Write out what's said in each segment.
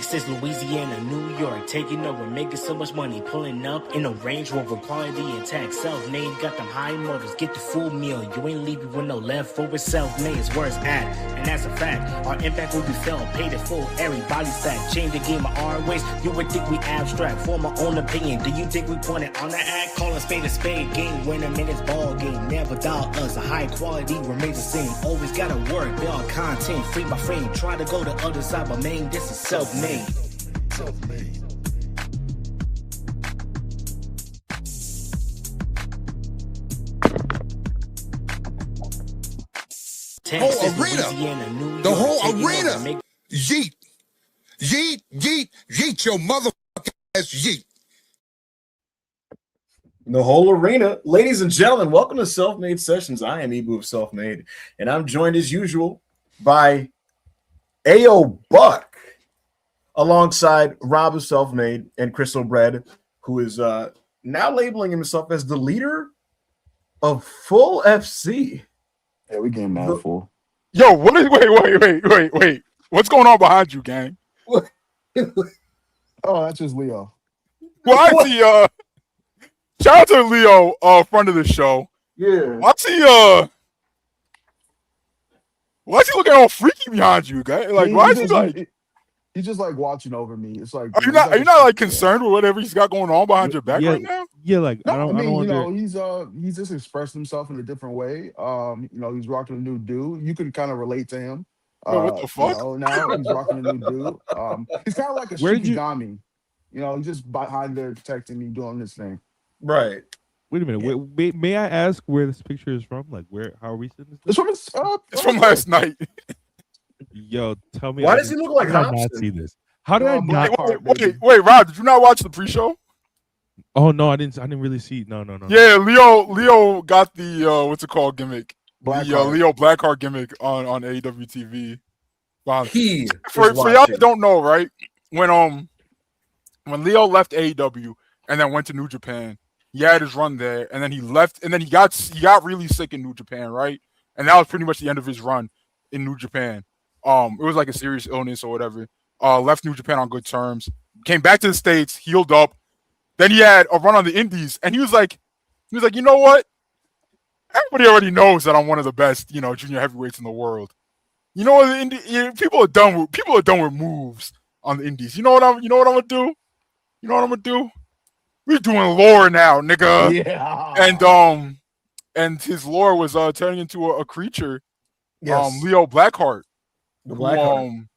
Texas, Louisiana, New York, taking over, making so much money, pulling up in a Range Rover, quality intact, self-made, got them high motors, get the full meal, you ain't leaving with no leftover, self-made is where it's at, and that's a fact, our impact will be felt, paid in full, everybody's stacked, change the game of our ways, you would think we abstract, form our own opinion, do you think we pointed on the act, call a spade, game winner, minutes ball game, never doubt us, a high quality remains the same, always gotta work, build content, frame by frame, try to go the other side, but main, this is self-made. Self-made. Texas, the whole arena. Yeet. Yeet, yeet, yeet your motherfucking ass yeet. The whole arena. Ladies and gentlemen, welcome to Self-Made Sessions. I am Ibu of Self-Made, and I'm joined as usual by A.O. Buck, alongside Rob of Self-Made and Crystal Bread, who is now labeling himself as the leader of Full FC. Yeah, we getting mad full. Yo, what is wait. What's going on behind you, gang? Oh, that's just Leo. Well, I see shout out to Leo, friend of the show. Yeah. Why is he looking all freaky behind you, guy? Like, why is he like? He's just like watching over me. It's like, are you not like concerned with whatever he's got going on behind your back right now? Yeah, like no, he's just expressing himself in a different way. He's rocking a new dude. You can kind of relate to him. What the fuck? Now he's rocking a new dude. He's kind of like a Shikigami. He's just behind there protecting me, doing this thing. Right. Wait a minute. Yeah. Wait, may I ask where this picture is from? Like, how recent is this? It's from last night. Yo, tell me. Why does he look like How did I not see this? How did I not? Wait, Rob, did you not watch the pre-show? Oh no, I didn't really see it. No. Yeah, Leo got the what's it called gimmick? Leo Blackheart gimmick on AEW TV. Wow. For y'all that don't know, right? When Leo left AEW and then went to New Japan, he had his run there, and then he left, and then he got really sick in New Japan, right? And that was pretty much the end of his run in New Japan. It was like a serious illness or whatever. Left New Japan on good terms. Came back to the States, healed up. Then he had a run on the Indies, and he was like, you know what? Everybody already knows that I'm one of the best, junior heavyweights in the world. You know what? People are done with moves on the Indies. You know what I'm gonna do? You know what I'm gonna do? We're doing lore now, nigga. Yeah. And his lore was turning into a creature. Yes. Leo Blackheart. The Blackheart.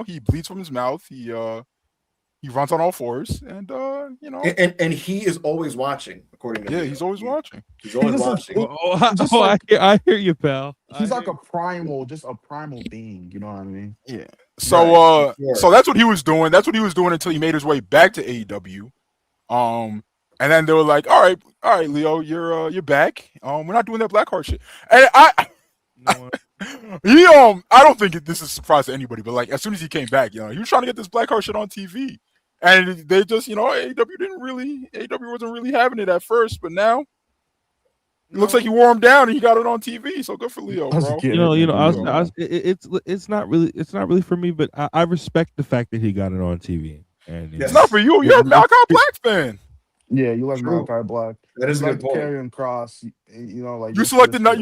He bleeds from his mouth. He runs on all fours, and and he is always watching, according to he's always watching. He's always watching. I hear you, pal. He's like a primal being. You know what I mean? Yeah. So so that's what he was doing. That's what he was doing until he made his way back to AEW. And then they were like, all right, Leo, you're back. We're not doing that Blackheart shit. And I don't think this is a surprise to anybody, but like as soon as he came back, he was trying to get this Blackheart shit on TV, and they just, AEW wasn't really having it at first, but now it looks like he wore him down and he got it on TV. So good for Leo, bro. It's not really for me, but I respect the fact that he got it on TV. And it's not for you. You're a Malachi Black fan. Yeah, you like Malachi Black. That is a good point. Karrion Kross, you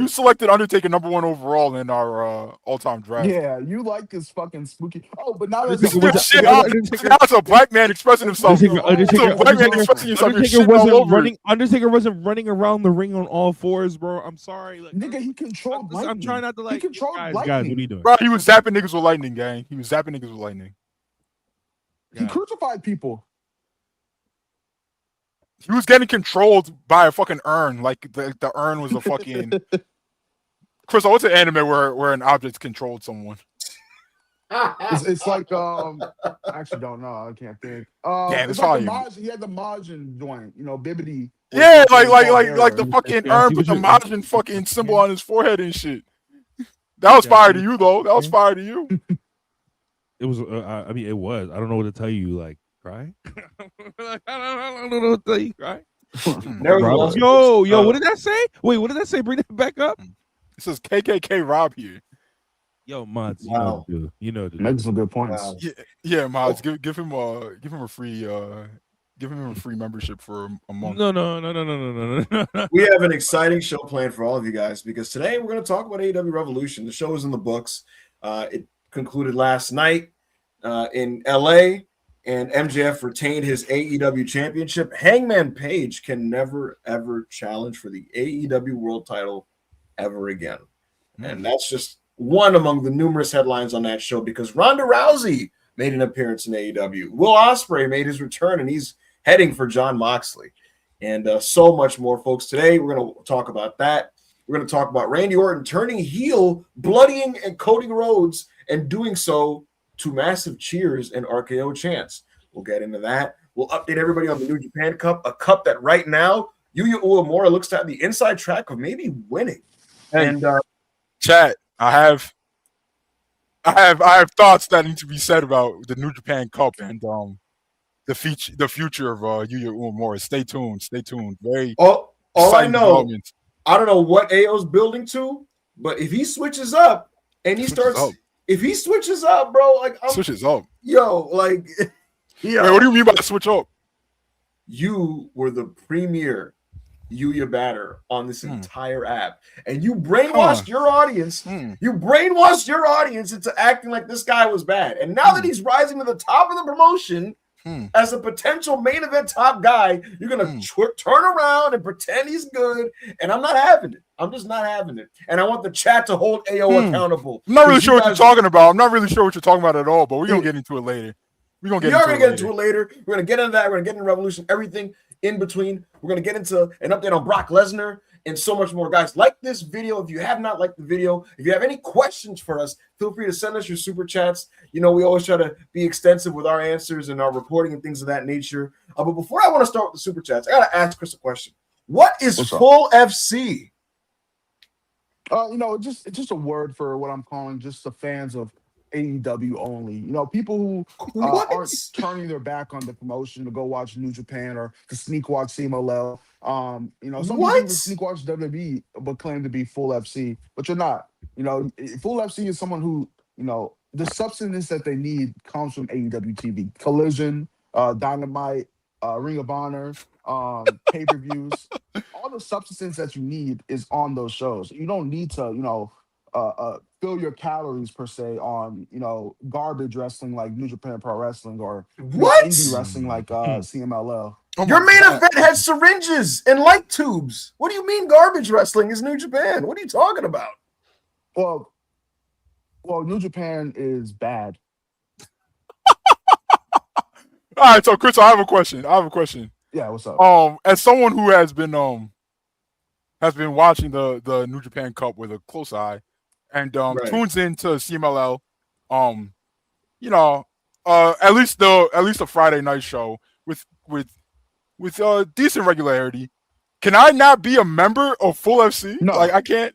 selected Undertaker #1 overall in our all-time draft. Yeah, you like this fucking spooky. Oh, but now that's a black man expressing himself. Undertaker wasn't running around the ring on all fours, bro. I'm sorry, nigga. He controlled lightning. I'm trying not to He controlled guys. lightning. Guys, what are you doing? Bro, he was zapping niggas with lightning, gang. He crucified people. He was getting controlled by a fucking urn. Like the urn was a fucking. Crystal, what's an anime where an object controlled someone? It's like I actually don't know. I can't think. It's like he had the Majin joint, Bibbidi. Yeah, like the fucking urn with the Majin fucking symbol on his forehead and shit. That was fire to you, though. That was fire to you. It was. It was. I don't know what to tell you. Like, cry. I don't know what to tell you. Cry. Yo, what did that say? Wait, what did that say? Bring that back up. It says KKK Rob here. Yo, Mods, Wow. you know the Making some good points. Wow. Yeah, Mods, give him a free membership for a month. No. We have an exciting show planned for all of you guys because today we're going to talk about AEW Revolution. The show is in the books. It concluded last night in LA, and MJF retained his AEW championship. Hangman Page can never, ever challenge for the AEW world title ever again. And that's just one among the numerous headlines on that show because Ronda Rousey made an appearance in AEW. Will Ospreay made his return, and he's heading for Jon Moxley. And so much more, folks. Today, we're going to talk about that. We're going to talk about Randy Orton turning heel, bloodying and Cody Rhodes, and doing so to massive cheers and RKO chants. We'll get into that. We'll update everybody on the New Japan Cup, a cup that right now, Yuya Uemura looks to have the inside track of maybe winning. Hey, and chat, I have thoughts that need to be said about the New Japan Cup and the future of Yuya Uemura. Stay tuned. Very all I know, I don't know what AO's building to, but if he switches up and he if he switches up, bro, like switches up. Yo, like Wait, what do you mean by switch up? You were the premier Yuya batter on this entire app, and you brainwashed your audience. You brainwashed your audience into acting like this guy was bad. And now that he's rising to the top of the promotion as a potential main event top guy, you're gonna turn around and pretend he's good. And I'm not having it. I'm just not having it. And I want the chat to hold AO accountable. I'm not really sure what you're talking about. I'm not really sure what you're talking about at all. But we're gonna get into it later. We are gonna get into it later. We're gonna get into that. We're gonna get into Revolution. Everything in between. We're gonna get into an update on Brock Lesnar and so much more. Guys, like this video. If you have not liked the video, if you have any questions for us, feel free to send us your super chats. You know, we always try to be extensive with our answers and our reporting and things of that nature. But before I want to start with the super chats, I gotta ask Chris a question. What is full FC? It's just a word for what I'm calling just the fans of AEW only. You know, people who aren't turning their back on the promotion to go watch New Japan or to sneak watch CMLL. Some people even sneak watch WWE but claim to be full FC, but you're not. You know, full FC is someone who, the substance that they need comes from AEW TV. Collision, Dynamite, Ring of Honor, pay-per-views. All the substance that you need is on those shows. You don't need to, fill your calories per se on garbage wrestling like New Japan Pro Wrestling or indie wrestling like CMLL. Your main event had syringes and light tubes. What do you mean garbage wrestling is New Japan? What are you talking about? Well, New Japan is bad. All right, so Chris, I have a question. Yeah, what's up? As someone who has been watching the New Japan Cup with a close eye, and tunes into CMLL, at least the Friday night show with decent regularity. Can I not be a member of Full FC? No, like I can't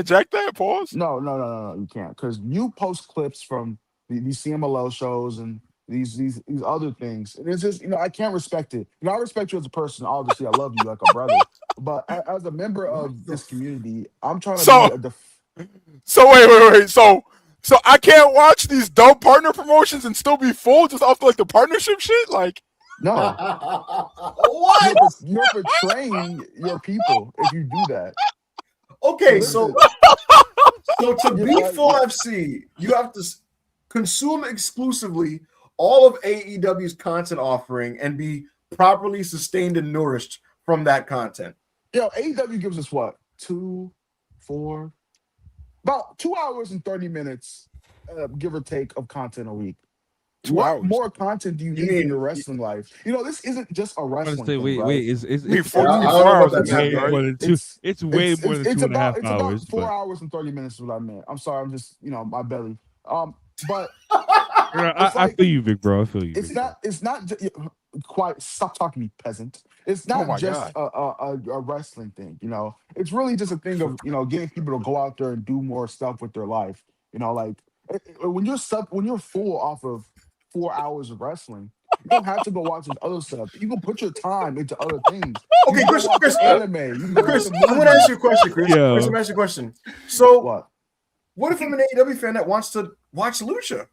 jack that. Pause. No, you can't, because you post clips from these CMLL shows and these other things, and it's just I can't respect it. I respect you as a person. Obviously, I love you like a brother, but as a member of this community, I'm trying to So wait. So I can't watch these dumb partner promotions and still be full just off the partnership shit? Like, no. What? You're betraying your people if you do that. Okay, so to be full FC, you have to consume exclusively all of AEW's content offering and be properly sustained and nourished from that content. AEW gives us what? About 2 hours and 30 minutes, give or take, of content a week. What more content do you need in your wrestling life? This isn't just a wrestling thing. Wait, it's 4 hours. It's way more than 2.5 hours. It's about 4 hours and 30 minutes is what I meant. I'm sorry, I'm just, my belly. But I feel you, big bro. I feel you. It's not quite. Stop talking to me, peasant. It's not just a wrestling thing. It's really just a thing of getting people to go out there and do more stuff with their life. When you're full off of 4 hours of wrestling, you don't have to go watch this other stuff. You can put your time into other things. Okay, Chris, anime. Chris, I'm gonna ask you a question, Chris. Yeah. Chris, I'm gonna ask you a question. So what? What if I'm an AEW fan that wants to watch Lucha?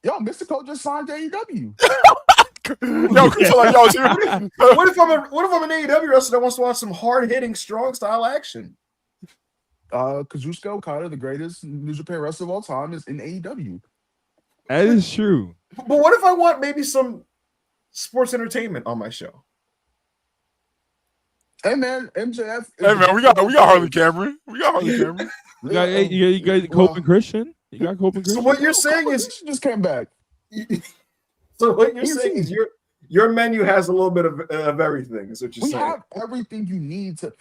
Yo, Mystico just signed to AEW. Chris, like, what if I'm an AEW wrestler that wants to watch some hard hitting, strong style action? Kazuchika Okada, the greatest New Japan wrestler of all time, is in AEW. That is true. But what if I want maybe some sports entertainment on my show? Hey man, MJF. Hey man, we got Harley Cameron. We got Cope and Christian. You got Cope and Christian. So what you're saying is just came back. So what you're saying is your menu has a little bit of everything. Is what you're saying? We have everything you need to.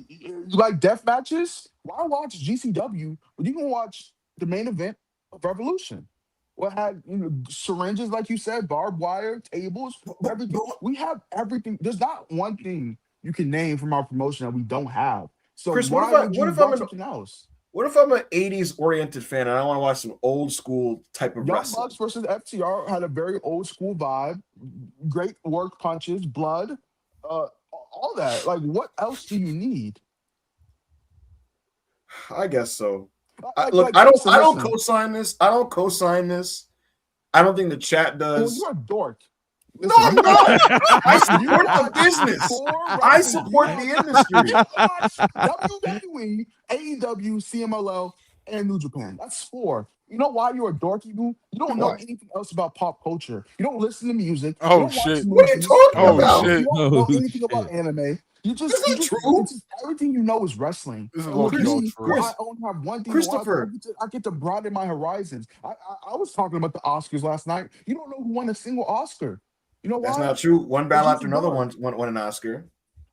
You like death matches? Why watch GCW when you can watch the main event of Revolution? What had syringes, like you said, barbed wire, tables, everything. We have everything. There's not one thing you can name from our promotion that we don't have. So Chris, what if I'm something else? What if I'm an 80s oriented fan and I want to watch some old school type of Young wrestling? Bucks versus FTR had a very old school vibe. Great work punches, blood, all that. Like, what else do you need? I guess so. I don't co-sign this. I don't co-sign this. I don't think the chat does. Well, you're a dork. No, I'm not. I support the business. I support the industry. WWE, AEW, CMLL, and New Japan. That's 4. You know why you're a dorky, dude? You don't know anything else about pop culture. You don't listen to music. Oh shit! What are you talking about? Shit. You don't know anything about anime. Everything you know is wrestling. This is I only have one thing. Christopher, I get to broaden my horizons. I was talking about the Oscars last night. You don't know who won a single Oscar. You know why? That's not true. One battle after another won an Oscar.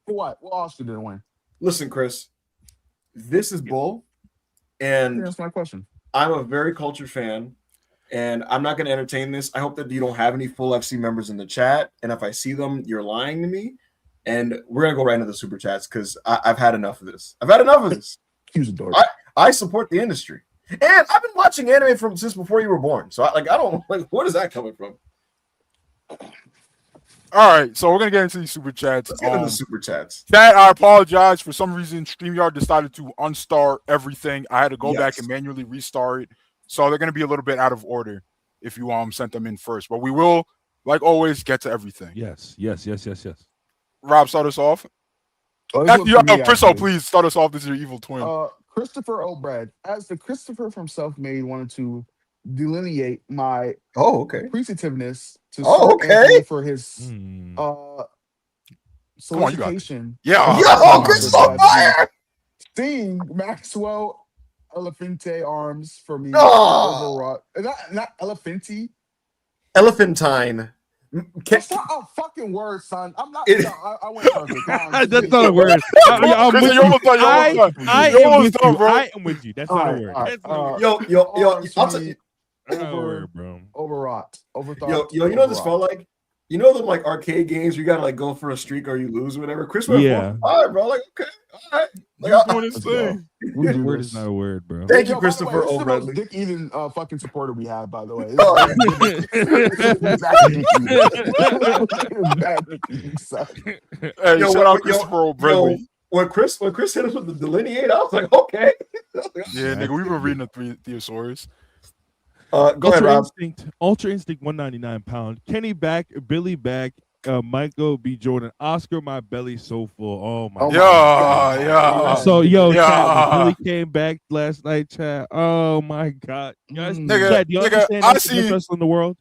For what? What Oscar did it win? Listen, Chris, this is bull. And that's my question. I'm a very cultured fan, and I'm not going to entertain this. I hope that you don't have any full FC members in the chat. And if I see them, you're lying to me. And we're going to go right into the super chats because I've had enough of this. Use a door. I support the industry. And I've been watching anime since before you were born. So I don't what is that coming from? All right, so we're gonna get into these super chats. Let's get into the super chats. Chat, I apologize. For some reason, StreamYard decided to unstart everything. I had to go back and manually restart it. So they're gonna be a little bit out of order if you sent them in first. But we will, like always, get to everything. Yes. Rob, start us off. Chris, please start us off. This is your evil twin. Christopher O'Brad, as the Christopher from Self-Made, wanted to delineate my appreciativeness to for his solicitation. Chris on fire! Seeing Maxwell Elefante arms for me overwrought. Not Elefanti. Elephantine. It's not a fucking word, son. I'm not. I went perfect. That's not a word. I am with you. That's not a word. Yo, I'll tell you. Overwrought. Overthought. Yo, you know what this felt like? You know them like arcade games, you gotta like go for a streak or you lose or whatever. Chris went 4-5, bro. Like, okay, all right. Like, doing his thing. Word is not a word, bro. Thank you, Christopher O'Bradley. Dick eating fucking supporter we have, by the way. Hey, shout out Christopher O'Bradley. When Chris hit us with the delineate, I was like, okay. Yeah, nigga, we've been reading the Theosaurus. Go ahead, Rob. Ultra Instinct, 199 pound. Kenny back, Billy back, Michael B. Jordan, Oscar, my belly so full. Oh my God. Yeah. So Chad, Billy came back last night, Chad. Oh my God. Chad, do you understand that's the best wrestler in the world?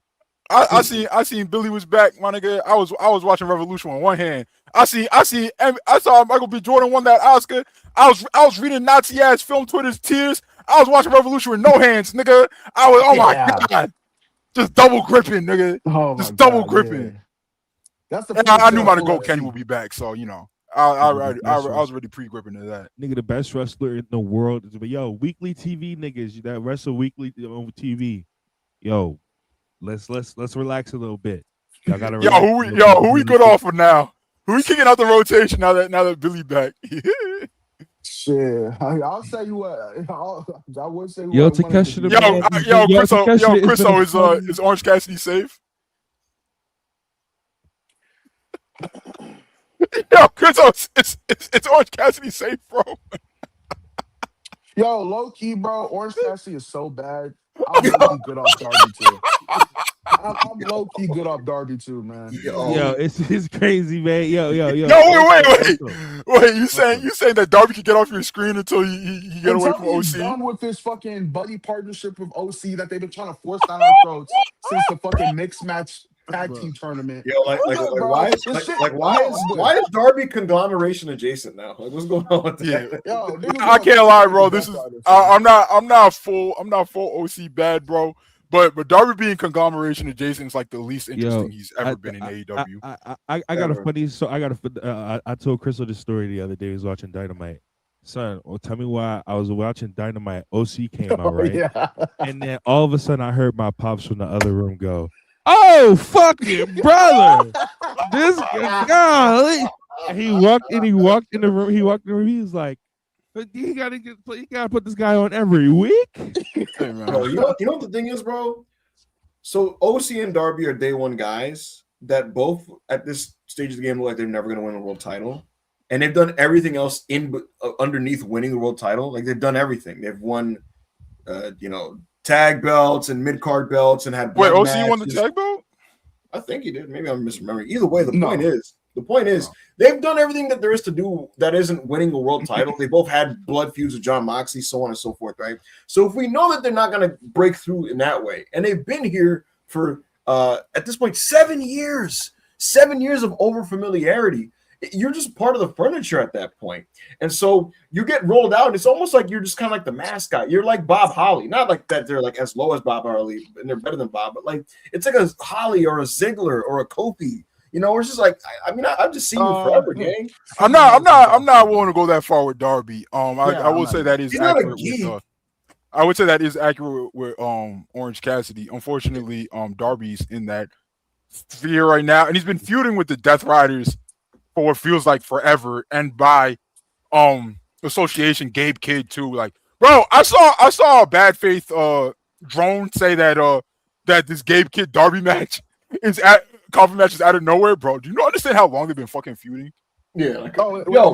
I seen Billy was back, my nigga. I was watching Revolution on one hand. I saw Michael B. Jordan won that Oscar. I was reading Nazi ass film Twitter's tears. I was watching Revolution with no hands, nigga. I was my God, just double gripping, nigga. Just double gripping. Yeah. That's the. I knew my goat Kenny would be back, so I was already pre-gripping to that. Nigga, the best wrestler in the world. But weekly TV niggas that wrestle weekly on TV. Yo, let's relax a little bit. Y'all gotta. Who we good off for now? Who we kicking out the rotation now that Billy back? Shit, I'll say you what. I would say. Takeshi. Chris, is Orange Cassidy safe? Chris, it's Orange Cassidy safe, bro. Yo, low key, bro. Orange Cassidy is so bad. I'm low key good off Darby too. I'm low key good off Darby too, man. Yo, it's crazy, man. Yo. Wait. You saying that Darby could get off your screen until he get away from OC? Done with this fucking buddy partnership with OC that they've been trying to force down our throats since the fucking mixed match tag team tournament. Yo, why is Darby conglomeration adjacent now? Like, what's going on with that? Yo, I can't lie, bro. This is I'm not full OC bad, bro. But Darby being conglomeration adjacent is like the least interesting he's ever been in AEW. I got a funny. So I told Crystal this story the other day. He was watching Dynamite. Son, tell me why I was watching Dynamite. OC came out, right? Yeah. And then all of a sudden I heard my pops from the other room go, "Oh, fucking brother, this guy!" He walked in the room. He was like, "You gotta put this guy on every week." Hey, bro, you know what the thing is, bro? So OC and Darby are day one guys that both at this stage of the game look like they're never going to win a world title, and they've done everything else underneath winning the world title. Like they've done everything. They've won, tag belts and mid card belts and had. Wait, OC won the tag belt? I think he did. Maybe I'm misremembering. Either way, the point is they've done everything that there is to do that isn't winning a world title. They both had blood feuds with John Moxley, so on and so forth, right? So if we know that they're not going to break through in that way, and they've been here for at this point 7 years of overfamiliarity, you're just part of the furniture at that point. And so you get rolled out, and it's almost like you're just kind of like the mascot. You're like Bob Holly. Not like that they're like as low as Bob Holly, and they're better than Bob, but like it's like a Holly or a Ziggler or a Kofi. It's just like I've just seen you forever, gang. I'm not willing to go that far with Darby. I will say that is accurate with I would say that is accurate with Orange Cassidy. Unfortunately, Darby's in that sphere right now, and he's been feuding with the Death Riders for what feels like forever, and by association, Gabe Kidd too. Like, bro, I saw a bad faith drone say that this Gabe Kidd Darby match is coffee matches out of nowhere, bro. Do you understand how long they've been fucking feuding? Yeah,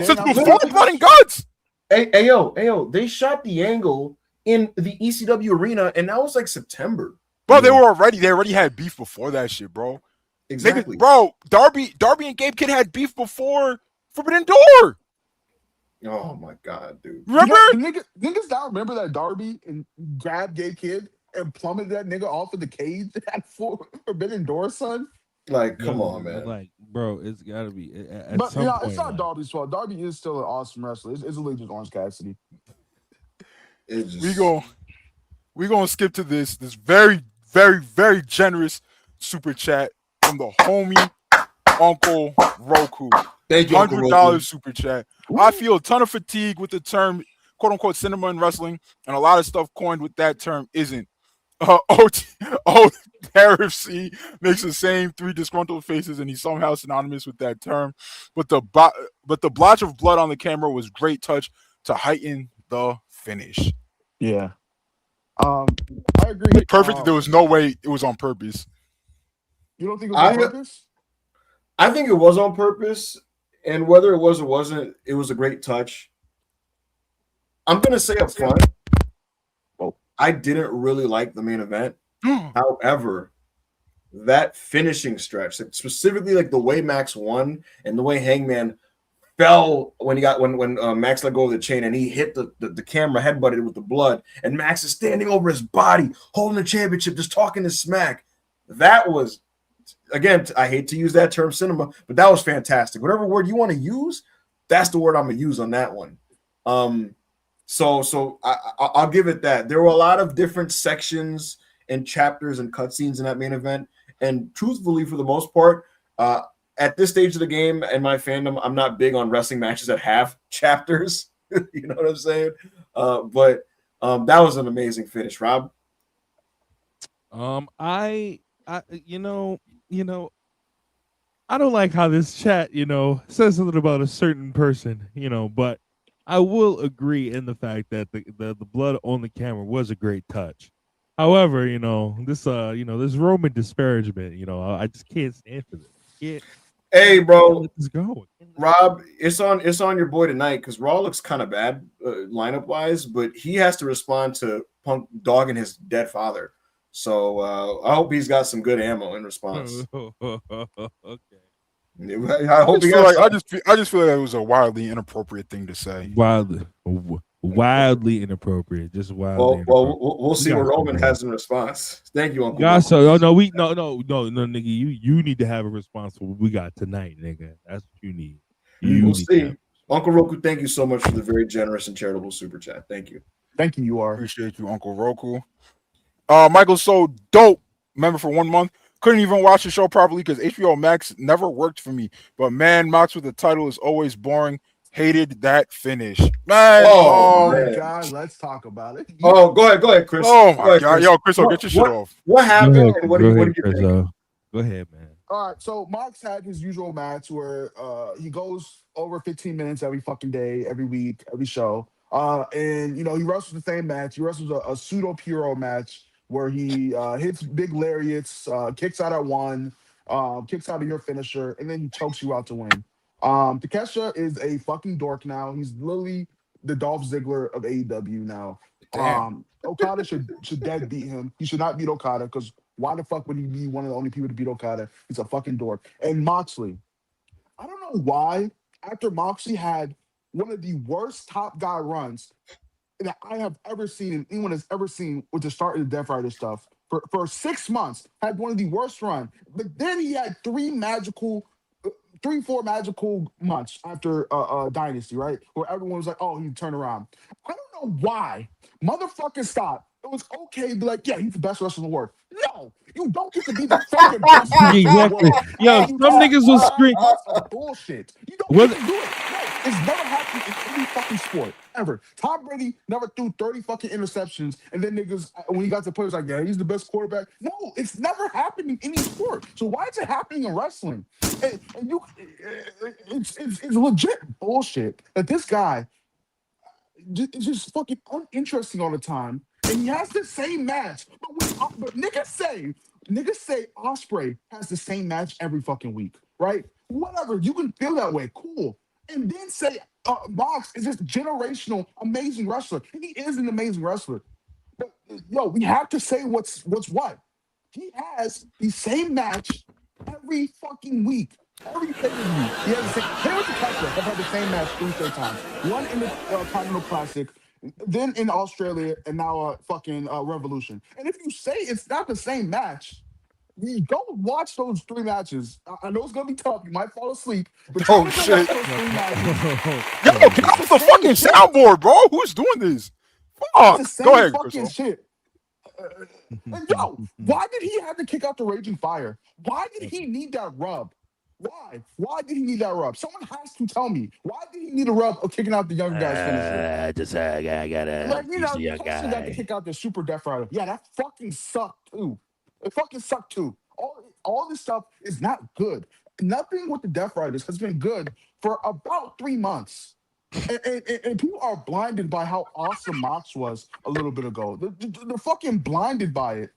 since before Blood and Guts. Hey, yo, they shot the angle in the ECW arena, and that was like September. Bro, they already had beef before that shit, bro. Exactly, niggas, bro. Darby and Gabe Kidd had beef before Forbidden Door. Oh my god, dude! Remember? Niggas now remember that Darby and grabbed Gabe Kidd and plummeted that nigga off of the cage at Forbidden Door, son. Like, come on, man. Like, bro, it's gotta be. But it's not Darby's fault. Darby is still an awesome wrestler. It's a legit Orange Cassidy. We gonna skip to this very, very, very generous super chat from the homie Uncle Roku. Thank you, $100 super chat. Ooh. I feel a ton of fatigue with the term "quote unquote" cinema in wrestling, and a lot of stuff coined with that term isn't. RFC makes the same three disgruntled faces, and he's somehow synonymous with that term. But the blotch of blood on the camera was great touch to heighten the finish. Yeah, I agree. Perfect. There was no way it was on purpose. You don't think it was on purpose? I think it was on purpose, and whether it was or wasn't, it was a great touch. I'm gonna say up front, I didn't really like the main event. However, that finishing stretch, specifically like the way Max won and the way Hangman fell when Max let go of the chain and he hit the camera, headbutted with the blood, and Max is standing over his body, holding the championship, just talking his smack. That was, again, I hate to use that term cinema, but that was fantastic. Whatever word you want to use, that's the word I'm gonna use on that one. So I'll give it that. There were a lot of different sections and chapters and cutscenes in that main event. And truthfully, for the most part, at this stage of the game and my fandom, I'm not big on wrestling matches that have chapters. You know what I'm saying? But that was an amazing finish, Rob. I don't like how this chat, says something about a certain person, but I will agree in the fact that the blood on the camera was a great touch. However, this Roman disparagement, I just can't stand for this. Hey, bro. Let's go. Rob, it's on your boy tonight because Raw looks kind of bad lineup wise, but he has to respond to Punk dogging his dead father. So I hope he's got some good ammo in response. Okay. I hope he got. I just feel like it was a wildly inappropriate thing to say. Wildly inappropriate. Just wildly. Well, we'll see what Roman has in response. Thank you, Uncle. Yeah, so no, nigga. You need to have a response for what we got tonight, nigga. That's what you need. We'll see. Uncle Roku, thank you so much for the very generous and charitable super chat. Thank you. Thank you. You are. Appreciate you, Uncle Roku. Michael's so dope. Member for 1 month. Couldn't even watch the show properly because HBO Max never worked for me. But man, Mox with the title is always boring. Hated that finish. Man. Oh my God. Let's talk about it. Oh, go ahead, Chris. Oh my God. Chris. Yo, Chris, get your shit off. What happened? And what do you think? Go ahead, man. All right, so Mox had his usual match where he goes over 15 minutes every fucking day, every week, every show. And, he wrestles the same match. He wrestles a pseudo-Puro match where he hits big lariats, kicks out at one, kicks out of your finisher, and then he chokes you out to win. Takesha is a fucking dork now. He's literally the Dolph Ziggler of AEW now. Okada should dead beat him. He should not beat Okada because why the fuck would he be one of the only people to beat Okada? He's a fucking dork. And Moxley, I don't know why, after Moxley had one of the worst top guy runs that I have ever seen and anyone has ever seen with the start of the Death Rider stuff, for 6 months, had one of the worst run. But then he had 4 magical months after Dynasty, right? Where everyone was like, oh, he turned around. I don't know why. Motherfucking stop. It was okay to be like, yeah, he's the best wrestler in the world. No, you don't get to be the fucking best wrestler in the world. Yo, some niggas will scream. Bullshit. You don't get to do it. No, it's never happened in any fucking sport, ever. Tom Brady never threw 30 fucking interceptions, and then niggas, when he got to players like, yeah, he's the best quarterback. No, it's never happened in any sport. So why is it happening in wrestling? And it's legit bullshit that this guy is just fucking uninteresting all the time. And he has the same match. But niggas say Ospreay has the same match every fucking week, right? Whatever, you can feel that way, cool. And then say Mox is this generational, amazing wrestler. And he is an amazing wrestler. But we have to say what's what. He has the same match every fucking week. Every pay-per-view. He has the same. Him and Takesha have had the same match 3 straight times. One in the Continental Classic, then in Australia, and now fucking Revolution. And if you say it's not the same match, you go watch those 3 matches. I know it's gonna be tough. You might fall asleep. But shit! Yo, get off the fucking soundboard, bro. Who's doing this? Fuck. Go ahead, fucking shit. And why did he have to kick out the Raging Fire? Why did he need that rub? Why? Why did he need that rub? Someone has to tell me. Why did he need a rub of kicking out the younger guy's finisher? I gotta got to kick out the Super Death Rider. Yeah, that fucking sucked too. It fucking sucked too. All this stuff is not good. Nothing with the Death Riders has been good for about 3 months. And people are blinded by how awesome Mox was a little bit ago. They're fucking blinded by it.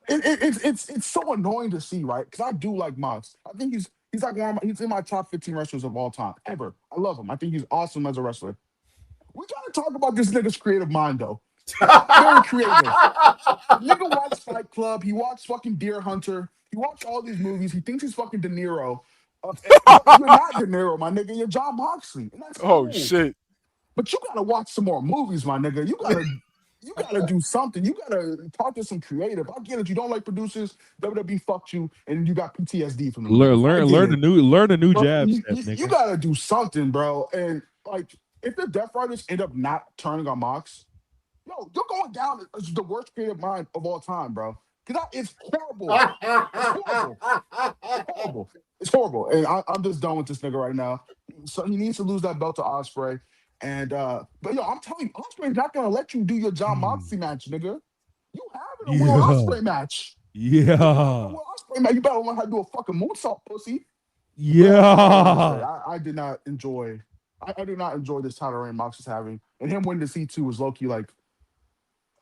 It's so annoying to see, right? Because I do like Mox. I think he's like he's in my top 15 wrestlers of all time ever. I love him. I think he's awesome as a wrestler. We gotta talk about this nigga's creative mind though. Very creative. Nigga watched Fight Club. He watched fucking Deer Hunter. He watched all these movies. He thinks he's fucking De Niro. You're not De Niro, my nigga. You're John Moxley. And that's cool. Shit. But you gotta watch some more movies, my nigga. You gotta do something. You gotta talk to some creative. I get it. You don't like producers. WWE fucked you, and you got PTSD from them. Learn a new jab. You gotta do something, bro. And like, if the Death Riders end up not turning on Mox, you're going down as the worst creative mind of all time, bro. Because it's horrible. It's horrible. And I'm just done with this nigga right now. So he needs to lose that belt to Ospreay. And but I'm telling you, Ospreay's not gonna let you do your John Moxley match, nigga. You have a Will Ospreay match. Yeah. Ospreay match. You better learn how to do a fucking moonsault, pussy. Yeah. I did not enjoy. I do not enjoy this title reign Mox is having, and him winning the C2 was low-key like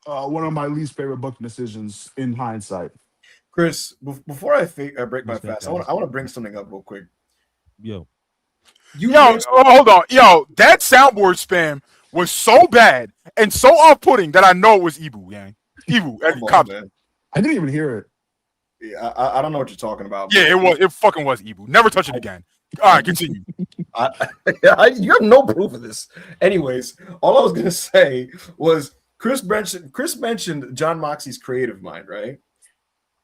one of my least favorite booking decisions in hindsight. Chris, before I break my fast, I want to bring something up real quick. Yo, hold on. Yo, that soundboard spam was so bad and so off-putting that I know it was Ibu, gang. Ibu. I didn't even hear it. Yeah, I don't know what you're talking about. Yeah, it fucking was Ibu. Never touch it again. All right, continue. You have no proof of this. Anyways, all I was gonna say was Chris mentioned John Moxley's creative mind, right?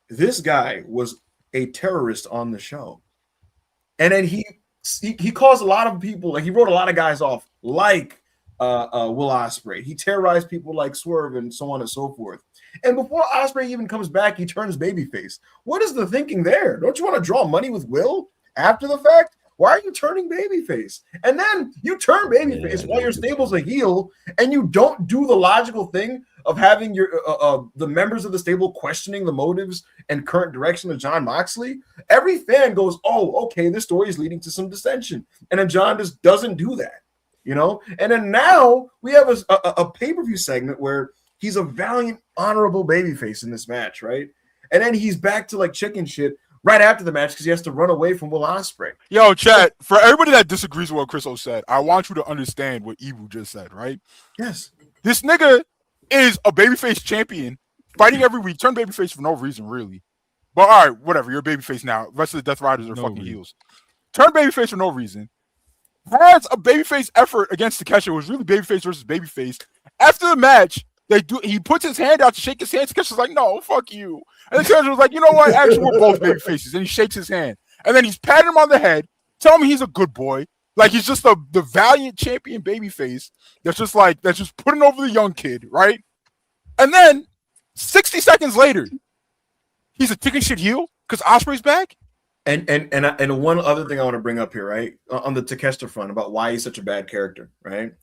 This guy was a terrorist on the show, and then he caused a lot of people, like he wrote a lot of guys off, like Will Ospreay. He terrorized people like Swerve and so on and so forth. And before Ospreay even comes back, he turns babyface. What is the thinking there? Don't you want to draw money with Will after the fact? Why are you turning babyface? And then you turn babyface while your stable's a heel, and you don't do the logical thing of having your the members of the stable questioning the motives and current direction of John Moxley. Every fan goes, "Oh, okay, this story is leading to some dissension," and then John just doesn't do that, you know. And then now we have a pay-per-view segment where he's a valiant, honorable babyface in this match, right? And then he's back to like chicken shit right after the match because he has to run away from Will Ospreay. Yo, chat, for everybody that disagrees with what Chris O said, I want you to understand what Ibu just said, right? Yes. This nigga is a babyface champion, fighting every week, turn babyface for no reason, really. But all right, whatever, you're a babyface now. The rest of the Death Riders are fucking heels. Turn babyface for no reason. Has a babyface effort against Takeshita. It was really babyface versus babyface. After the match, he puts his hand out to shake his hand. Takeshi's like, no, fuck you. And the Takesha was like, you know what? Actually, we're both baby faces. And he shakes his hand. And then he's patting him on the head, telling him he's a good boy. Like he's just the valiant champion baby face that's just putting over the young kid, right? And then 60 seconds later, he's a chicken shit heel because Ospreay's back. And one other thing I want to bring up here, right? On the Takeshita front about why he's such a bad character, right?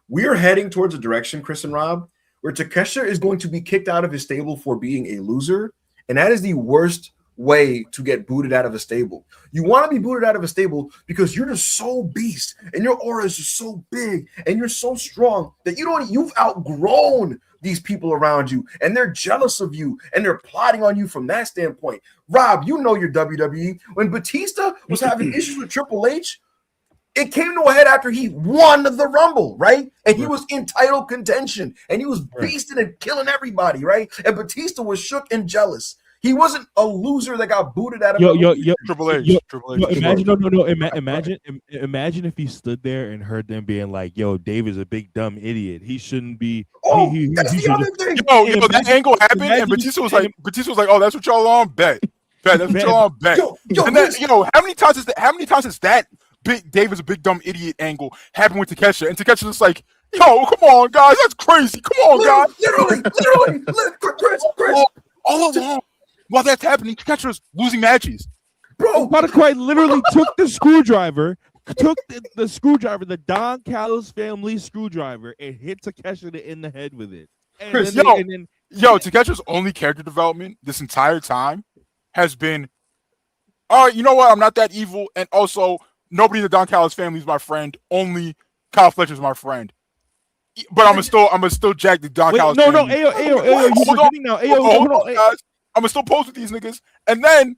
We are heading towards a direction, Chris and Rob, where Takeshita is going to be kicked out of his stable for being a loser. And that is the worst way to get booted out of a stable. You want to be booted out of a stable because you're just so beast and your aura is just so big and you're so strong that you've outgrown these people around you and they're jealous of you and they're plotting on you from that standpoint. Rob, you know your WWE. When Batista was having issues with Triple H, it came to a head after he won the Rumble, right? And he was in title contention and he was beasting and killing everybody, right? And Batista was shook and jealous. He wasn't a loser that got booted out of Triple H. Imagine if he stood there and heard them being like, "Yo, Dave is a big dumb idiot. He shouldn't be." That's the other thing. Yo, that angle happened, and Batista was like, "Oh, that's what y'all on bet. That's what y'all on bet." And then, how many times is that? Dave is a big dumb idiot angle happened with Takeshita, and Takeshi's just like, "Yo, come on, guys, that's crazy. Come on, guys." Literally, Chris. All along. While that's happening, Takeshi's losing matches. Bro, Quite literally took the screwdriver, the Don Callis family screwdriver, and hit Takeshita in the head with it. Chris, Takeshi's only character development this entire time has been, all right, you know what? I'm not that evil, and also nobody in the Don Callis family is my friend. Only Kyle Fletcher's my friend. But I'm gonna still jack the Don Callis. No, Ayo, you forgetting now? Hold on, guys. I'm gonna still pose with these niggas, and then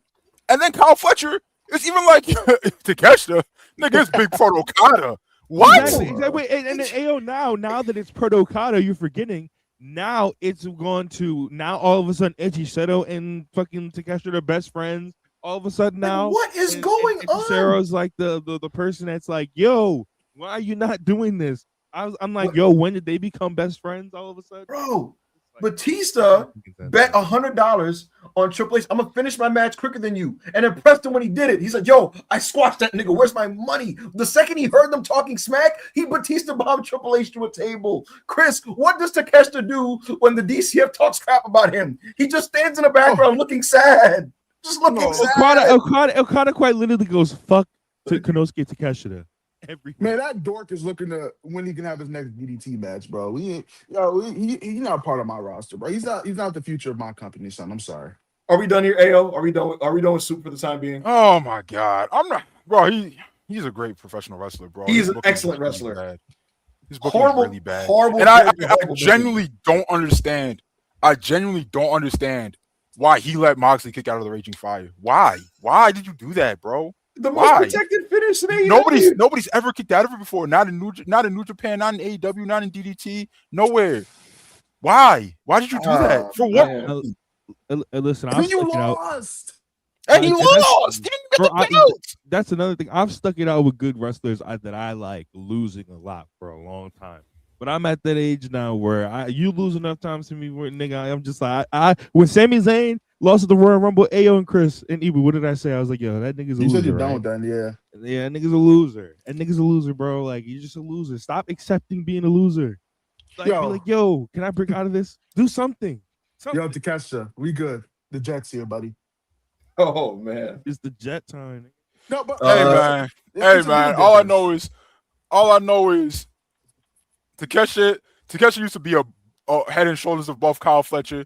Kyle Fletcher is even like Takeshita, nigga, it's big Pro Okada. What? Exactly. And then Ayo, now that it's Pro Okada, you're forgetting. Now it's going to all of a sudden Eiji Seto and fucking Takeshita are best friends. All of a sudden now, what is going on? Sarah's like the person that's like, yo, why are you not doing this? I'm like, yo, when did they become best friends? All of a sudden, bro. Batista bet $100 on Triple H. I'm gonna finish my match quicker than you, and impressed him when he did it. He's like, "Yo, I squashed that nigga. Where's my money?" The second he heard them talking smack, he Batista bombed Triple H to a table. Chris, what does Takeshita do when the DCF talks crap about him? He just stands in the background looking sad, just looking sad. Okada quite literally goes, "Fuck to Konosuke Takeshita." Man, that dork is looking to when he can have his next DDT match, bro. He's not part of my roster, bro. He's not the future of my company, son. I'm sorry. Are we done here, Ayo? Are we done with Soup for the time being? Oh my god, I'm not, bro. He's a great professional wrestler, bro. He's an excellent wrestler. Really his booking is really bad, horrible. And I genuinely don't understand. I genuinely don't understand why he let Moxley kick out of the Raging Fire. Why? Why did you do that, bro? The most protected finish in AEW. Nobody's ever kicked out of it before. Not in New Japan, not in AEW, not in DDT, nowhere. Why? Why did you do that? For what? Listen, and you lost. And he lost. That's another thing. I've stuck it out with good wrestlers that I like losing a lot for a long time. But I'm at that age now where you lose enough times to me, where nigga, I'm just like when Sami Zayn lost at the Royal Rumble, Ayo and Chris and Ibu, what did I say? I was like, yo, that nigga's a loser. You said you're done with that, yeah. Yeah, that nigga's a loser. That nigga's a loser, bro. Like, you're just a loser. Stop accepting being a loser. Like, be like, yo, can I break out of this? Do something. Yo, Takesha, we good. The Jets here, buddy. Oh man, it's the Jet time. No, but hey man, all I know is Takesha used to be a head and shoulders above Kyle Fletcher,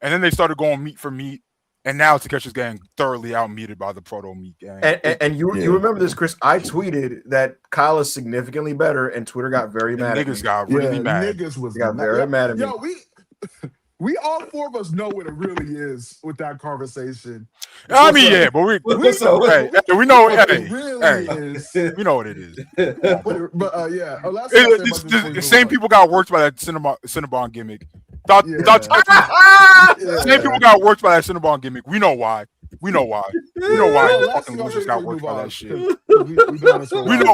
and then they started going meat for meat, and now Takesha's getting thoroughly out-meated by the Proto Meat gang. And you remember this, Chris? I tweeted that Kyle is significantly better, and Twitter got very mad. Niggas got really mad. Niggas got very mad at me. Yo, we all four of us know what it really is with that conversation. I mean, yeah, but we know. We know what it is. But yeah, the same people got worked by that Cinnabon gimmick. Same people got worked by that Cinnabon gimmick. We know why. We know why fucking losers got worked by that shit.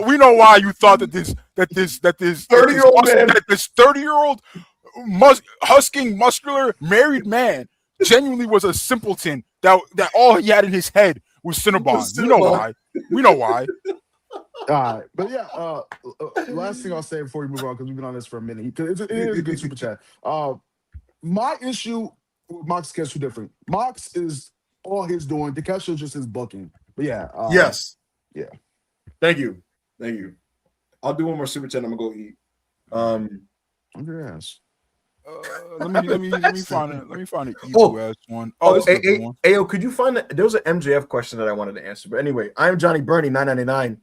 We know why you thought that this 30-year-old man, this 30-year-old husking muscular married man genuinely was a simpleton that all he had in his head was Cinnabon. We know why. All right, but yeah, last thing I'll say before we move on, because we've been on this for a minute, because it is a good super chat. My issue with Mox Takesha different. Mox is all his doing. Takesha is just his booking. But yeah, yes, yeah. Thank you. I'll do one more super chat. I'm gonna go eat. On your ass. Let me find an easy one. This is a good one. Ayo, could you find that? There was an MJF question that I wanted to answer. But anyway, I'm Johnny Burney, 999.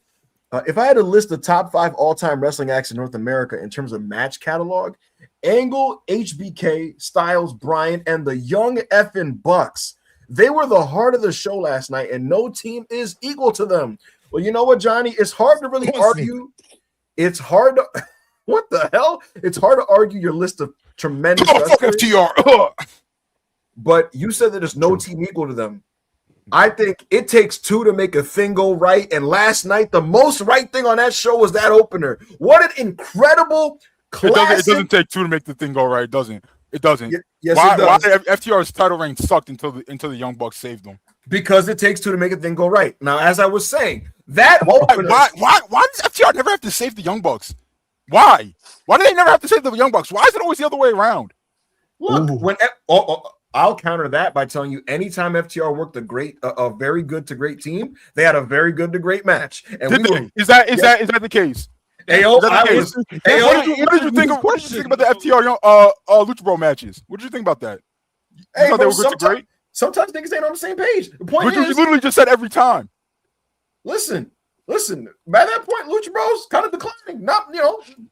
If I had to list the top 5 all-time wrestling acts in North America in terms of match catalog, Angle, HBK, Styles, Bryan, and the Young effing Bucks, they were the heart of the show last night, and no team is equal to them. Well, you know what, Johnny? It's hard to really argue. It's hard to what the hell? It's hard to argue your list of tremendous wrestlers. But you said that there's no team equal to them. I think it takes 2 to make a thing go right. And last night, the most right thing on that show was that opener. What an incredible classic. It doesn't take 2 to make the thing go right. It doesn't. Yes, why, it does. Why FTR's title reign sucked until the Young Bucks saved them? Because it takes 2 to make a thing go right. Now, as I was saying, that opener. Why does FTR never have to save the Young Bucks? Why? Why do they never have to save the Young Bucks? Why is it always the other way around? Look, I'll counter that by telling you anytime FTR worked a very good to great team, they had a very good to great match. And is that the case? What did you think about the FTR Lucha Bro matches? What did you think about that? You thought they were good to great? Sometimes niggas ain't on the same page. The point is, you literally just said every time. Listen. By that point, Lucha Bros kind of declining. Not, I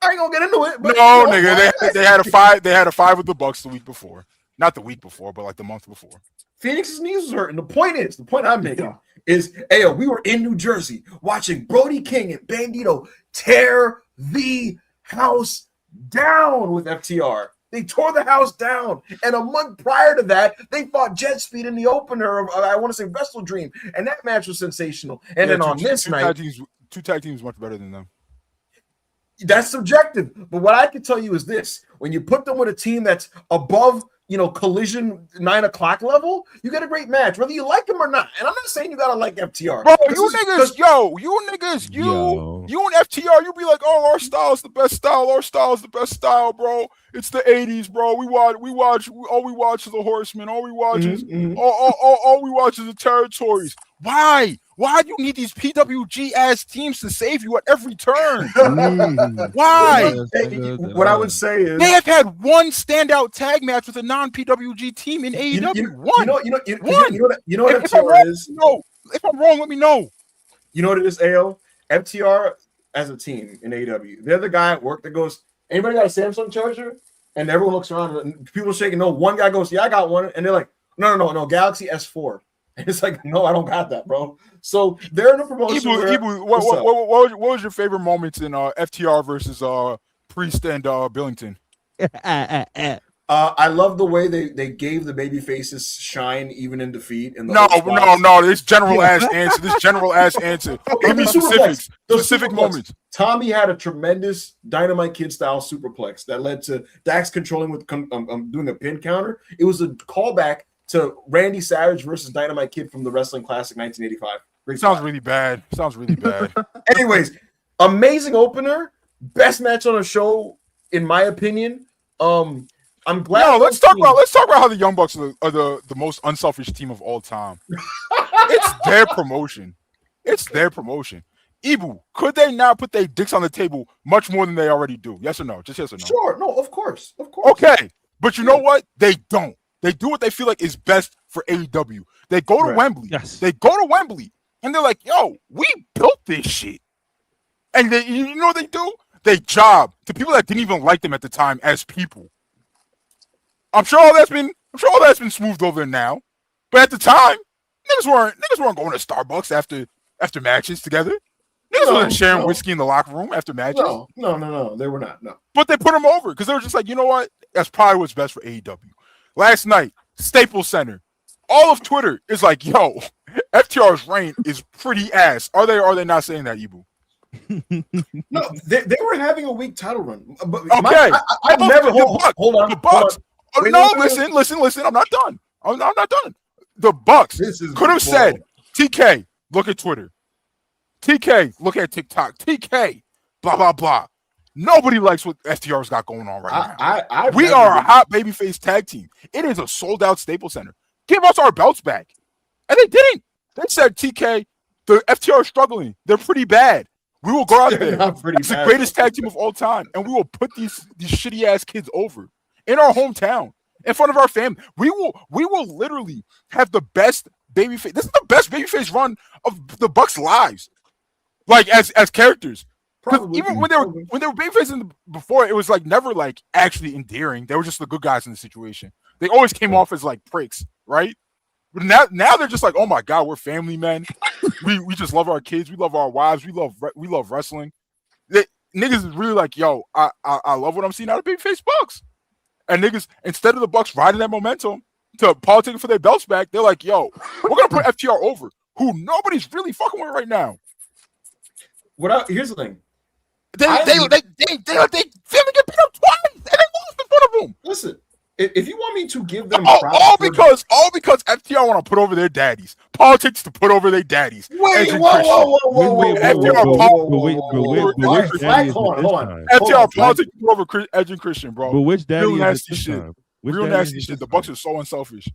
ain't gonna get into it. But, nigga, they had a 5. They had a 5 with the Bucks the week before. Not the week before, but like the month before. Phoenix's knees was hurting. The point I'm making is, we were in New Jersey watching Brody King and Bandito tear the house down with FTR. They tore the house down. And a month prior to that, they fought Jet Speed in the opener of, I want to say, Wrestle Dream. And that match was sensational. And then on this night... Two tag teams much better than them. That's subjective. But what I can tell you is this. When you put them with a team that's above... collision 9 o'clock level, you get a great match, whether you like them or not. And I'm not saying you gotta like FTR. Bro, you and FTR, you be like, oh, our style is the best style. Our style is the best style, bro. It's the 80s, bro. All we watch is the Horsemen. All we watch is the Territories. Why? Why do you need these PWG ass teams to save you at every turn? Why? What I would say is they have had one standout tag match with a non-PWG team in AEW. You know what FTR is? If I'm wrong, let me know. You know what it is, AO? FTR as a team in AEW. They're the guy at work that goes, anybody got a Samsung charger? And everyone looks around and people shaking. No, one guy goes, yeah, I got one. And they're like, No, Galaxy S4. And it's like, no, I don't got that, bro. So they're in a promotion. What was your favorite moments in FTR versus Priest and Billington? I love the way they gave the baby faces shine even in defeat. No. This general ass answer. Give me specific moments. Tommy had a tremendous Dynamite Kid style superplex that led to Dax controlling with doing a pin counter. It was a callback to Randy Savage versus Dynamite Kid from the Wrestling Classic 1985. Sounds really bad. Anyways, amazing opener, best match on a show in my opinion. I'm glad. No, let's talk about how the Young Bucks are the most unselfish team of all time. It's their promotion. Ibu, could they not put their dicks on the table much more than they already do? Yes or no? Just yes or no? Sure. No, of course. Okay, but you know what? They don't. They do what they feel like is best for AEW. They go to Wembley. Yes. They go to Wembley, and they're like, "Yo, we built this shit." And you know what they do? They job to people that didn't even like them at the time as people. I'm sure all that's been smoothed over now, but at the time, niggas weren't going to Starbucks after matches together. Niggas weren't sharing whiskey in the locker room after matches. No, they were not. No, but they put them over because they were just like, you know what? That's probably what's best for AEW. Last night, Staples Center, all of Twitter is like, yo, FTR's reign is pretty ass. Are they not saying that, Ibu? No, they were having a weak title run. Okay, I've never hold on. The Bucks. Listen. I'm not done. I'm not done. The Bucks could have said, TK, look at Twitter. TK, look at TikTok. TK, blah, blah, blah. Nobody likes what FTR's got going on right now. We are a hot babyface tag team. It is a sold-out Staples Center. Give us our belts back. And they didn't. They said, TK, the FTR is struggling. They're pretty bad. We will go out there. It's the greatest tag team of all time. And we will put these shitty-ass kids over in our hometown, in front of our family. We will literally have the best babyface. This is the best babyface run of the Bucks' lives. Like as characters. Probably, even when they were babyface before, it was like never like actually endearing. They were just the good guys in the situation. They always came off as like pricks, right? But now they're just like, oh my god, we're family men. we just love our kids. We love our wives. We love wrestling. Niggas is really like, yo, I love what I'm seeing out of babyface Bucks. And niggas, instead of the Bucks riding that momentum to politicking for their belts back, they're like, yo, we're gonna put FTR over, who nobody's really fucking with right now. Here's the thing. They get beat up twice, and they lost in front of them. Listen, if you want me to give them all because FTR want to put over their daddies, politics to put over their daddies. Wait, whoa. Hold on. FTR politics to put over Edge and Christian, bro. But which daddy? Real nasty shit. Real nasty shit. The Bucks are so unselfish.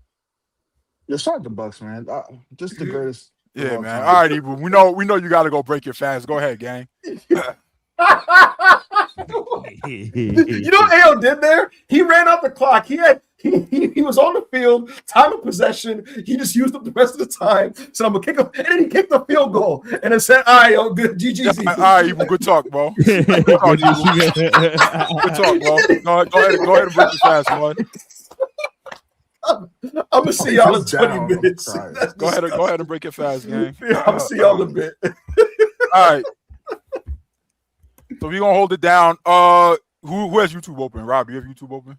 Let's start the Bucks, man. Just the greatest. Yeah, man. All right, Ibu. We know you got to go break your fast. Go ahead, gang. You know what AO did there? He ran out the clock. He was on the field, time of possession. He just used up the rest of the time. So I'm gonna kick him, and then he kicked the field goal, and it said, "All right, good, GG." All right, Ibu, good talk, bro. Good talk, bro. Go ahead and break your fast, man. I'm gonna see y'all in 20 minutes. Go ahead and break it fast, gang. Yeah, I'm gonna see y'all in a bit. All right. So we're gonna hold it down. Who has YouTube open? Rob, you have YouTube open?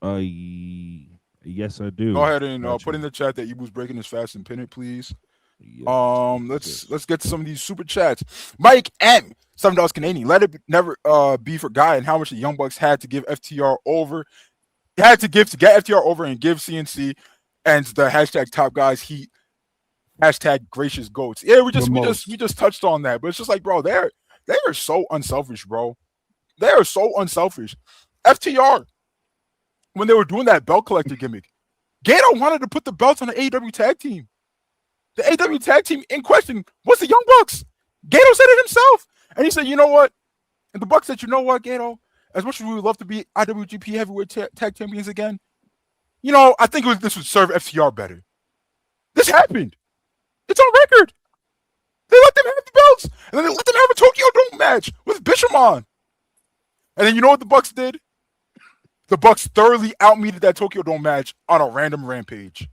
Yes, I do. Go ahead and put in the chat that Ibu's breaking his fast and pin it, please. Yes, let's get to some of these super chats. Mike M, $7 Canadian. Let it never be forgotten how much the Young Bucks had to give FTR over. Had to get FTR over and give CNC and the hashtag top guys heat. Hashtag gracious goats. Yeah, we just touched on that, but it's just like, bro, they are so unselfish, bro. They are so unselfish. FTR, when they were doing that belt collector gimmick, Gato wanted to put the belts on the AEW tag team. The AEW tag team in question was the Young Bucks. Gato said it himself. And he said, you know what? And the Bucks said, you know what, Gato? As much as we would love to be IWGP Heavyweight Tag Champions again, you know, I think this would serve FTR better. This happened. It's on record. They let them have the belts, and then they let them have a Tokyo Dome match with Bishamon. And then you know what the Bucks did? The Bucks thoroughly outmeted that Tokyo Dome match on a random rampage.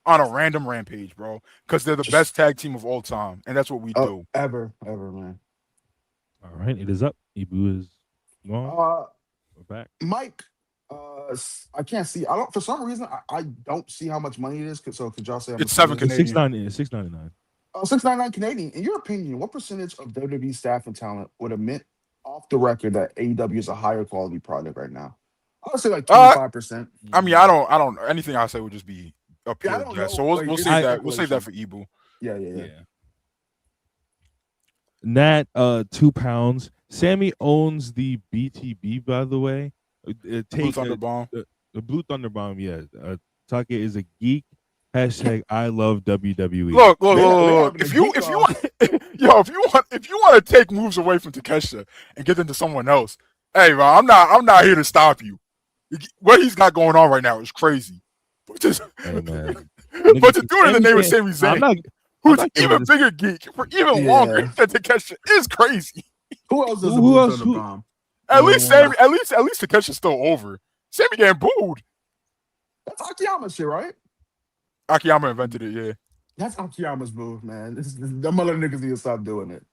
on a random rampage, bro, because they're the best tag team of all time, and that's what we do. Ever, man. All right, it is up. Ibu is gone. We're back. Mike, I can't see. I don't. For some reason, I don't see how much money it is. So could y'all say it's $7 Canadian? $6.99. $6.99 Canadian. In your opinion, what percentage of WWE staff and talent would admit off the record that AEW is a higher quality product right now? I would say like 25%. I mean, I don't. Anything I say would just be a pure guess. So we'll save that. We'll save that for Ibu. Yeah. Nat, 2 pounds. Sammy owns the BTB, by the way. Blue Thunder Bomb. The Blue Thunder Bomb, yeah. Taka is a geek. Hashtag I love WWE. Look. If you want to take moves away from Takeshita and get them to someone else, hey, bro, I'm not here to stop you. What he's got going on right now is crazy. But to do it in the name of Sami Zayn, who's an even bigger geek for even longer than Takeshita, is crazy. Who else does the Blue Thunder Bomb? At least Takeshi's still over. Sammy getting booed. That's Akiyama shit, right? Akiyama invented it, yeah. That's Akiyama's move, man. Them other niggas need to stop doing it.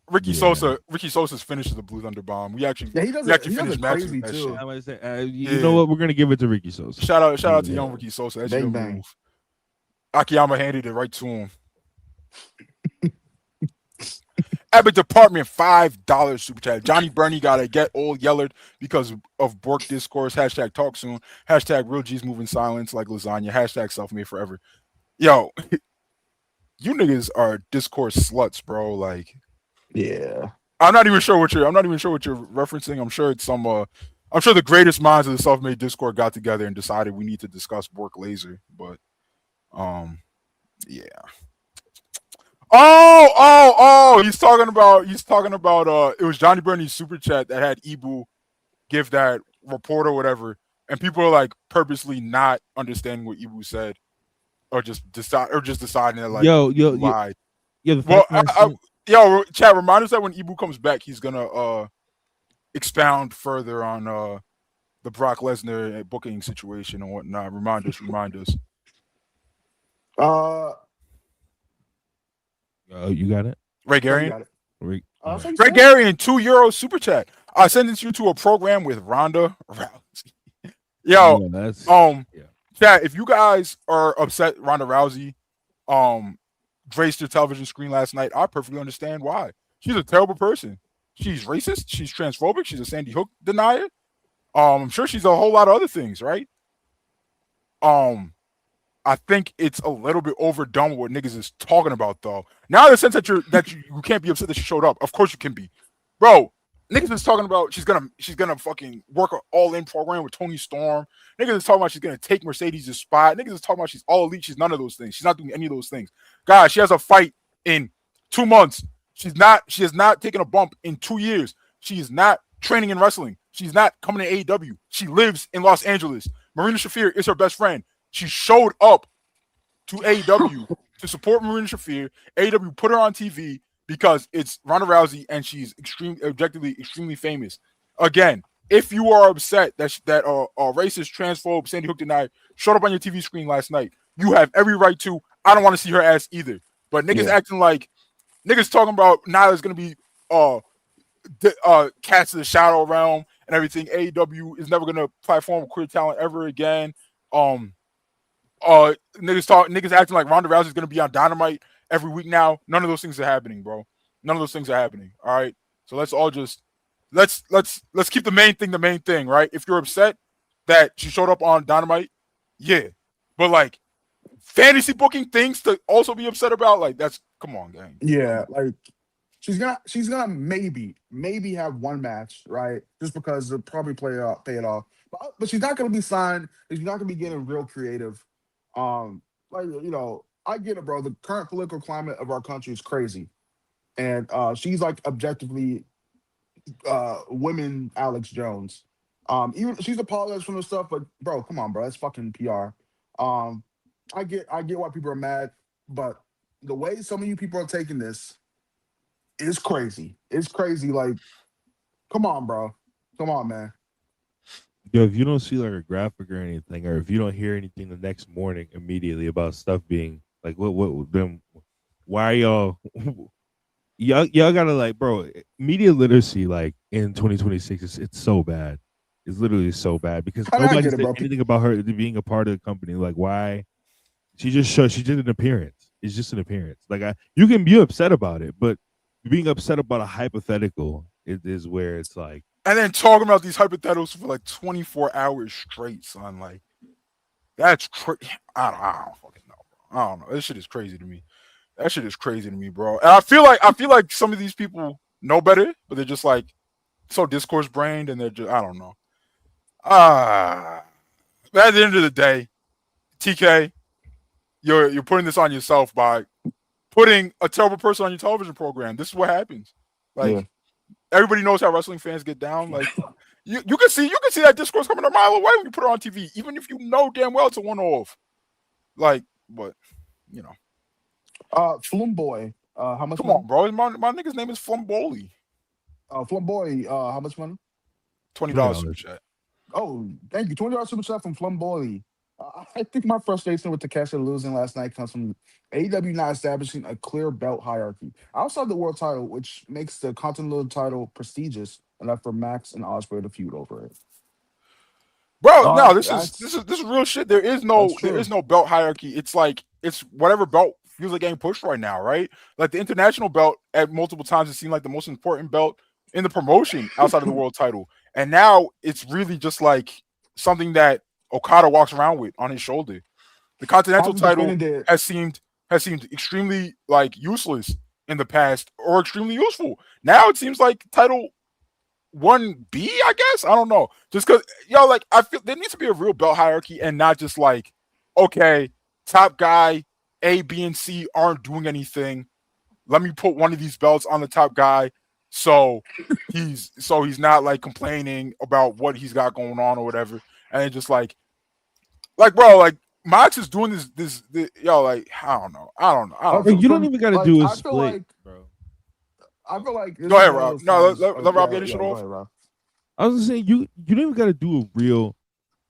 Ricky Sosa's finishes the Blue Thunder Bomb. We actually finished matches with that shit. You know what? We're gonna give it to Ricky Sosa. Shout out to young Ricky Sosa. That's your move. Akiyama handed it right to him. Epic Department, $5 super chat. Johnny Burney gotta get all yellered because of Bork discourse. Hashtag talk soon. Hashtag real G's moving silence like lasagna. Hashtag self-made forever. Yo, you niggas are discourse sluts, bro. Like, yeah. I'm not even sure what you're referencing. I'm sure it's some I'm sure the greatest minds of the self-made Discord got together and decided we need to discuss Bork Laser, but yeah. Oh, he's talking about it was Johnny Burney's super chat that had Ibu give that report or whatever, and people are like purposely not understanding what Ibu said or just deciding that like lied. Chat, remind us that when Ibu comes back, he's gonna expound further on the Brock Lesnar booking situation and whatnot. Remind us. You got it? Ray Garian? Ray Garian, €2 super chat. I sentence you to a program with Ronda Rousey. Yo, chat, if you guys are upset Ronda Rousey graced your television screen last night, I perfectly understand why. She's a terrible person. She's racist. She's transphobic. She's a Sandy Hook denier. I'm sure she's a whole lot of other things, right? I think it's a little bit overdone with what niggas is talking about, though. Now, in the sense that you can't be upset that she showed up. Of course you can be, bro. Niggas is talking about she's gonna fucking work an all-in program with Tony Storm. Niggas is talking about she's gonna take Mercedes' spot. Niggas is talking about she's all elite. She's none of those things. She's not doing any of those things. Guys, she has a fight in 2 months. She has not taken a bump in 2 years. She is not training in wrestling. She's not coming to AEW. She lives in Los Angeles. Marina Shafir is her best friend. She showed up to AEW to support Marina Shafir. AEW put her on TV because it's Ronda Rousey and she's objectively extremely famous. Again, if you are upset that racist, transphobe, Sandy Hook denier showed up on your TV screen last night, you have every right to. I don't want to see her ass either. But niggas acting like niggas talking about Nyla's gonna be cats of the shadow realm and everything. AEW is never gonna platform queer talent ever again. Niggas acting like Ronda Rousey is gonna be on Dynamite every week now. None of those things are happening, bro. None of those things are happening. All right. So let's all just let's keep the main thing, right? If you're upset that she showed up on Dynamite, yeah. But like fantasy booking things to also be upset about, like that's come on, gang. Yeah, like she's gonna maybe have one match, right? Just because it'll probably pay it off. But she's not gonna be signed. She's not gonna be getting real creative. Like, you know, I get it, bro. The current political climate of our country is crazy. And she's like objectively women Alex Jones. Even she's apologized for the stuff, but bro, come on, bro. That's fucking PR. I get why people are mad, but the way some of you people are taking this is crazy. It's crazy. Like, come on, bro. Come on, man. Yo, if you don't see like a graphic or anything, or if you don't hear anything the next morning immediately about stuff being like, what, then why y'all, y'all gotta like, bro, media literacy, like in 2026, it's so bad. It's literally so bad because nobody said anything about her being a part of the company. Like, why? She did an appearance. It's just an appearance. Like, you can be upset about it, but being upset about a hypothetical is where it's like. And then talking about these hypotheticals for like 24 hours straight, son. Like, that's crazy. I don't fucking know, bro. I don't know. This shit is crazy to me. That shit is crazy to me, bro. And I feel like some of these people know better, but they're just like so discourse brained, and they're just, I don't know. But at the end of the day, TK, you're putting this on yourself by putting a terrible person on your television program. This is what happens. Like, everybody knows how wrestling fans get down. Like, you can see that discourse coming a mile away when you put it on TV, even if you know damn well it's a one-off. Like, but you know. Flumboy, how much? Come on, bro. My nigga's name is Flamboy. Flumboy, how much money? $20 super chat. Oh, thank you. $20 super chat from Flumboy. I think my frustration with Takeshita losing last night comes from AEW not establishing a clear belt hierarchy outside the world title, which makes the Continental title prestigious enough for Max and Ospreay to feud over it. Bro, no, this is real shit. There is no belt hierarchy. It's like it's whatever belt feels like getting pushed right now, right? Like the international belt at multiple times it seemed like the most important belt in the promotion outside of the world title. And now it's really just like something that Okada walks around with on his shoulder. The Continental title has seemed extremely like useless in the past or extremely useful. Now it seems like title 1B, I guess. I don't know. Just because like I feel there needs to be a real belt hierarchy and not just like, okay, top guy A, B, and C aren't doing anything. Let me put one of these belts on the top guy. So he's not like complaining about what he's got going on or whatever. And it's just like bro, like Mox is doing this like I don't know. You don't even gotta do a split, bro. I feel like go ahead, Rob. No, let Rob get his shit off. Ahead, I was gonna say you don't even gotta do a real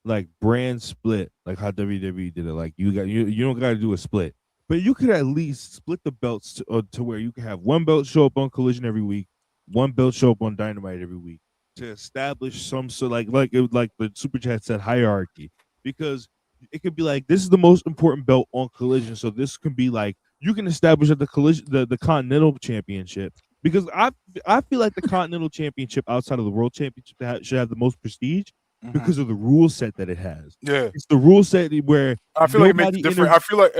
like brand split like how WWE did it. Like you don't gotta do a split. But you could at least split the belts to where you can have one belt show up on Collision every week, one belt show up on Dynamite every week to establish some sort like the super chat said hierarchy, because it could be like this is the most important belt on Collision, so this can be like you can establish at the Collision the Continental Championship, because I feel like the Continental Championship outside of the World Championship should have the most prestige. Because of the rule set that it has. Yeah, it's the rule set where I feel like it makes it different. I feel like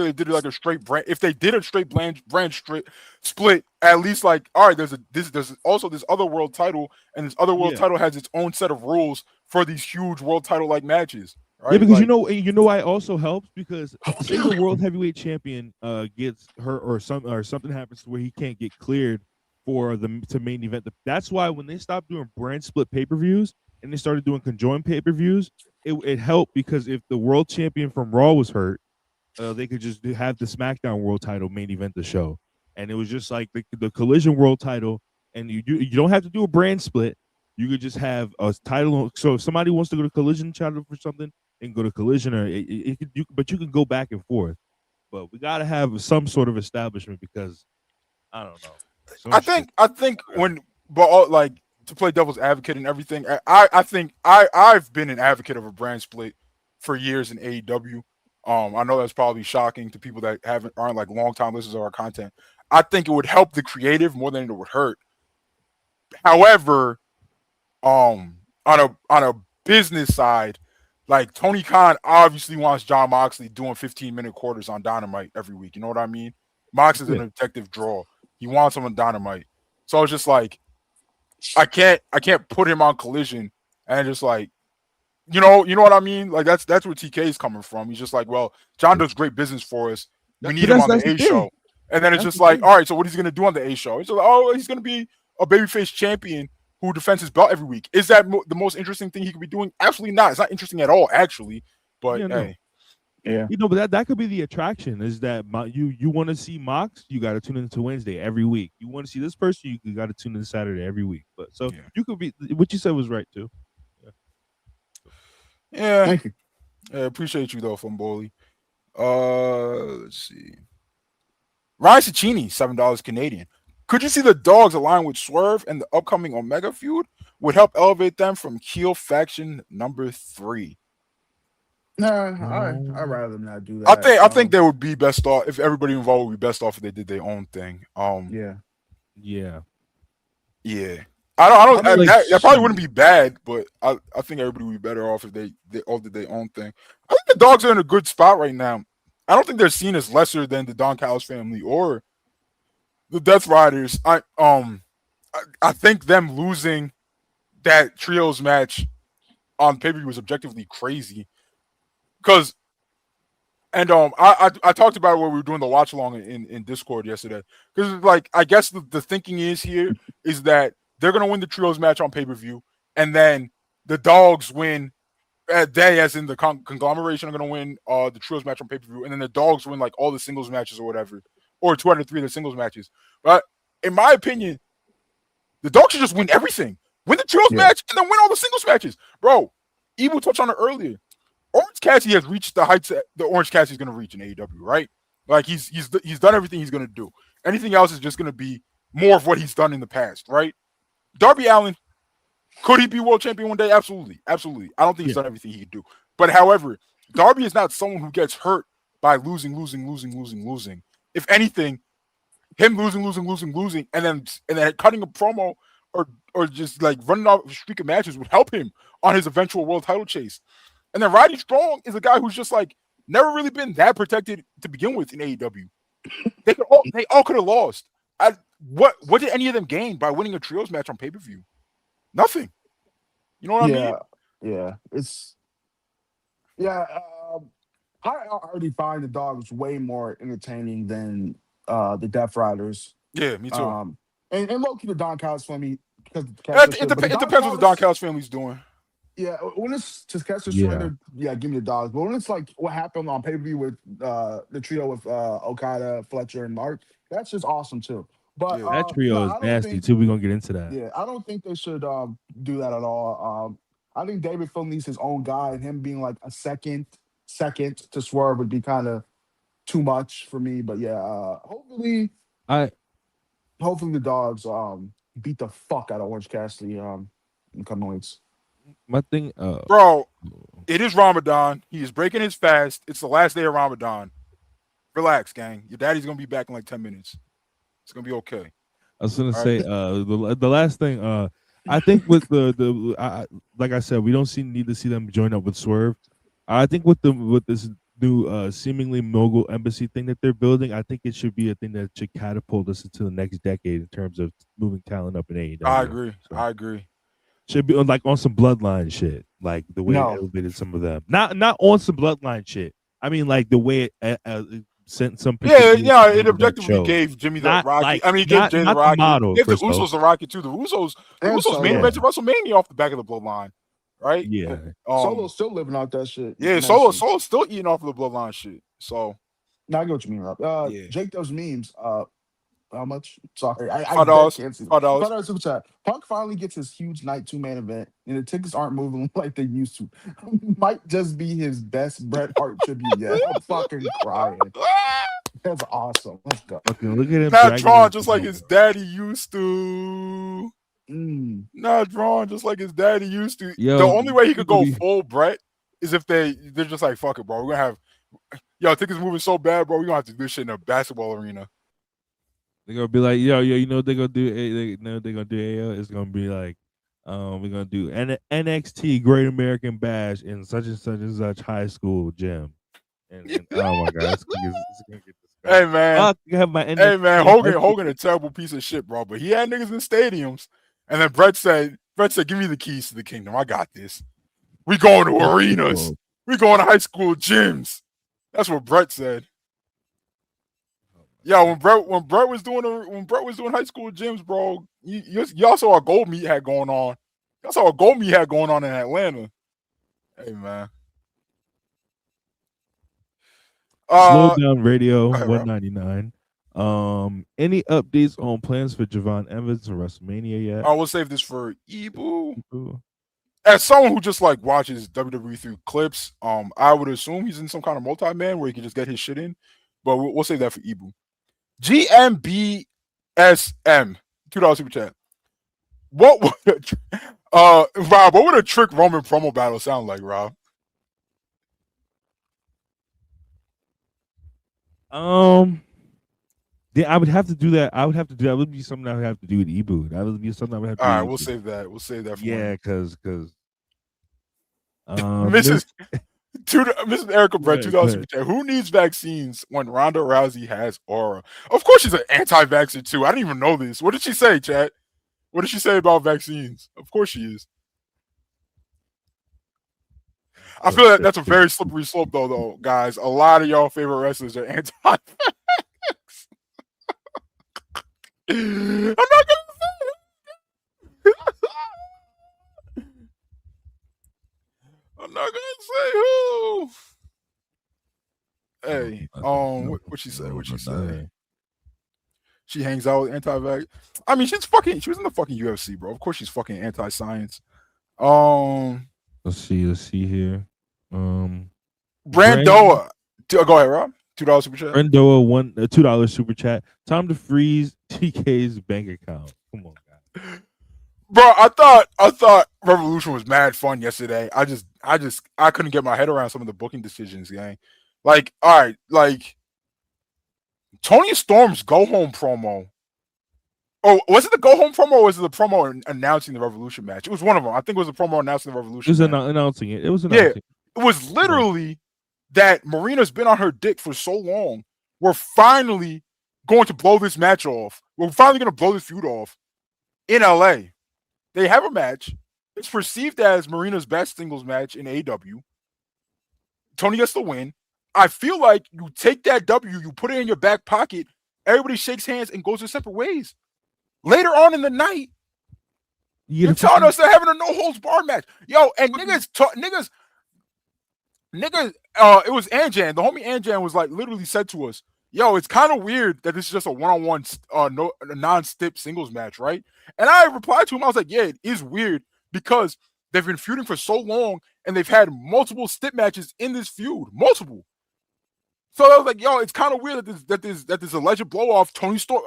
they did like a straight brand. If they did a straight brand straight split, at least like all right, there's also this other world title, and this other world title has its own set of rules for these huge world title like matches. Right? Yeah, because you know why it also helps, because say the world heavyweight champion gets hurt or something happens to where he can't get cleared for to main event. That's why when they stopped doing brand split pay-per-views and they started doing conjoined pay-per-views, it helped, because if the world champion from Raw was hurt, they could just have the SmackDown world title main event the show. And it was just like the Collision world title, and you don't have to do a brand split. You could just have a title. So if somebody wants to go to Collision title for something, and go to Collision, or but you can go back and forth. But we got to have some sort of establishment, because I don't know. I think like, to play devil's advocate and everything, I think I've been an advocate of a brand split for years in AEW. I know that's probably shocking to people that aren't like long-time listeners of our content. I think it would help the creative more than it would hurt. However, on a business side, like Tony Khan obviously wants Jon Moxley doing 15-minute quarters on Dynamite every week. You know what I mean? Mox is an effective draw. He wants him on Dynamite. So it's just like, I can't put him on Collision and just like, you know what I mean? Like that's where TK is coming from. He's just like, well, John does great business for us. We need him on the A show. And then it's just like, all right, so what is he gonna do on the A show? It's like, oh, he's gonna be a babyface champion who defends his belt every week. Is that the most interesting thing he could be doing? Absolutely not. It's not interesting at all, actually. But hey. Yeah, but that could be the attraction, is that you want to see Mox, you got to tune into Wednesday every week. You want to see this person, you got to tune in Saturday every week. But so you could be, what you said was right too. Yeah. Thank you. Yeah, appreciate you though, Fumboli. Let's see. Ryan Cicchini, $7 Canadian. Could you see the dogs align with Swerve and the upcoming Omega feud would help elevate them from heel faction number 3? Nah, I'd rather not do that. I think they would be best off if everybody involved would be best off if they did their own thing. Yeah. I don't. That probably wouldn't be bad, but I think everybody would be better off if they all did their own thing. I think the dogs are in a good spot right now. I don't think they're seen as lesser than the Don Callis family or the Death Riders. I think them losing that trios match on pay-per-view was objectively crazy. Because, and I talked about it when we were doing the watch along in Discord yesterday. Because like I guess the thinking is here is that they're gonna win the trios match on pay-per-view, and then the dogs win. They, as in the conglomeration, are gonna win the trios match on pay-per-view, and then the dogs win like all the singles matches or whatever, or 2 out of 3 of the singles matches. But in my opinion, the dogs should just win everything. Win the trios match and then win all the singles matches, bro. Ebu touched on it earlier. Orange Cassidy has reached the heights that the Orange Cassidy is going to reach in AEW, right? Like he's done everything he's going to do. Anything else is just going to be more of what he's done in the past, right? Darby Allin, could he be world champion one day? Absolutely. I don't think he's done everything he could do. But however, Darby is not someone who gets hurt by losing. If anything, him losing, and then cutting a promo or just like running off a streak of matches would help him on his eventual world title chase. And then Roddy Strong is a guy who's just like never really been that protected to begin with in AEW. They all could have lost. What did any of them gain by winning a trios match on pay-per-view? Nothing. You know what I mean? Yeah. I already find the dogs way more entertaining than the Death Riders. Yeah, me too. And low-key the Don Callis family. It depends what the Don Callis family's doing. Yeah, when it's just catch the surrender, give me the dogs. But when it's like what happened on pay-per-view with the trio with Okada, Fletcher, and Mark, that's just awesome too. But that trio is nasty too. We're gonna get into that. Yeah, I don't think they should do that at all. I think David Finley's his own guy, and him being like a second to Swerve would be kind of too much for me. But yeah, hopefully the dogs beat the fuck out of Orange Cassidy in coming weeks. My thing, bro, it is Ramadan. He is breaking his fast. It's the last day of Ramadan. Relax, gang. Your daddy's gonna be back in like 10 minutes. It's gonna be okay. I was gonna say the last thing. I think with the like I said, we don't need to see them join up with Swerve. I think with this new seemingly mogul embassy thing that they're building, I think it should be a thing that should catapult us into the next decade in terms of moving talent up in AEW. I agree. Should be like on some bloodline shit, like the way it elevated some of them. Not on some bloodline shit. I mean, like the way it sent some people. Yeah. It objectively gave Jimmy the Rocket. He gave Jay the Rocket. Model, gave the Usos the Rocket too. The Usos main event WrestleMania off the back of the bloodline, right? Yeah. Solo's still living out that shit. Yeah, Solo's still eating off of the bloodline shit. So. Now I get what you mean, Rob. Jake does memes. How much? Sorry, I can't see. $5 super chat. Punk finally gets his huge night 2-man event, and the tickets aren't moving like they used to. Might just be his best Bret Hart tribute yet. I'm fucking crying. That's awesome. Let's go. Okay, look at him. Not drawn just like his daddy used to. Not drawn just like his daddy used to. Yo, the only way he could go full Bret is if they're just like, fuck it, bro. We're gonna have tickets moving so bad, bro. We're gonna have to do this shit in a basketball arena. They're gonna be like, yo, you know what they're gonna do? They're gonna do. It's gonna be like, we're gonna do NXT Great American Bash in such and such high school gym. And oh my god, it's gonna get this. Hey man, Hogan a terrible piece of shit, bro. But he had niggas in stadiums, and then Bret said, "Give me the keys to the kingdom. I got this. We going to arenas. We going to high school gyms." That's what Bret said. Yeah, when Bret was doing high school gyms, bro, y'all saw what Gold Meat had going on. Y'all saw what Gold Meat had going on in Atlanta. Hey man. Slow down radio 199. Any updates on plans for Javon Evans and WrestleMania yet? I will save this for Ebu. as someone who just like watches WWE through clips, I would assume he's in some kind of multi-man where he can just get his shit in. But we'll save that for Ibu. GMBSM, $2 super chat. What would Rob? What would a Trick Roman promo battle sound like, Rob? Yeah, I would have to do that. That would be something I would have to do with Ibu. That would be something I would have to do. All right, we'll save that. We'll save that for because Mrs. Erica Brett, $2. Who needs vaccines when Ronda Rousey has aura? Of course she's an anti-vaxxer too. I didn't even know this. What did she say, chat? What did she say about vaccines? Of course she is. I feel like that's a very slippery slope, though, guys. A lot of y'all favorite wrestlers are anti-vax. I'm not gonna say it. I'm not gonna say who. Hey, what she say? What she say? She hangs out with anti-vax. I mean, she was in the fucking UFC, bro. Of course she's fucking anti-science. Let's see here. Brandoa. Go ahead, Rob. $2 super chat. Brandoa $2 super chat. Time to freeze TK's bank account. Come on, guys. Bro, I thought Revolution was mad fun yesterday. I couldn't get my head around some of the booking decisions, gang. Like, all right, like Tony Storm's go home promo. Oh, was it the go home promo or was it the promo announcing the Revolution match? It was one of them. I think it was the promo announcing the Revolution. It was announcing it. It was announcing. It was literally that Marina's been on her dick for so long. We're finally going to blow this match off. We're finally going to blow this feud off in LA. They have a match. It's perceived as Marina's best singles match in AEW. Tony gets the win. I feel like you take that W, you put it in your back pocket, everybody shakes hands and goes their separate ways. Later on in the night, you're telling us they're having a no-holds-barred match. Yo, and niggas, it was Anjan. The homie Anjan was like literally said to us, yo, it's kind of weird that this is just a one-on-one, non-stip singles match, right? And I replied to him, I was like, yeah, it is weird because they've been feuding for so long and they've had multiple stip matches in this feud, multiple. So I was like, yo, it's kind of weird that this alleged blow-off, Tony Storm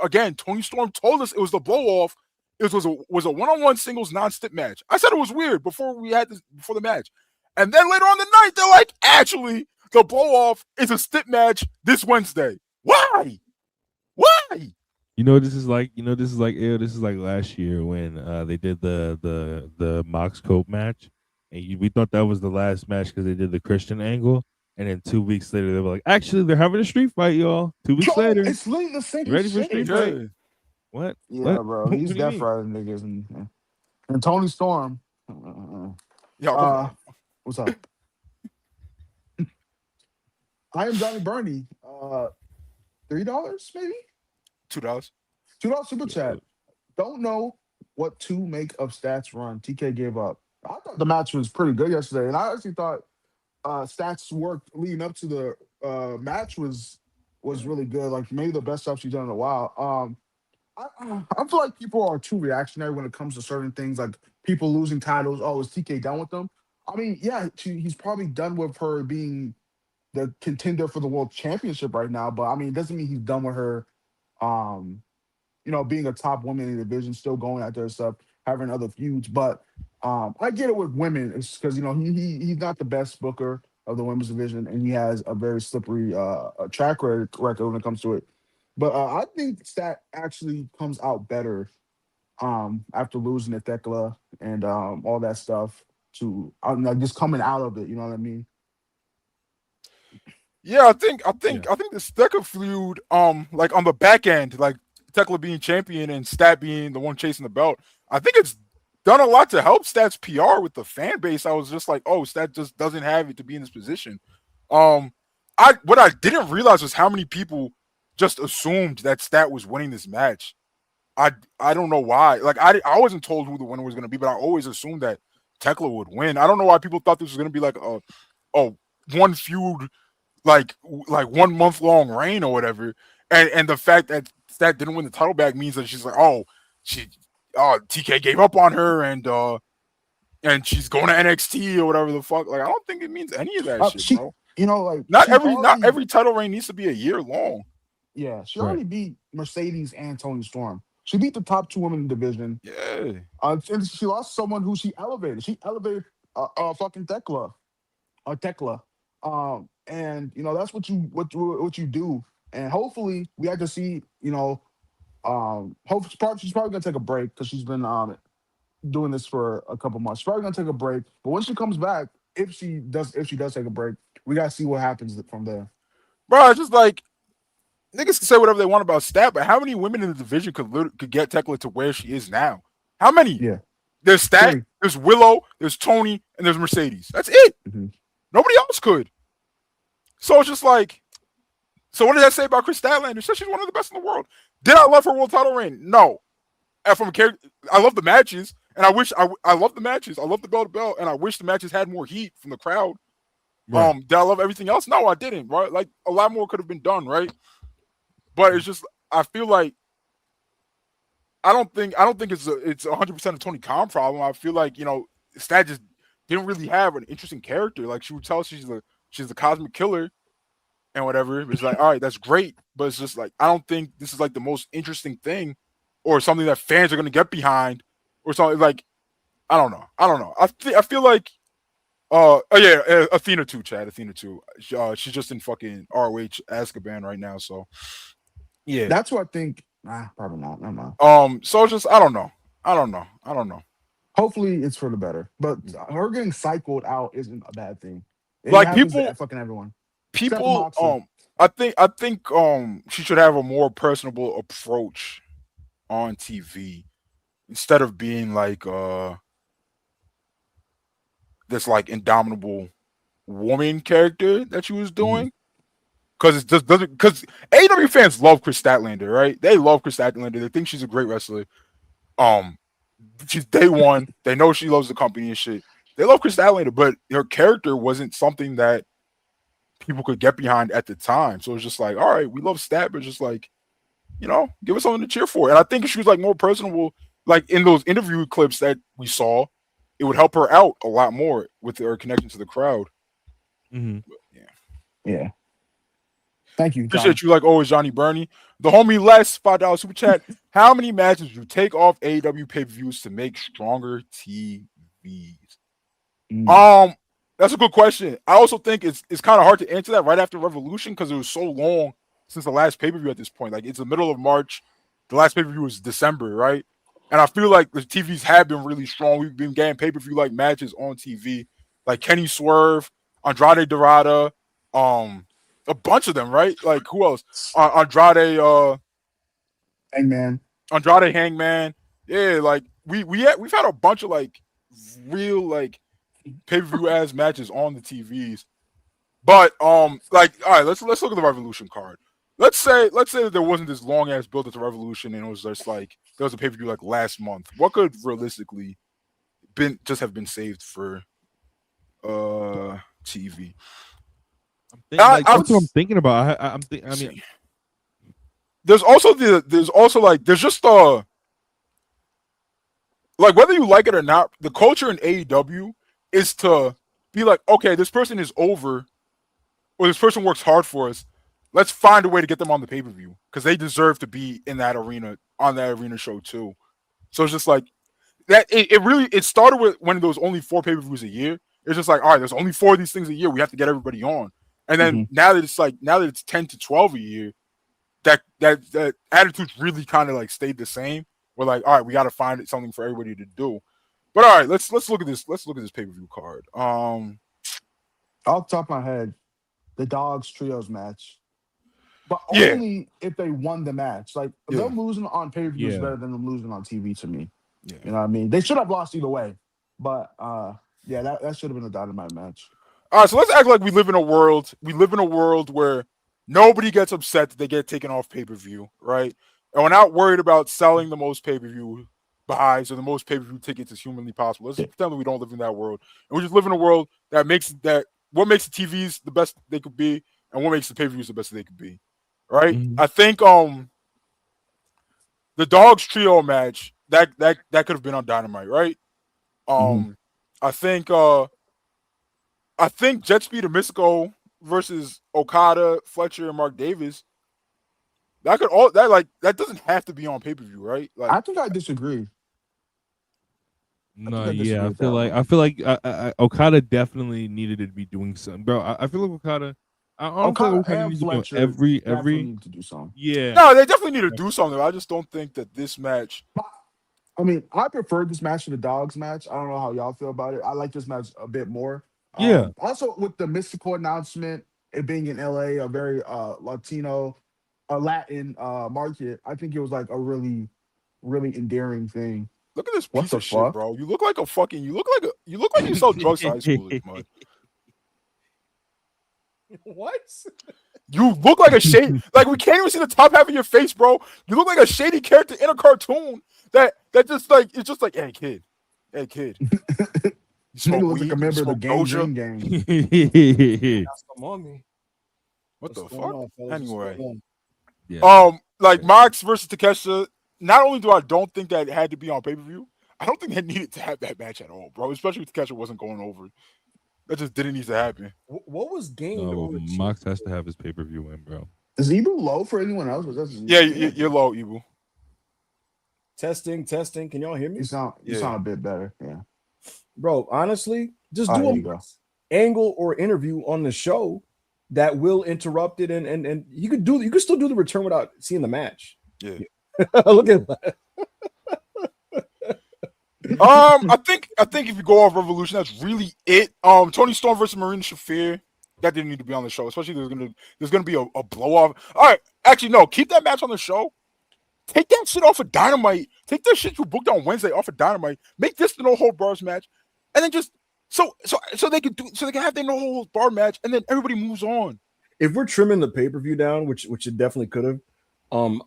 told us it was the blow-off. It was a one-on-one singles non-stip match. I said it was weird before the match. And then later on the night, they're like, actually, the blow-off is a stip match this Wednesday. Why? This is like last year when they did the Mox Cope match, and we thought that was the last match because they did the Christian angle, and then 2 weeks later they were like, actually they're having a street fight, y'all. 2 weeks later, it's late the same. Ready for street fight? What? Yeah, bro, he's deaf riding niggas and Tony Storm. What's up? I am Johnny Bernie. $3 maybe. $2. $2 super chat. Don't know what to make of Stats run. TK gave up. I thought the match was pretty good yesterday, and I actually thought Stats work leading up to the match was really good. Like maybe the best stuff she's done in a while. I feel like people are too reactionary when it comes to certain things, like people losing titles. Oh, is TK done with them? I mean, yeah, he's probably done with her being the contender for the world championship right now. But I mean, it doesn't mean he's done with her. Being a top woman in the division, still going out there and stuff, having other feuds. But I get it with women. It's because he's not the best booker of the women's division, and he has a very slippery track record when it comes to it. But I think Stat actually comes out better after losing to Thekla and all that stuff. Just coming out of it, you know what I mean? Yeah, I think this Thekla feud, like on the back end, like Thekla being champion and Stat being the one chasing the belt, I think it's done a lot to help Stat's PR with the fan base. I was just like, oh, Stat just doesn't have it to be in this position. What I didn't realize was how many people just assumed that Stat was winning this match. I don't know why. Like I wasn't told who the winner was going to be, but I always assumed that Thekla would win. I don't know why people thought this was going to be like a one feud, like 1 month long reign or whatever. And the fact that Stat didn't win the title back means that she's like, TK gave up on her, and and she's going to NXT or whatever the fuck. Like, I don't think it means any of that shit, bro. You know, like not every title reign needs to be a year long. Yeah, she already beat Mercedes and Toni Storm. She beat the top 2 women in the division. Yeah, and she lost someone who she elevated. She elevated fucking Tekla. And you know that's what you do. And hopefully we have to see. You know, she's probably gonna take a break because she's been doing this for a couple months. She's probably gonna take a break. But when she comes back, if she does take a break, we gotta see what happens from there. Bro, it's just like niggas can say whatever they want about Stat, but how many women in the division could get Tekla to where she is now? How many? Yeah. There's Stat, there's Willow, there's Toni, and there's Mercedes. That's it. Mm-hmm. Nobody else could. So it's just like, so what did that say about Chris Statlander? She said she's one of the best in the world. Did I love her world title reign? No. And from a character, I love the matches, and I love the matches. I love the bell to bell, and I wish the matches had more heat from the crowd. Right. Did I love everything else? No, I didn't. Right? Like a lot more could have been done, right? But it's just, I feel like I don't think it's 100% a Tony Khan problem. I feel like, you know, Stat just didn't really have an interesting character. Like she would tell us she's the cosmic killer and whatever. It's like, all right, that's great, but it's just like I don't think this is like the most interesting thing or something that fans are gonna get behind or something. Like I don't know. I feel like Athena too, Chad. Athena too. She's just in fucking ROH Azkaban right now, so yeah. That's what I think. Probably not. Never mind. So just I don't know. Hopefully it's for the better. But her getting cycled out isn't a bad thing. Like people, fucking everyone. People, I think she should have a more personable approach on TV instead of being like this like indomitable woman character that she was doing. Because it just doesn't. Because AEW fans love Chris Statlander, right? They love Chris Statlander. They think she's a great wrestler. She's day one. They know she loves the company and shit. They love Chris Statlander, but her character wasn't something that people could get behind at the time. So it's just like, all right, we love Stat, but just like, you know, give us something to cheer for. And I think if she was like more personable, like in those interview clips that we saw, it would help her out a lot more with her connection to the crowd. Mm-hmm. Yeah. Thank you. Appreciate you like always, Johnny Burney. The homie Les, $5 super chat. How many matches would you take off AEW pay-per-views to make stronger TVs? That's a good question. I also think it's kind of hard to answer that right after Revolution because it was so long since the last pay-per-view at this point. Like it's the middle of March. The last pay-per-view was December, right? And I feel like the TVs have been really strong. We've been getting pay-per-view like matches on TV, like Kenny Swerve, Andrade Dorada, a bunch of them, right? Like who else? Andrade Hangman. Yeah, like we've had a bunch of like real like pay-per-view ass matches on the TVs. But like all right, let's look at the Revolution card. Let's say that there wasn't this long ass build at the Revolution and it was just like there was a pay-per-view like last month. What could realistically have been saved for TV? That's what I'm thinking about. I mean, there's just like whether you like it or not, the culture in AEW is to be like, okay, this person is over, or this person works hard for us. Let's find a way to get them on the pay-per-view because they deserve to be in that arena on that arena show too. So it's just like that. It started with when there was only 4 pay-per-views a year. It's just like, all right, there's only 4 of these things a year. We have to get everybody on. And then now that it's 10 to 12 a year, that attitude's really kind of like stayed the same. We're like, all right, we got to find something for everybody to do. But all right, let's look at this. Let's look at this pay-per-view card. Off the top of my head, the Dogs Trios match, but only if they won the match. Like them losing on pay-per-view is better than them losing on TV to me. Yeah. You know what I mean? They should have lost either way, but that should have been a Dynamite match. All right, so let's act like we live in a world. We live in a world where nobody gets upset that they get taken off pay-per-view, right? And we're not worried about selling the most pay-per-view buys or the most pay-per-view tickets as humanly possible. Let's pretend that we don't live in that world. And we just live in a world what makes the TVs the best they could be and what makes the pay-per-views the best they could be, right? Mm-hmm. I think the Dogs Trio match, that could have been on Dynamite, right? I think Jet Speed and Mystico versus Okada, Fletcher, and Mark Davis. That doesn't have to be on pay-per-view, right? Like, I think I disagree. No, yeah, I feel like Okada definitely needed to be doing something, bro. I feel like Okada. I don't feel like Okada needs to be on every need to do something. Yeah, no, they definitely need to do something. I just don't think that this match. I mean, I prefer this match to the Dogs match. I don't know how y'all feel about it. I like this match a bit more. Yeah. Also, with the Mystical announcement, it being in LA, a very Latino, Latin market, I think it was like a really, really endearing thing. Look at this piece of shit, bro. You look like you sell drugs to high schoolers, man. What? You look like a shady. Like, we can't even see the top half of your face, bro. You look like a shady character in a cartoon that just like it's just like, hey kid. You smoke looks weed, like a member of the Doja. gang. Come on me. What the fuck? On, Anyway, Yeah. like Mox versus Takeshita. Not only do I don't think that it had to be on pay-per-view, I don't think they needed to have that match at all, bro. Especially if Takeshita wasn't going over. That just didn't need to happen. What was gained? No, Mox has to have his pay-per-view win, bro. Is Ibu low for anyone else? Yeah, you're low, Ibu. Testing. Can y'all hear me? You sound a bit better. Yeah, bro. Honestly, just do an angle or interview on the show that will interrupt it, and you could still do the return without seeing the match. Yeah. Look at that. I think if you go off Revolution, that's really it. Tony Storm versus Marina Shafir, that didn't need to be on the show, especially there's gonna be a blow off. All right, actually no, keep that match on the show. Take that shit off of Dynamite. Take that shit you booked on Wednesday off of Dynamite. Make this the no hold bars match, and then just so they can have their no hold bar match, and then everybody moves on. If we're trimming the pay-per-view down, which it definitely could have.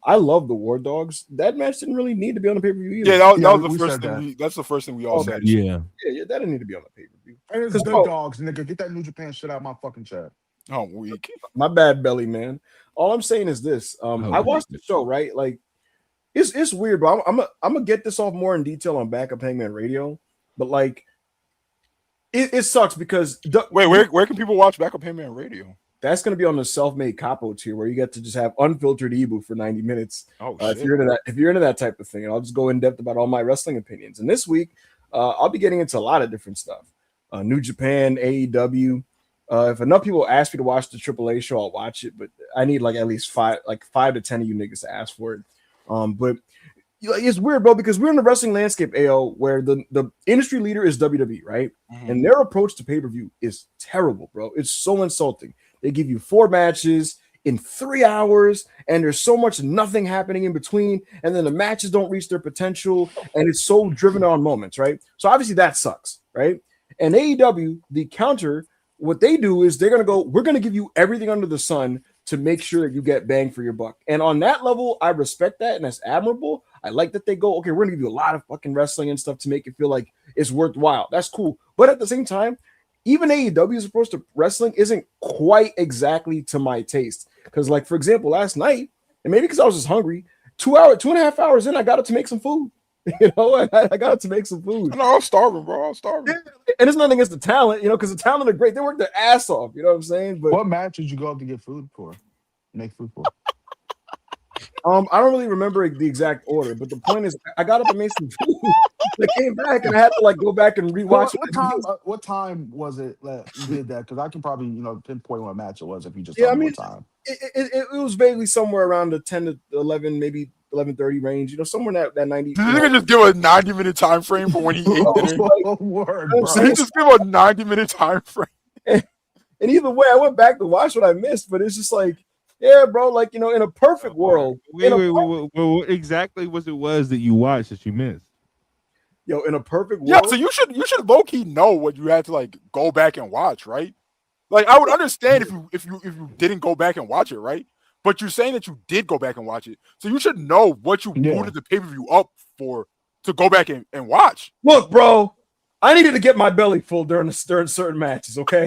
I love the War Dogs. That match didn't really need to be on the pay-per-view either. Yeah, that was the first thing. That's the first thing we all said. Yeah, that didn't need to be on the pay-per-view. Because the Dogs, nigga, get that New Japan shit out of my fucking chat. Oh, weak. My bad, belly man. All I'm saying is this: I watched the show, right? Like, it's weird, bro. I'm gonna get this off more in detail on Backup Hangman Radio, but like, it sucks because where can people watch Backup Hangman Radio? That's going to be on the self-made capo tier where you get to just have unfiltered Ibu for 90 minutes. If you're into that type of thing, and I'll just go in depth about all my wrestling opinions. And this week, I'll be getting into a lot of different stuff. New Japan, AEW. If enough people ask me to watch the AAA show, I'll watch it. But I need like at least 5 to 10 of you niggas to ask for it. But it's weird, bro, because we're in the wrestling landscape, AO, where the industry leader is WWE, right? Mm-hmm. And their approach to pay-per-view is terrible, bro. It's so insulting. They give you 4 matches in 3 hours, and there's so much nothing happening in between, and then the matches don't reach their potential, and it's so driven on moments, right? So obviously that sucks, right? And AEW, the counter, what they do is they're going to go, we're going to give you everything under the sun to make sure that you get bang for your buck. And on that level, I respect that, and that's admirable. I like that they go, okay, we're going to give you a lot of fucking wrestling and stuff to make it feel like it's worthwhile. That's cool. But at the same time, even AEW's approach to wrestling isn't quite exactly to my taste. Because, like, for example, last night, and maybe because I was just hungry, 2.5 hours in, I got up to make some food. You know, I got up to make some food. No, I was starving, bro. I was starving. And it's nothing against the talent, you know, because the talent are great. They work their ass off. You know what I'm saying? But what match did you go up to get food for? Make food for? I don't really remember the exact order, but the point is, I got up and made some food. I came back and I had to like go back and rewatch it. What time was it that you did that? Because I can probably pinpoint what match it was if you just time. It was vaguely somewhere around the 10 to 11, maybe 11:30 range. You know, somewhere in that 90. Did you just give a 90-minute time frame for when he ate dinner? Word, bro. So he just give a 90-minute time frame. And either way, I went back to watch what I missed, but it's just like. Yeah, bro. Like, you know, in a perfect world. Wait, what exactly was that you watched that you missed? Yo, in a perfect world. Yeah, so you should low key know what you had to like go back and watch, right? Like, I would understand if you didn't go back and watch it, right? But you're saying that you did go back and watch it, so you should know what you booted the pay-per-view up for to go back and watch. Look, bro, I needed to get my belly full during certain matches, okay?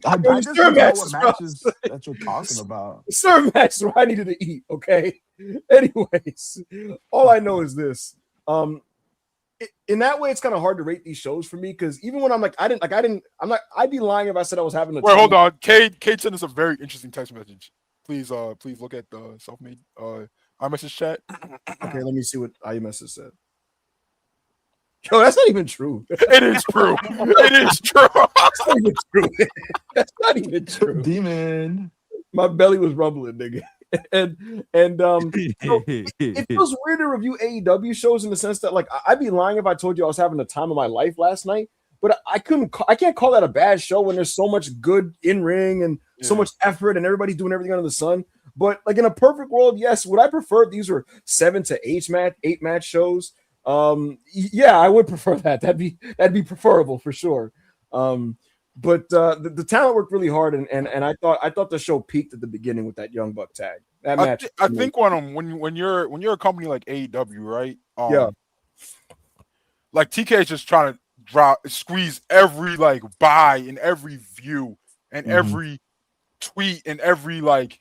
I just don't know what matches that you're talking about. Certain matches where I needed to eat, okay? Anyways, all I know is this. in that way, it's kind of hard to rate these shows for me because even when I'm like, I'd be lying if I said I was having a. Wait, hold on. Cade sent us a very interesting text message. Please look at the self-made iMessage chat. Okay, let me see what iMessage said. Yo, that's not even true. It is true. It is true. That's not even true. That's not even true. Demon. My belly was rumbling, nigga. So it feels weird to review AEW shows in the sense that, like, I'd be lying if I told you I was having the time of my life last night. But I can't call that a bad show when there's so much good in ring and so much effort and everybody's doing everything under the sun. But like in a perfect world, yes, would I prefer if these were 7 to 8 match shows? Yeah, I would prefer that. That'd be preferable for sure. But the talent worked really hard, and I thought the show peaked at the beginning with that Young Buck tag. That match. I think when you're a company like AEW, right? Like TK is just trying to squeeze every like buy in every view and every tweet and every like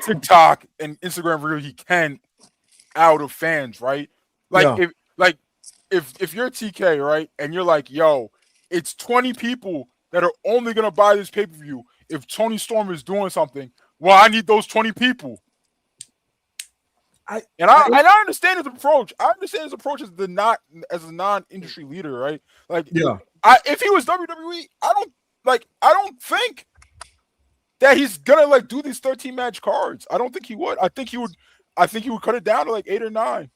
TikTok and Instagram reel he can out of fans, right? Like if you're TK, right, and you're like, yo, it's 20 people that are only gonna buy this pay-per-view if Tony Storm is doing something. Well, I need those 20 people. I understand his approach. I understand his approach as a non-industry leader, right? Like, if he was WWE, I don't think that he's gonna like do these 13 match cards. I don't think he would. I think he would cut it down to like 8 or 9.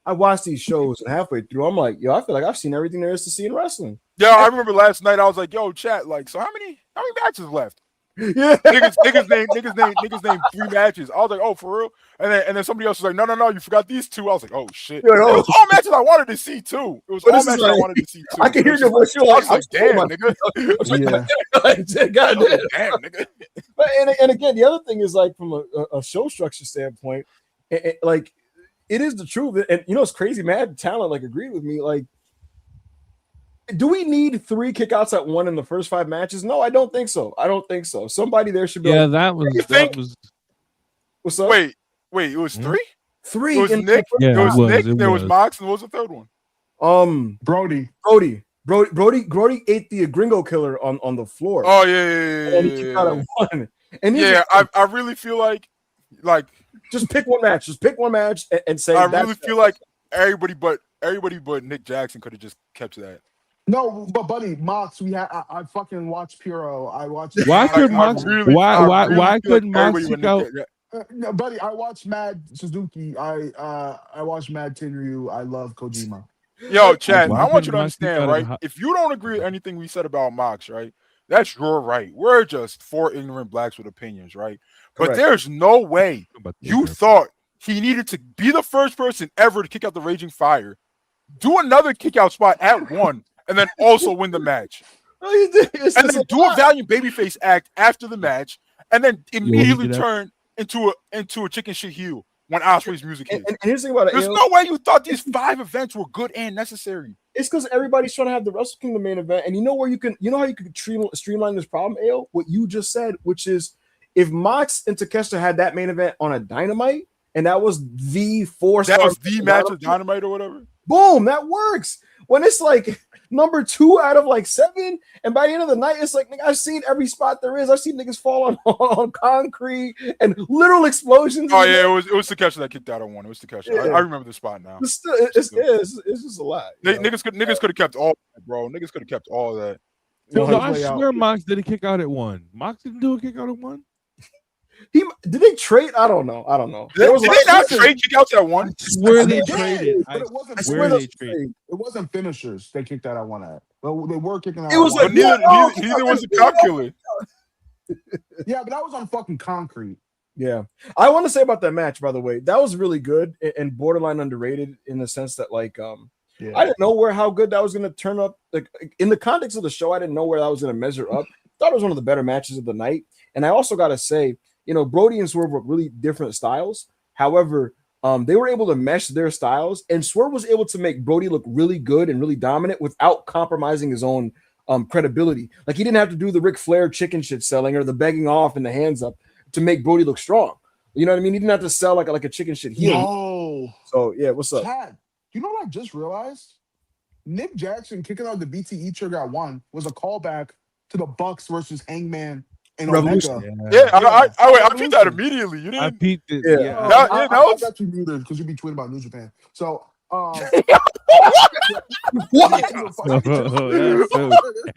I watched these shows and halfway through, I'm like, yo, I feel like I've seen everything there is to see in wrestling. Yeah, I remember last night I was like, yo, chat, like, so how many matches left? Yeah, niggas named 3 matches. I was like, oh, for real? And then somebody else was like, no, you forgot these 2. I was like, oh shit. It was all matches I wanted to see too. It was all matches I wanted to see too. I can hear your voice. I was like, damn, nigga. God damn, nigga. But and again, the other thing is like from a show structure standpoint, like it is the truth. And you know, it's crazy. Mad Talent like agreed with me. Like, do we need 3 kickouts at 1 in the first 5 matches? No, I don't think so. Somebody there should be. Yeah, that was. What's up? Wait, it was 3? 3. It was Nick. Yeah, it was Nick. There was was. Mox, and what was the third one? Brody ate the Gringo Killer on the floor. Oh yeah. And he kicked out at 1. And I really feel like just pick one match. And say. I really feel like everybody but Nick Jackson could have just kept that. No, but buddy, Mox, I fucking watched Puro. I watched. Why couldn't Mox? Why couldn't Mox kick out? No, buddy, I watched Mad Suzuki. I watched Mad Tenryu. I love Kojima. Yo, Chad, I want you to understand, right? If you don't agree with anything we said about Mox, right? That's your right. We're just 4 ignorant blacks with opinions, right? But there's no way you thought he needed to be the first person ever to kick out the Raging Fire, do another kick out spot at 1, and then also win the match. And then do a valiant babyface act after the match, and then immediately turn into a chicken shit heel when Ospreay's music hits. And here's the thing about it. There's no way you thought these 5 events were good and necessary. It's because everybody's trying to have the Wrestle Kingdom main event, and you know how you can streamline this problem, AO? What you just said, which is if Mox and Takeshita had that main event on a Dynamite, and that was the 4-star, that was the match of Dynamite or whatever. Boom, that works. When it's like number 2 out of like 7, and by the end of the night, it's like, nigga, I've seen every spot there is. I've seen niggas fall on concrete and literal explosions. Oh yeah, it was Takeshita that kicked out on 1. It was Takeshita. Yeah. I remember the spot now. It's just a lot. Niggas could have kept all that, bro. Niggas could have kept all that. No, I swear Mox didn't kick out at 1. Mox didn't do a kick out at 1. Did they trade? I don't know. Did they not trade kickouts at 1? I swear they traded. But it wasn't. I swear they traded. It wasn't finishers. They kicked that at 1 at. Well, they were kicking out. It was like neither was the cop killer. Yeah, but that was on fucking concrete. Yeah, I want to say about that match, by the way, that was really good and borderline underrated in the sense that like I didn't know how good that was going to turn up. Like in the context of the show, I didn't know where that was going to measure up. Thought it was one of the better matches of the night, and I also got to say, you know, Brody and Swerve were really different styles. However, they were able to mesh their styles, and Swerve was able to make Brody look really good and really dominant without compromising his own credibility. Like he didn't have to do the Ric Flair chicken shit selling or the begging off and the hands up to make Brody look strong. You know what I mean? He didn't have to sell like a chicken shit heel. No. So yeah, what's up? Chad, You know what I just realized? Nick Jackson kicking out the BTE trigger at 1 was a callback to the Bucks versus Hangman and Revolution. Omega. Yeah, I peeped that immediately. You didn't? I peeped it. Yeah. I got you muted because you be tweeting about New Japan. So, what? That's so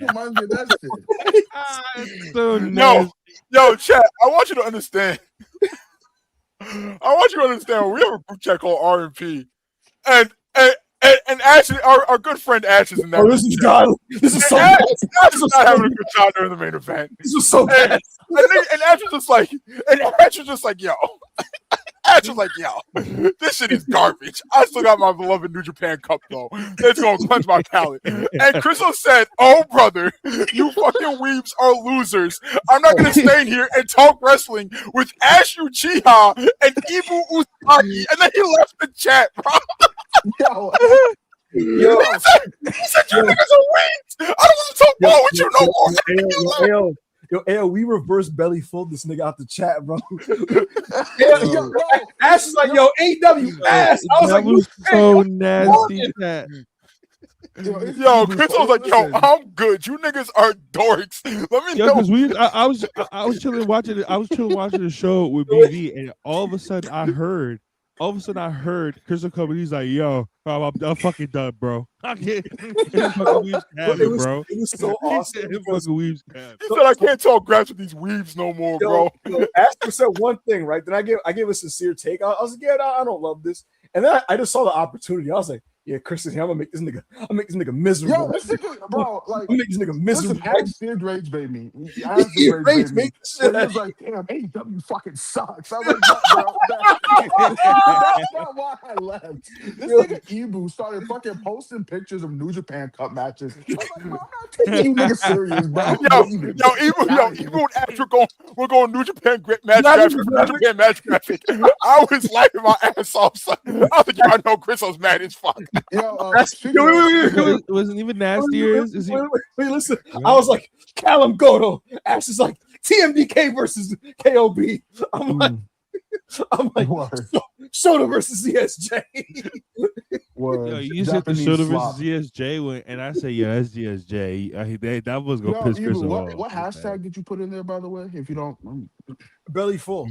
reminds me of that shit. so nasty. Yo, chat. I want you to understand. We have a group chat called R&P, and Ash, our good friend Ash is in that. Oh, this is God. This is so. Ash is not having a good time during the main event. This is so bad. And Ash was just like, yo. Ash was like, yo, this shit is garbage. I still got my beloved New Japan Cup, though. It's going to cleanse my palate. And Crystal said, oh, brother, you fucking weebs are losers. I'm not going to stay in here and talk wrestling with Ash Uchiha and Ibu Usagi. And then he left the chat, bro. Yo. He said, you niggas are weebs. I don't want to talk ball with you no more. Yo, we reverse belly fold this nigga out the chat, bro. yo, Ash is like, yo, AEW ass. I was that like, was so nasty. Yo, Chris was like, yo, I'm good. You niggas are dorks. Let me know. Because I was chilling watching it. I was chilling watching the show with BV, and all of a sudden I heard Crystal come and he's like, yo, I'm fucking done, bro. I can't. It was so awesome. He said, I can't talk graphs with these weaves no more, bro. Astor said one thing, right? Then I gave a sincere take. I was like, yeah, I don't love this. And then I just saw the opportunity. I was like, yeah, Chris is here. I'm gonna make this nigga miserable. Yo, this nigga, bro, like, I'm make this nigga miserable. Listen, Rage bait me. He rage bait me. He was like, damn, AEW fucking sucks. I was like, bro, that's not why I left. This nigga Ibu started fucking posting pictures of New Japan Cup matches. I was like, bro, I'm not taking you niggas serious, bro. Ibu and Ash we're going New Japan match graphic. I was laughing my ass off. Son. I was like, I know Chris was mad as fuck. It wasn't even nastier. Wait, listen. I was like, Callum Goto. Ash is like TMDK versus KOB. I'm like, Shota versus ZSJ. Yo, you said the Shota versus ZSJ, and I say, yeah, that's ZSJ. That was gonna piss Chris off. What hashtag did you put in there, by the way? If you don't, belly full.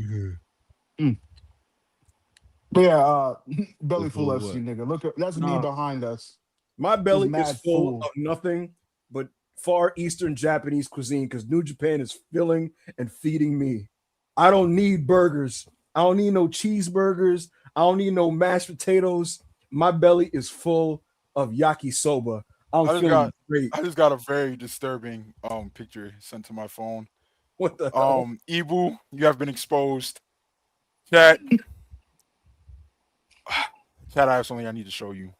But yeah, belly full FC, nigga. Look, that's me behind us. My belly is full of nothing but Far Eastern Japanese cuisine because New Japan is filling and feeding me. I don't need burgers. I don't need no cheeseburgers. I don't need no mashed potatoes. My belly is full of yakisoba. I just got a very disturbing picture sent to my phone. What the hell? Ibu, you have been exposed. Chat, I have something I need to show you.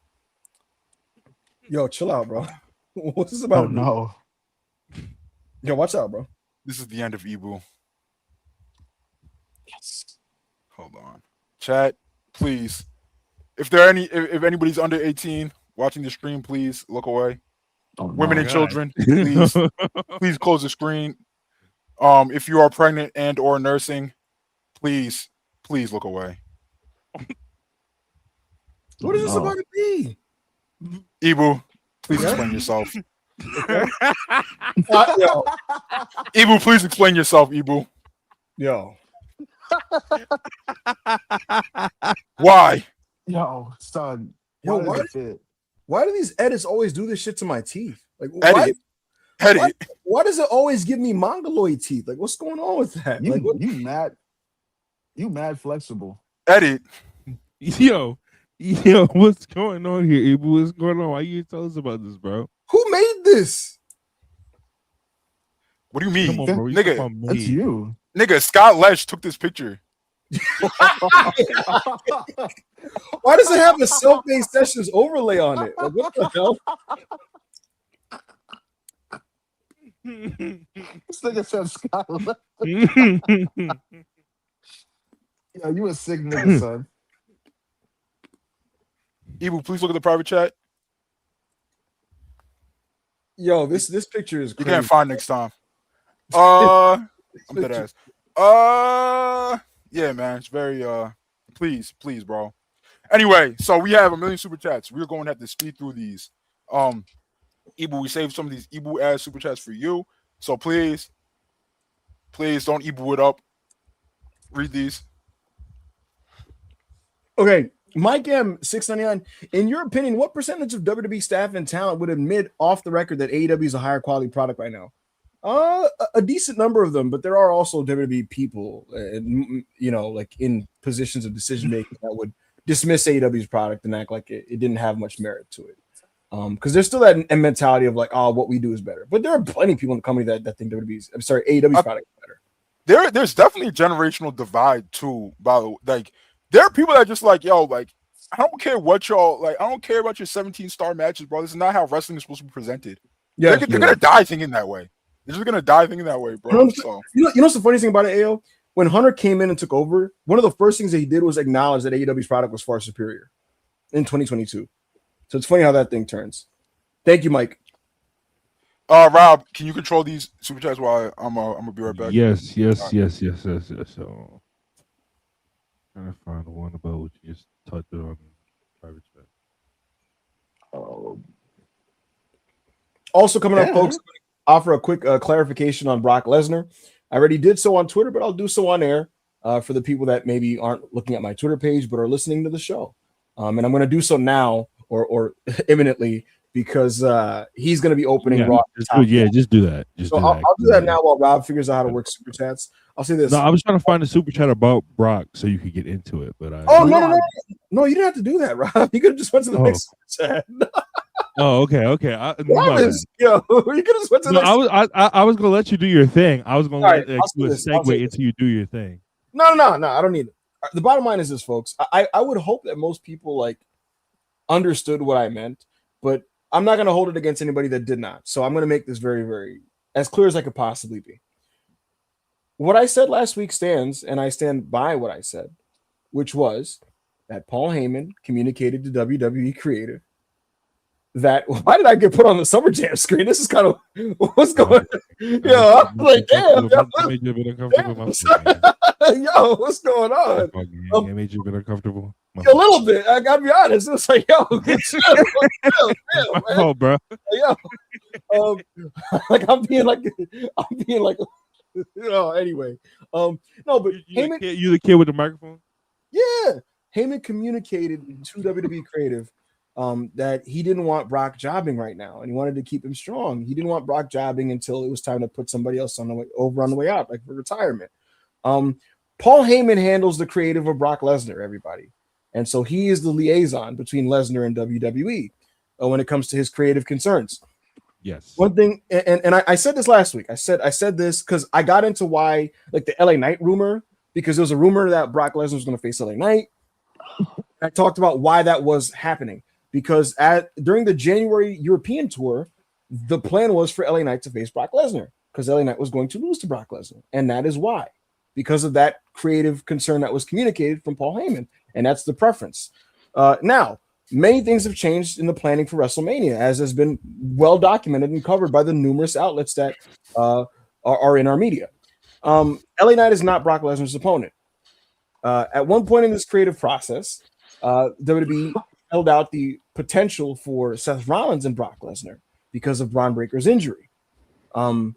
Yo, chill out, bro. What's this about? Oh, no. Yo, watch out, bro. This is the end of Ibu. Yes. Hold on. Chat, please. If anybody's under 18 watching the stream, please look away. Women and children, please close the screen. If you are pregnant and or nursing, please look away. What is this about to be? Ibu, please explain yourself. Ibu, please explain yourself, Ibu. Yo. Why? Yo, son. Why do these edits always do this shit to my teeth? Like, why does it always give me mongoloid teeth? Like, what's going on with that? You mad flexible. Edit. Yo, what's going on here, Ibu? What's going on? Why you tell us about this, bro? Who made this? What do you mean? Come on, bro. Nigga, that's you. Nigga, Scott Lesh took this picture. Why does it have a self-made sessions overlay on it? Like, what the hell? This nigga said Scott Lesh. Yeah, you a sick nigga, son. Ibu, please look at the private chat. Yo, this picture is crazy. You can't find next time. I'm dead ass. Yeah, man. It's very please, bro. Anyway, so we have 1 million super chats. We're going to have to speed through these. Ibu, we saved some of these Ibu ass super chats for you. So please don't Ibu it up. Read these. Okay. Mike M 699. In your opinion, what percentage of WWE staff and talent would admit off the record that AEW is a higher quality product right now? A decent number of them, but there are also WWE people, like in positions of decision making that would dismiss AEW's product and act like it didn't have much merit to it. Because there's still that mentality of like, what we do is better. But there are plenty of people in the company that think AEW's product is better. There's definitely a generational divide too. By the way, like there are people that just like, yo, like I don't care what y'all like. I don't care about your 17-star matches, bro. This is not how wrestling is supposed to be presented. Yeah, they're gonna die thinking that way. They're just gonna die thinking that way, bro. So you know what's the funny thing about it, AO? When Hunter came in and took over, one of the first things that he did was acknowledge that AEW's product was far superior in 2022. So it's funny how that thing turns. Thank you, Mike. Rob, can you control these super chats while I'm gonna be right back? Yes. So trying to find one about what you just touched on private chat. Also coming up, folks, offer a quick clarification on Brock Lesnar. I already did so on Twitter, but I'll do so on air for the people that maybe aren't looking at my Twitter page but are listening to the show. And I'm going to do so now or imminently because he's going to be opening Raw. Just do that. I'll do that now while Rob figures out how to work super chats. I'll say this. No, I was trying to find a super chat about Brock so you could get into it, but no, you didn't have to do that, Rob. You could have just went to the next super chat. Okay. You could have just went to the next. I was gonna let you do your thing. I was gonna let you segue into you do your thing. No. I don't need it. The bottom line is this, folks. I would hope that most people like understood what I meant, but I'm not gonna hold it against anybody that did not. So I'm gonna make this very, very as clear as I could possibly be. What I said last week stands, and I stand by what I said, which was that Paul Heyman communicated to WWE Creative that why did I get put on the Summer Jam screen? This is kind of what's going on. Yo, I'm like, damn. Yo, what's going on? It made you a bit uncomfortable. A little bit. I gotta be honest. It's like, yo, get chill, oh, bro. Yo, like I'm being like, anyway. No, but Heyman, you the kid with the microphone? Yeah, Heyman communicated to WWE Creative that he didn't want Brock jobbing right now, and he wanted to keep him strong. He didn't want Brock jobbing until it was time to put somebody else on the way out, like for retirement. Paul Heyman handles the creative of Brock Lesnar, everybody, and so he is the liaison between Lesnar and WWE when it comes to his creative concerns. Yes. One thing, and I said this last week. I said this because I got into why, like the LA Knight rumor, because there was a rumor that Brock Lesnar was going to face LA Knight. I talked about why that was happening because during the January European tour, the plan was for LA Knight to face Brock Lesnar because LA Knight was going to lose to Brock Lesnar, and that is why, because of that creative concern that was communicated from Paul Heyman, and that's the preference. Now, many things have changed in the planning for WrestleMania, as has been well documented and covered by the numerous outlets that are in our media. LA Knight is not Brock Lesnar's opponent. At one point in this creative process, WWE held out the potential for Seth Rollins and Brock Lesnar because of Braun Breaker's injury. In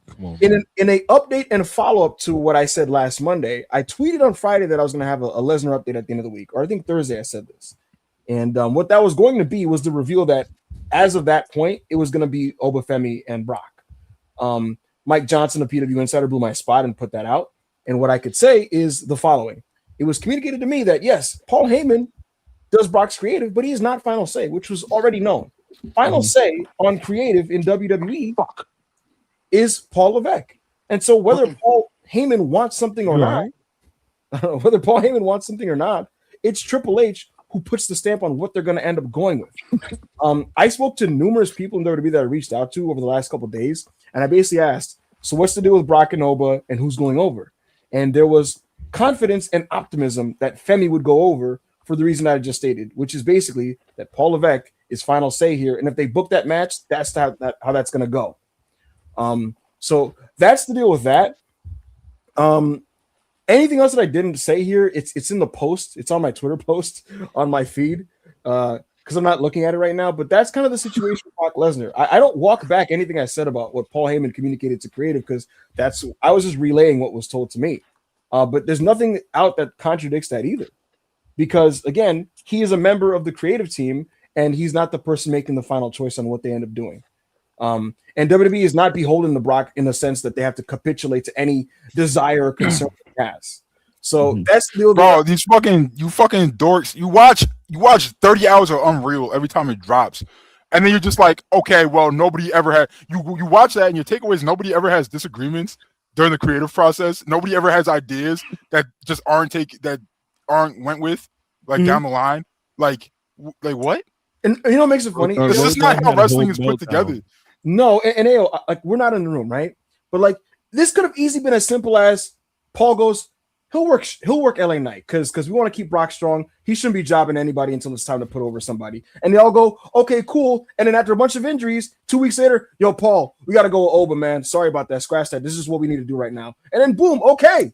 a update and a follow-up to what I said last Monday, I tweeted on Friday that I was going to have a Lesnar update at the end of the week, or I think Thursday I said this. And what that was going to be was the reveal that as of that point, it was going to be Obafemi and Brock. Mike Johnson of PW Insider blew my spot and put that out. And what I could say is the following. It was communicated to me that, yes, Paul Heyman does Brock's creative, but he is not final say, which was already known. Final say on creative in WWE is Paul Levesque. And so whether Paul Heyman wants something or not, it's Triple H who puts the stamp on what they're going to end up going with. I spoke to numerous people in WWE that I reached out to over the last couple of days, and I basically asked, so what's the deal with Brock and Oba and who's going over? And there was confidence and optimism that Femi would go over for the reason I just stated, which is basically that Paul Levesque is final say here, and if they book that match, that's how that's going to go. So that's the deal with that. And anything else that I didn't say here, it's in the post. It's on my Twitter post on my feed because I'm not looking at it right now. But that's kind of the situation with Brock Lesnar. I don't walk back anything I said about what Paul Heyman communicated to creative because I was just relaying what was told to me. But there's nothing out that contradicts that either. Because, again, he is a member of the creative team, and he's not the person making the final choice on what they end up doing. And WWE is not beholden to Brock in the sense that they have to capitulate to any desire or concern he has. So that's the deal. Bro, you fucking dorks. You watch 30 hours of Unreal every time it drops. And then you're just like, okay, well, nobody ever had you watch that and your takeaway is nobody ever has disagreements during the creative process. Nobody ever has ideas that just aren't went with down the line. Like what? And you know what makes it funny? This is not how wrestling is put together. No, and Ayo, like we're not in the room, right? But like this could have easily been as simple as Paul goes, he'll work LA Knight because we want to keep Brock strong. He shouldn't be jobbing anybody until it's time to put over somebody. And they all go, okay, cool. And then after a bunch of injuries, 2 weeks later, yo, Paul, we got to go with Oba, man. Sorry about that. Scratch that. This is what we need to do right now. And then boom, okay.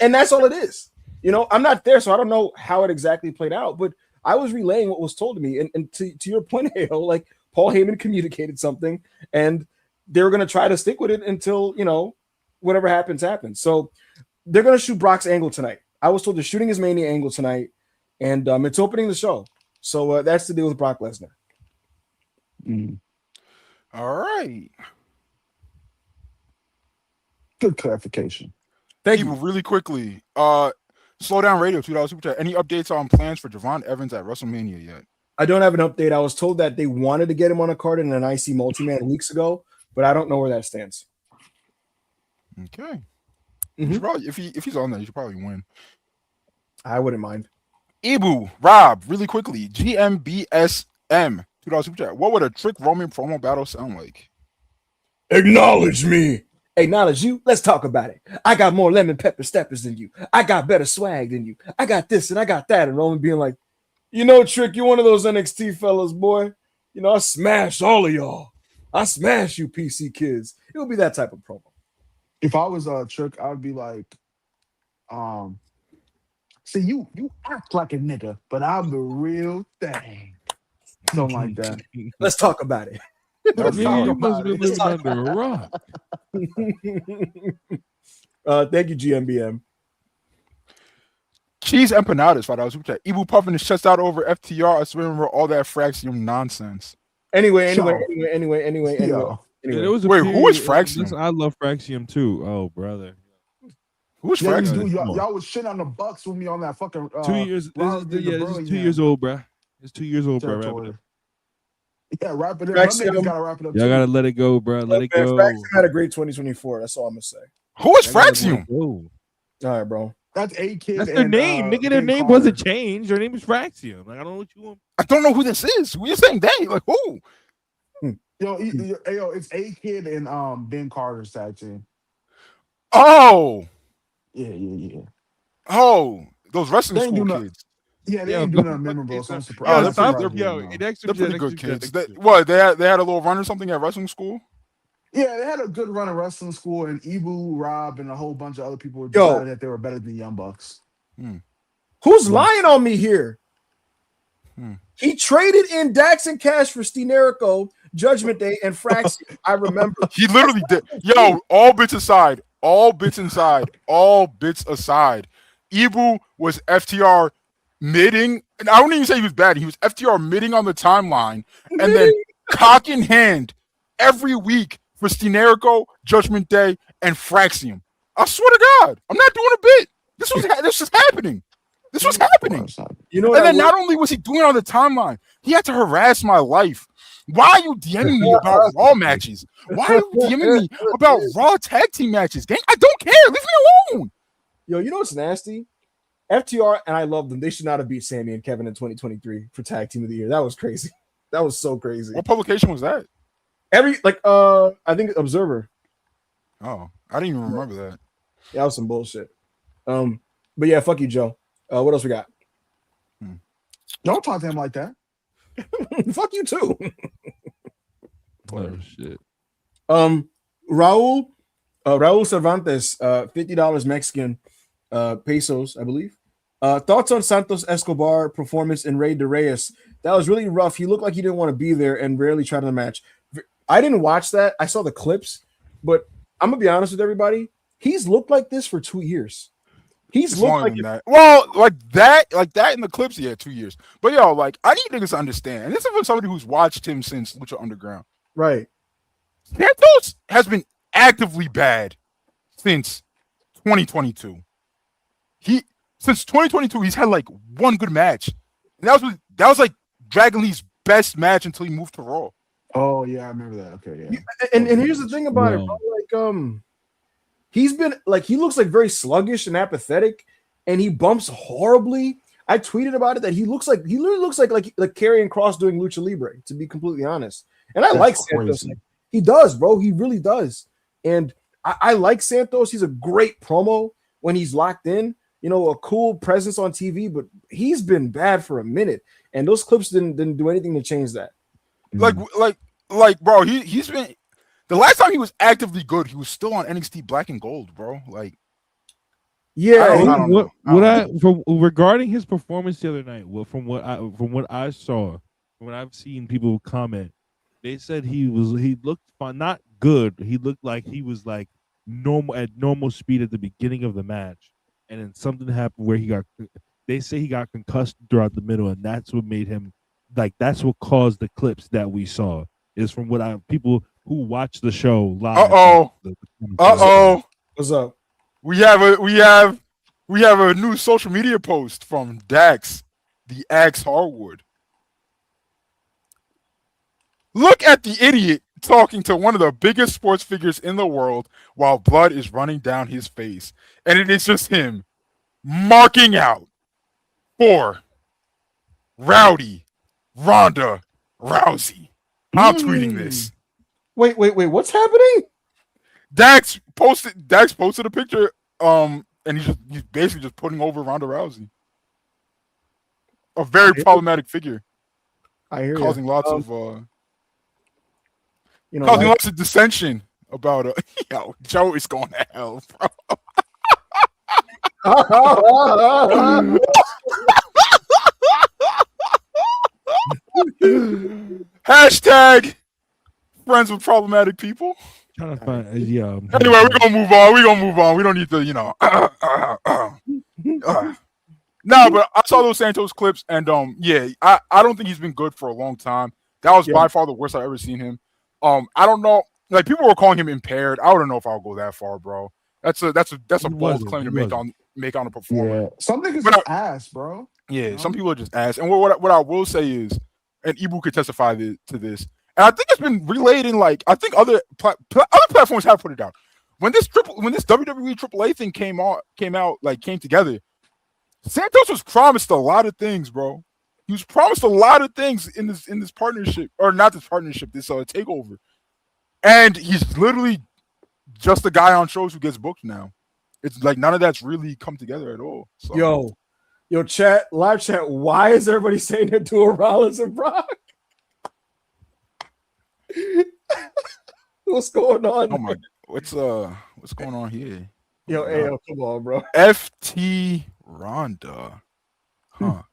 And that's all it is. You know, I'm not there, so I don't know how it exactly played out, but I was relaying what was told to me. And to your point, Ayo, like Paul Heyman communicated something, and they were going to try to stick with it until, you know, whatever happens. So they're going to shoot Brock's angle tonight. I was told they're shooting his Mania angle tonight, and it's opening the show. So that's the deal with Brock Lesnar. All right. Good clarification. Thank you. Really quickly, Slow Down Radio, $2 super chat. Any updates on plans for Javon Evans at WrestleMania yet? I don't have an update. I was told that they wanted to get him on a card in an IC multi-man weeks ago, but I don't know where that stands. Okay. Probably, if he's on there, you should probably win. I wouldn't mind. Ibu, Rob, really quickly. GMBSM, $2 super chat. What would a Trick Roman promo battle sound like? Acknowledge me. Acknowledge you. Let's talk about it. I got more lemon pepper steppers than you. I got better swag than you. I got this and I got that. And Roman being like, you know, Trick, you're one of those NXT fellas, boy. You know, I smash all of y'all. I smash you PC kids. It would be that type of promo. If I was a Trick, I would be like, see, you act like a nigga, but I'm the real thing. Something like that. Let's talk about it. You must be living under a rock. Thank you, GMBM. Cheese empanadas, $5 super chat. Ibu puffing his chest out over FTR. I swear, all that Fraxium nonsense. Anyway. Wait, who is Fraxium? I love Fraxium too. Oh, brother. Who's Fraxium? Y'all was shitting on the Bucks with me on that fucking 2 years. This is 2 years old, bro. It's 2 years old, bro. Yeah, wrap it up. Gotta wrap it up. Y'all gotta let it go, bro. Let it go. Fraxium had a great 2024. That's all I'm gonna say. Who is Fraxium? All right, bro. That's A-Kid. That's their name. Nigga, their name wasn't changed. Their name is Fraxium. Like, I don't know what you want. I don't know who this is. We're saying they. Like, who? Yo, it's A-Kid and Ben Carter's tag team. Oh. Yeah. Oh, those wrestling school kids. Yeah, they ain't doing nothing memorable, so I'm surprised. They're pretty good kids. They had a little run or something at wrestling school? Yeah, they had a good run at wrestling school, and Ibu, Rob, and a whole bunch of other people decided that they were better than Young Bucks. Who's lying on me here? He traded in Dax and Cash for Steenerico, Judgment Day, and Fraxium. I remember. He literally did. Yo, all bits aside. Ibu was FTR midding, and I don't even say he was bad. He was FTR midding on the timeline, and then cock in hand every week for Steenerico, Judgment Day, and Fraxium. I swear to God, I'm not doing a bit. This was happening. This was happening. You know, and then not only was he doing it on the timeline, he had to harass my life. Why are you DMing me about Raw matches? Why are you DMing me about Raw tag team matches? Gang, I don't care. Leave me alone. Yo, you know what's nasty? FTR, and I love them. They should not have beat Sammy and Kevin in 2023 for Tag Team of the Year. That was crazy. That was so crazy. What publication was that? I think Observer. Oh, I didn't even remember that. Yeah, that was some bullshit. But yeah, fuck you, Joe. What else we got? Don't talk to him like that. Fuck you too. Oh shit. Raul, Raul Cervantes, $50 Mexican pesos, I believe. Thoughts on Santos Escobar performance in Rey de Reyes? That was really rough. He looked like he didn't want to be there and rarely tried to match. I didn't watch that. I saw the clips, but I'm gonna be honest with everybody. He's looked like this for 2 years. He's looked like that. Well, like that in the clips, 2 years. But yo, like I need niggas to understand, and this is from somebody who's watched him since Lucha Underground. Right. Santos has been actively bad since 2022. Since 2022, he's had like one good match, and that was like Dragon Lee's best match until he moved to Raw. Oh yeah, I remember that. Okay, yeah. And here's the thing about it, bro. Like he's been like he looks like very sluggish and apathetic, and he bumps horribly. I tweeted about it that he literally looks like Karrion Kross doing Lucha Libre, to be completely honest. And I like Santos. He does, bro. He really does. And I like Santos. He's a great promo when he's locked in. You know, a cool presence on TV, but he's been bad for a minute, and those clips didn't do anything to change that. Like, bro, he's been the last time he was actively good, he was still on NXT Black and Gold, bro. Like, yeah. Regarding his performance the other night, from what I saw, when I've seen people comment, they said he looked fine, not good. He looked like he was like normal speed at the beginning of the match, and then something happened where they say he got concussed throughout the middle, and that's what made him that's what caused the clips that we saw. Is from what people who watch the show live. What's up? We have a new social media post from Dax, the Axe Harwood. Look at the idiot talking to one of the biggest sports figures in the world while blood is running down his face. And it is just him marking out for Rowdy Ronda Rousey. I'm tweeting this. Wait, what's happening? Dax posted a picture, and he's basically just putting over Ronda Rousey. A very problematic figure. I hear causing you. Lots of lots of dissension about yo, Joe is going to hell, bro. Hashtag friends with problematic people. Trying to find, yeah. Anyway, we're gonna move on. We don't need to, No, but I saw those Santos clips, and I don't think he's been good for a long time. That was by far the worst I've ever seen him. I don't know. Like, people were calling him impaired. I don't know if I'll go that far, bro. That's a bold claim to make on a performer. Yeah. Something is just ass, bro. Yeah, some people are just ass. And what I will say is, and Ibu could testify to this, and I think it's been relayed in I think other platforms have put it out. When this WWE AAA thing came together, Santos was promised a lot of things, bro. He was promised a lot of things in this partnership, or not this partnership, this takeover. And he's literally just a guy on shows who gets booked now. It's like none of that's really come together at all. So. Yo, chat, live chat. Why is everybody saying they're doing Rollins and Brock? What's going on? Oh my! What's going on here? Yo, come on, bro. FT Ronda, huh?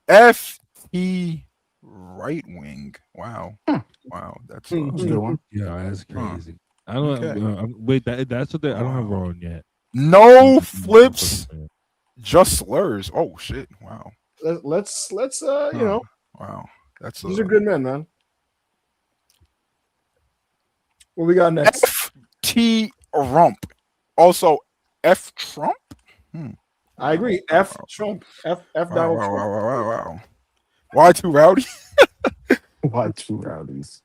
FT right wing. Wow, wow, that's a good one. Yeah, that's crazy. I don't wait. That's what I don't have wrong yet. No flips, just slurs. Oh shit! Wow. Let's Wow, these are good men, man. What we got next? FT Rump. Also, F Trump. I agree. F Trump. F Donald Trump. Wow. Why too rowdy? Why two rowdies?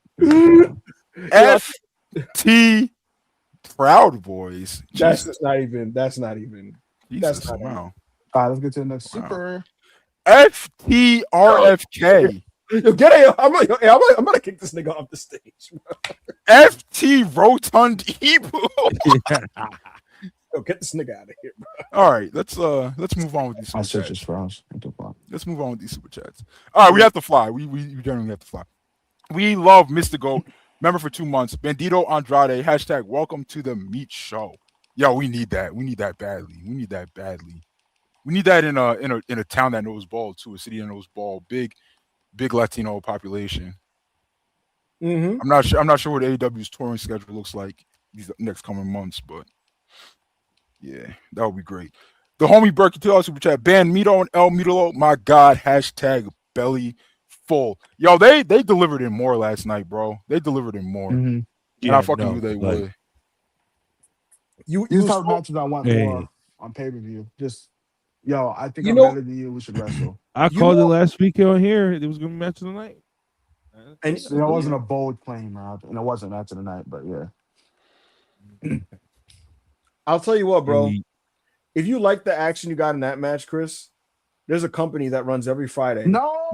FT Proud Boys. That's not even. Jesus, wow. All right, let's get to the next super. FTRFK. Yo, get it. I'm gonna kick this nigga off the stage. FT Rotund Ebu. Yo, get this nigga out of here, bro. All right, let's move on with these super chats. For us. Let's move on with these super chats. All right, we have to fly. We generally have to fly. We love Mr. Goat. Member for 2 months. Bandito Andrade, hashtag welcome to the meat show. Yo, we need that. We need that badly. We need that badly. We need that in a town that knows ball too, a city that knows ball. Big Latino population. Mm-hmm. I'm not sure what AEW's touring schedule looks like these next coming months, but yeah, that would be great. The homie Berkey $2 super chat. Ban Mito and El Mitolo. My God, hashtag belly full. Yo, they delivered in more last night, bro. They delivered in more. Mm-hmm. And I fucking knew they would. You talk matches I want more on pay-per-view. Just I think I'm better than you. We should wrestle. I called it last week on here. It was gonna be match of the night. And it wasn't a bold claim, Rob, and it wasn't match of the night, but yeah. I'll tell you what, bro. If you like the action you got in that match, Chris, there's a company that runs every Friday. No.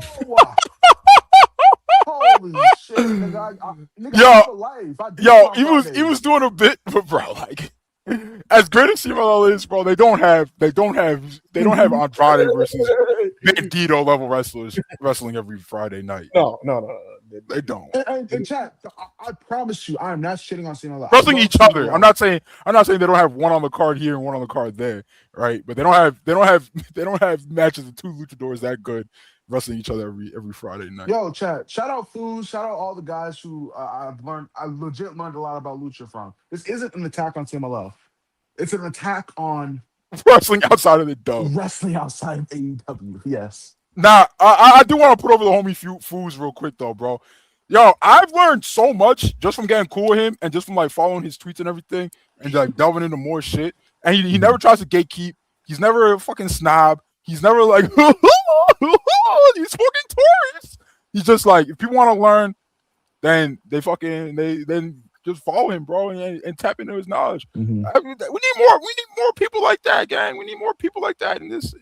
Holy shit, nigga, he was doing a bit, but bro, like, as great as CMLL is, bro, they don't have Andrade versus Bandito level wrestlers wrestling every Friday night. No, they don't. And chat, I promise you, I am not shitting on CMLL. Wrestling each other. I'm not saying they don't have one on the card here and one on the card there, right? But they don't have matches of two luchadors that good wrestling each other every Friday night. Yo, chat, shout out Food, shout out all the guys who I legit learned a lot about lucha from. This isn't an attack on CMLL. It's an attack on wrestling outside of the dub. Wrestling outside of AEW, yes. Nah, I do want to put over the homie Foods real quick though, bro. Yo, I've learned so much just from getting cool with him and just from like following his tweets and everything and like delving into more shit. And he never tries to gatekeep. He's never a fucking snob. He's never like he's fucking tourists. He's just like, if people want to learn, then they just follow him, bro, and tap into his knowledge. Mm-hmm. We need more people like that, gang. We need more people like that in this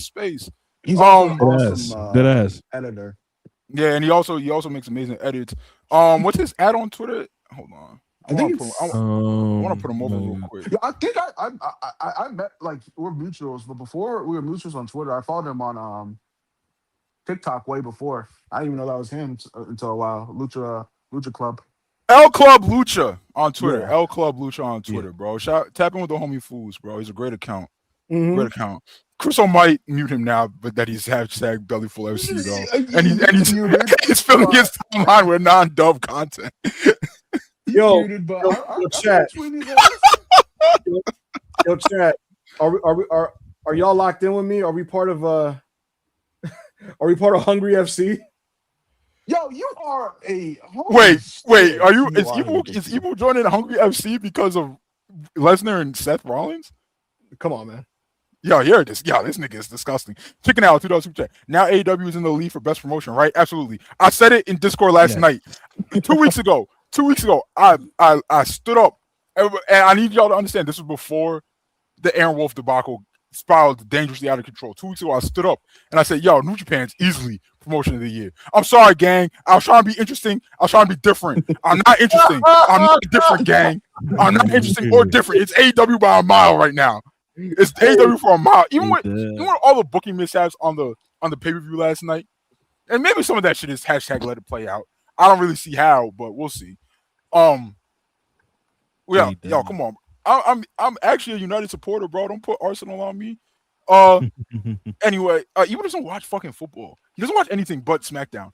space. He's awesome editor. Yeah, and he also makes amazing edits. What's his ad on Twitter? Hold on. I want to put him over real quick. Yeah, I think I met, like, we're mutuals, but before we were mutuals on Twitter, I followed him on TikTok way before. I didn't even know that was him until a while. Lucha Club. L Club Lucha on Twitter. Yeah. L Club Lucha on Twitter, bro. Tap in with the homie Fools, bro. He's a great account. Mm-hmm. Great account. Crystal might mute him now, but that he's hashtag bellyful FC though, and he's filling his timeline with non-dub content. Yo, chat. Yo, chat. Are y'all locked in with me? Are we part of Hungry FC? Yo, you are a wait. Are you? Is Evil joining Hungry FC because of Lesnar and Seth Rollins? Come on, man. Yo, here it is. Yo, this nigga is disgusting. Chicken out $2 super chat. Now AEW is in the lead for best promotion, right? Absolutely. I said it in Discord last night. 2 weeks ago. 2 weeks ago, I stood up, and I need y'all to understand this was before the Aaron Wolf debacle spiraled dangerously out of control. 2 weeks ago, I stood up and I said, "Yo, New Japan's easily promotion of the year." I'm sorry, gang. I was trying to be interesting. I was trying to be different. I'm not interesting. I'm not different, gang. I'm not interesting or different. It's AEW by a mile right now. It's AEW for a mile. Even with all the booking mishaps on the pay-per-view last night, and maybe some of that shit is hashtag let it play out. I don't really see how, but we'll see. Yo, come on. I'm actually a United supporter, bro. Don't put Arsenal on me. Anyway, he doesn't watch fucking football. He doesn't watch anything but SmackDown.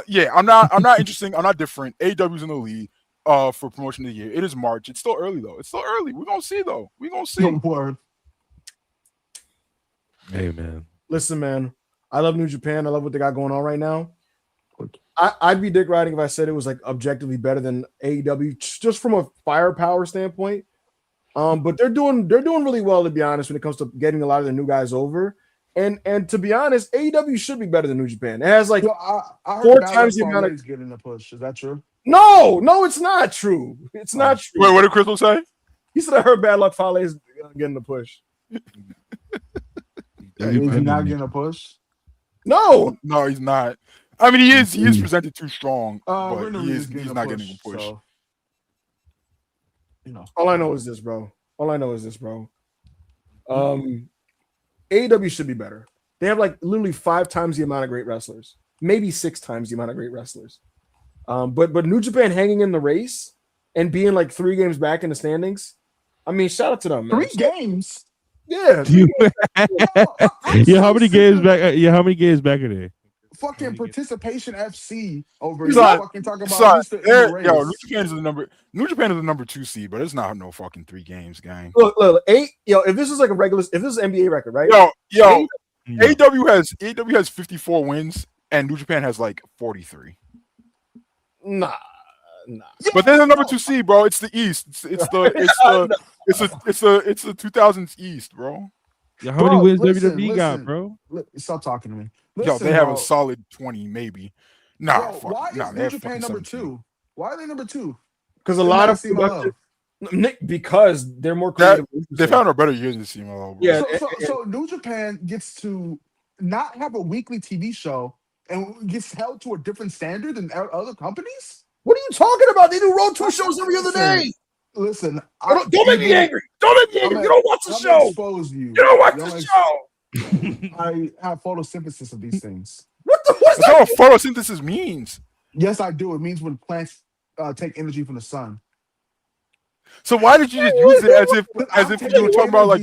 Yeah, I'm not interesting. I'm not different. AEW's in the lead for promotion of the year. It is March. It's still early though. We're gonna see though. We're gonna see. Hey man. Listen, man. I love New Japan. I love what they got going on right now. I'd be dick riding if I said it was like objectively better than AEW, just from a firepower standpoint. But they're doing really well, to be honest, when it comes to getting a lot of the new guys over. And to be honest, AEW should be better than New Japan. It has like I 4 times the amount of getting a push. Is that true? No, it's not true. It's not true. Wait, what did Crystal say? He said I heard Bad Luck Fale is getting the push. Is he not getting a push? No, he's not. I mean, he is presented too strong, but he's not getting a push. So, all I know is this, bro. AEW should be better. They have like literally 5 times the amount of great wrestlers, maybe 6 times the amount of great wrestlers. But New Japan hanging in the race and being like 3 games back in the standings. I mean, shout out to them, man. 3 games. Yeah. How many games back? How many games back are they? Fucking Participation FC over here. Fucking talking about New Japan is the number 2 seed, but it's not no fucking 3 games, gang. Look, 8. If this is like if this is an NBA record, right? AEW has 54 wins, and New Japan has like 43. Nah. But they're the number 2 seed, bro. It's the East. It's the 2000s East, bro. Yeah, how many wins WWE got, bro? Stop talking to me. They have a solid 20, maybe. Nah, why is New Japan number 2? Why are they number 2? Because a lot of Nick, because they're more creative. They found a better years than CMLL. Yeah. So New Japan gets to not have a weekly TV show and gets held to a different standard than other companies? What are you talking about? They do Road 2 shows every other day. Listen, don't make me angry. Don't make me angry. You don't watch the show. Expose you. You don't watch the show. I have photosynthesis of these things. That's not what photosynthesis means. Yes, I do. It means when plants take energy from the sun. So why did you just use it as if you were talking about like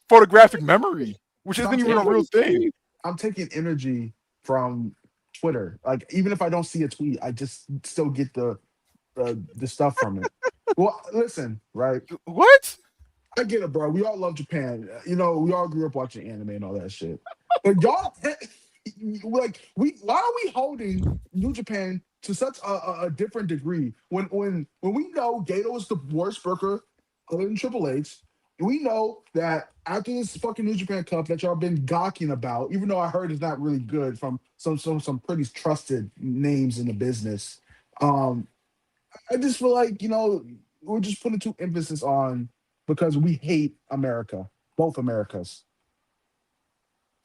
photographic memory, which isn't even a real thing? I'm taking energy from Twitter. Like even if I don't see a tweet, I just still get the stuff from it. Well, listen, right? What? I get it, bro. We all love Japan. We all grew up watching anime and all that shit. But y'all, why are we holding New Japan to such a different degree when we know Gato is the worst booker other than Triple H? We know that after this fucking New Japan Cup that y'all been gawking about, even though I heard it's not really good from some pretty trusted names in the business. I just feel like, we're just putting too emphasis on because we hate America, both Americas.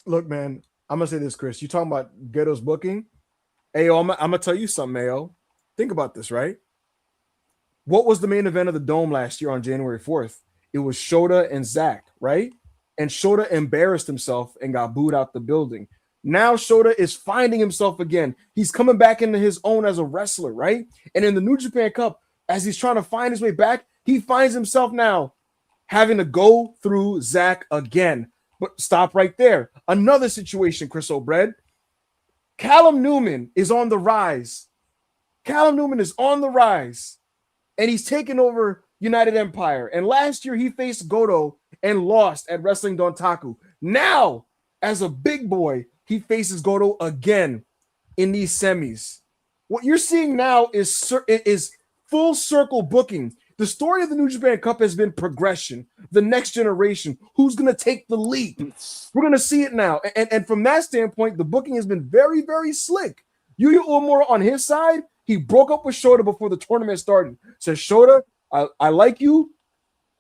Look, man, I'm going to say this, Chris. You talking about Ghetto's booking? Ayo, I'm going to tell you something, Ayo. Think about this, right? What was the main event of the Dome last year on January 4th? It was Shota and Zach, right? And Shota embarrassed himself and got booed out the building. Now Shota is finding himself again. He's coming back into his own as a wrestler, right? And in the New Japan Cup, as he's trying to find his way back, he finds himself now having to go through Zach again. But stop right there. Another situation, Chris O'Bred. Callum Newman is on the rise. And he's taken over United Empire. And last year he faced Goto and lost at Wrestling Dontaku. Now, as a big boy, he faces Goto again in these semis. What you're seeing now is full circle booking. The story of the New Japan Cup has been progression, the next generation. Who's going to take the leap? We're going to see it now. And from that standpoint, the booking has been very, very slick. Yuya Uemura on his side, he broke up with Shota before the tournament started. Says, Shota, I like you.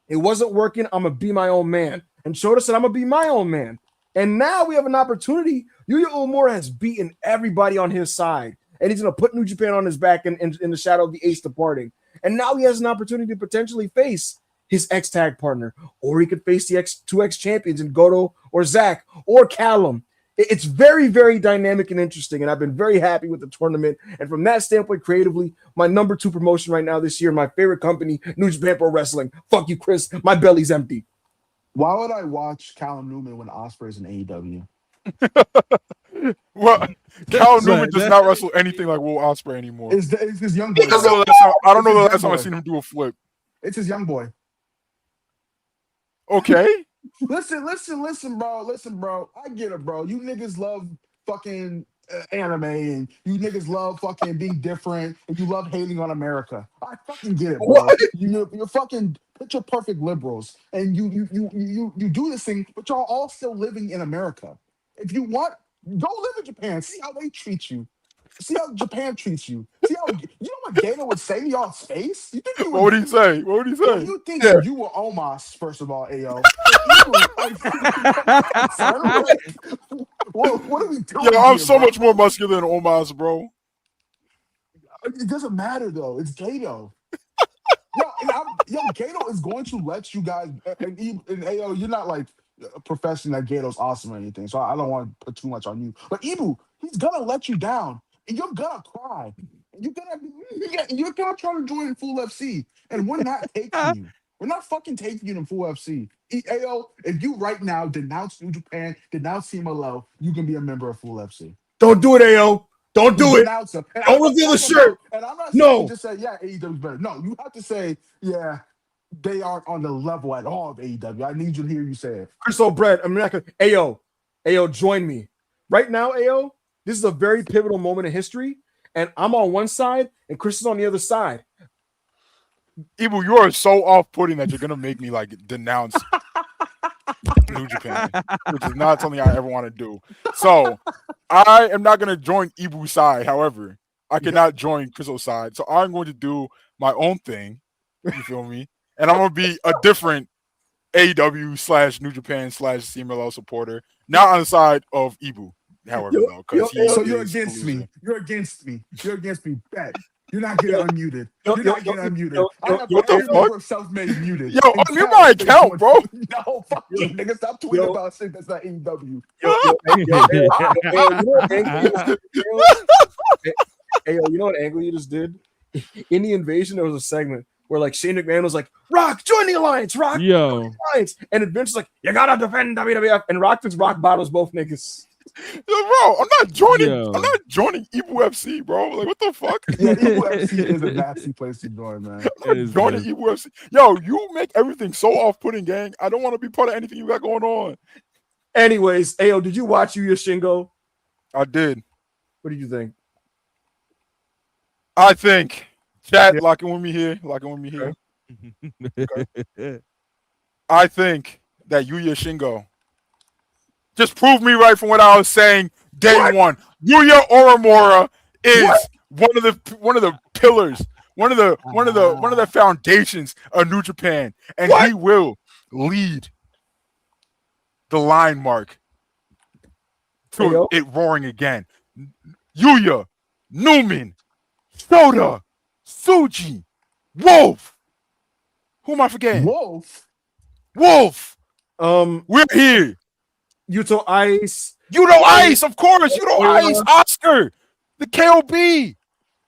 It wasn't working. I'm going to be my own man. And Shota said, I'm going to be my own man. And now we have an opportunity. Yuya Uemura has beaten everybody on his side. And he's going to put New Japan on his back in the shadow of the ace departing. And now he has an opportunity to potentially face his ex-tag partner. Or he could face the two ex-champions in Goto or Zach or Callum. It's very, very dynamic and interesting. And I've been very happy with the tournament. And from that standpoint, creatively, my number 2 promotion right now this year, my favorite company, New Japan Pro Wrestling. Fuck you, Chris. My belly's empty. Why would I watch Callum Newman when Ospreay's in AEW? Well, Callum Newman does not wrestle anything like Will Ospreay anymore. It's his young boy. I don't know the last time I've seen him do a flip. It's his young boy. Okay. Listen, bro. I get it, bro. You niggas love fucking anime, and you niggas love fucking being different, and you love hating on America. I fucking get it, bro. You're fucking picture perfect liberals, and you do this thing, but y'all all still living in America. If you want, go live in Japan. See how they treat you. See how Japan treats you. See how you know what Gator would say to y'all's face? You think what would he say? You think you were Omos, first of all, Ayo. What are we doing? Yo, I'm so much more muscular than Omos, bro. It doesn't matter though. It's Gato. Gato is going to let you guys. And Ayo, you're not like professing that Gato's awesome or anything, so I don't want to put too much on you. But Ibu, he's gonna let you down, and you're gonna cry. you're gonna try to join Full FC, and we're not taking you. We're not fucking taking you to Full FC. AO, if you right now denounce New Japan, denounce CMLL, you can be a member of Full FC. Don't do it, AO. Don't do it. Don't reveal the shirt. And I'm not saying just say, yeah, AEW's better. No, you have to say, yeah, they aren't on the level at all of AEW. I need you to hear you say it. Chris O'Brien, I'm not gonna. AO, join me right now. AO, this is a very pivotal moment in history, and I'm on one side, and Chris is on the other side. Ibu, you are so off-putting that you're gonna make me like denounce New Japan, which is not something I ever want to do. So I am not gonna join Ibu's side. However, I cannot join Chris's side. So I'm going to do my own thing. You feel me? And I'm gonna be a different AEW / New Japan / CMLL supporter, not on the side of Ibu. However, so you're against me. You're against me. You're against me. Bet. You're not getting unmuted. You're not getting unmuted. I have every member of Self-Made muted. Yo, unmute my account, bro. No, fuck you, nigga. Stop tweeting about shit that's not AEW. Hey, you know what angle you just did? In the Invasion, there was a segment where like Shane McMahon was like, Rock, join the Alliance, Rock, join the Alliance. And Vince was like, you gotta defend WWF. And Rock just rock bottles both niggas. Yo, bro, I'm not joining Evo FC, bro. Like, what the fuck? Yeah, Evo FC is a nasty place to join, man. I'm not joining Evo FC. Yo, you make everything so off-putting, gang. I don't want to be part of anything you got going on. Anyways, Ayo, did you watch Yuya Shingo? I did. What did you think? I think chat locking with me here. Okay. I think that Yuya Shingo just proved me right from what I was saying day one. Yuya Uemura is one of the pillars, one of the foundations of New Japan, and he will lead the line mark to it roaring again. Yuya, Newman, Soda, Tsuji, Wolf. Who am I forgetting? Wolf. We're here. Yuto Ice. Ice, of course. Ice. Oscar. The KOB.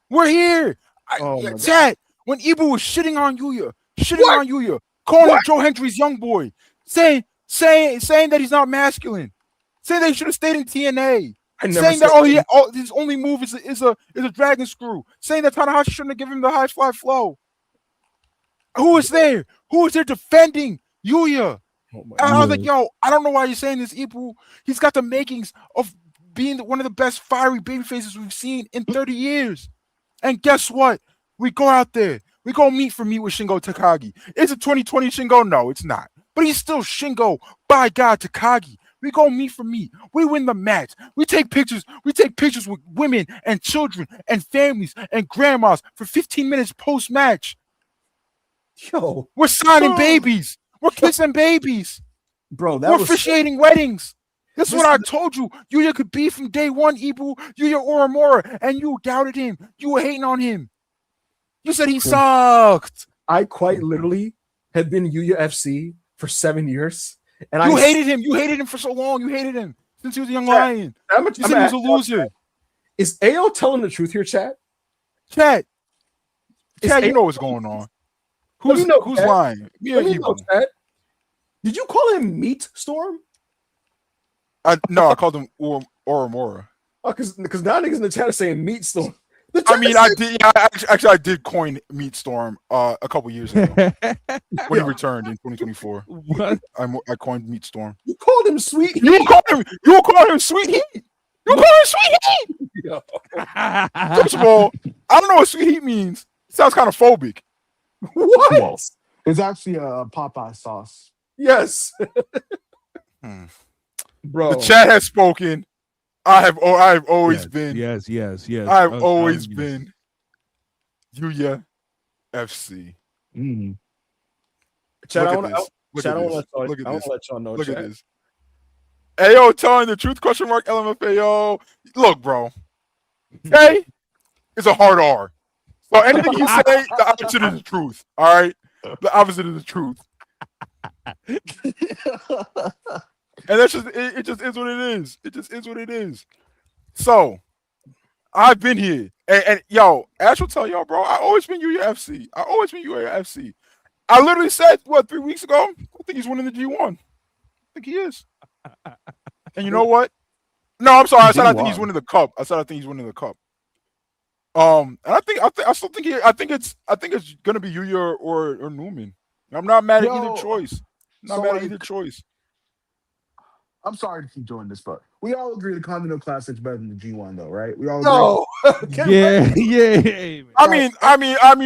We're here. Chat. When Ibu was shitting on Yuya, calling him Joe Hendry's young boy, saying that he's not masculine, saying that he should have stayed in TNA, saying that his only move is a dragon screw, saying that Tanahashi shouldn't have given him the high fly flow. Who was there? Who was there defending Yuya? I was like, yo, I don't know why you're saying this, Ibu. He's got the makings of being one of the best fiery baby faces we've seen in 30 years. And guess what? We go out there. We go meet with Shingo Takagi. Is it 2020 Shingo? No, it's not. But he's still Shingo, by God, Takagi. We go meet. We win the match. We take pictures. With women and children and families and grandmas for 15 minutes post-match. Yo, we're signing babies. We're kissing babies. Bro, we're officiating weddings. This is what I told you. Yuya could be from day one, Ibu. Yuya Uemura, and you doubted him. You were hating on him. You said he sucked. I quite literally had been Yuya FC for 7 years. And you hated him. You hated him for so long. You hated him since he was a young lion. You said he was a loser. Is AO telling the truth here, chat? Chat, you know what's going on. Who's lying? Did you call him Meat Storm? No, I called him Uemura. Oh, because now niggas in the chat are saying Meat Storm. I did. I did coin Meat Storm a couple years ago when he returned in 2024. What? I coined Meat Storm. You called him Sweet Heat. You called him Sweet Heat. You called him Sweet Heat. First of all, I don't know what Sweet Heat means. It sounds kind of phobic. What? It's actually a Popeye sauce. Yes. Bro. The chat has spoken. I have always been. Yes. I have always been Yuya FC. Chat, I want to let y'all know. Look at this. Ayo, telling the truth? ? LMFAO. Look, bro. K is a hard R. So anything you say, the opposite is the truth. All right, the opposite is the truth. And that's just it. Just is what it is. It just is what it is. So I've been here. And yo, Ash will tell y'all, bro, I always been Yuya FC. I literally said, 3 weeks ago? I think he's winning the G1. I think he is. And you know what? No, I'm sorry. I said I think he's winning the cup. And I think it's gonna be Yuya or Newman. I'm not mad at either choice. I'm sorry to keep doing this, but we all agree the Continental Classic's better than the G1, though, right? We all agree. Yeah. I mean,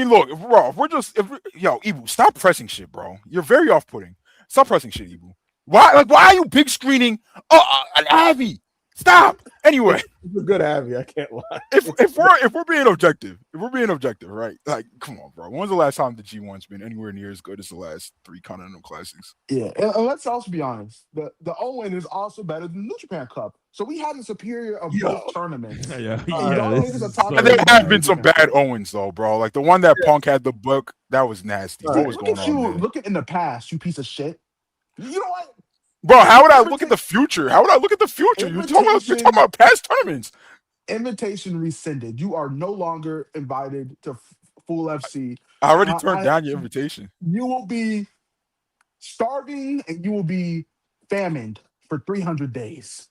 look, bro, Ibu, stop pressing shit, bro. You're very off-putting. Stop pressing shit, Ibu. Why are you big screening an Abby? Stop. Anyway, it's a good Abby. I can't lie. If we're being objective, right? Like, come on, bro. When's the last time the G1's been anywhere near as good as the last 3 Continental Classics? Yeah, and let's also be honest. The Owen is also better than the New Japan Cup. So we had the superior of both tournaments. And there have been some bad Owens though, bro. Like the one that Punk had the book, that was nasty. What was going on there? Look at in the past, you piece of shit. You know what? Bro, how would I look at the future? You're talking about past tournaments. Invitation rescinded. You are no longer invited to Full FC. I already turned down your invitation. You will be starving and you will be famined for 300 days.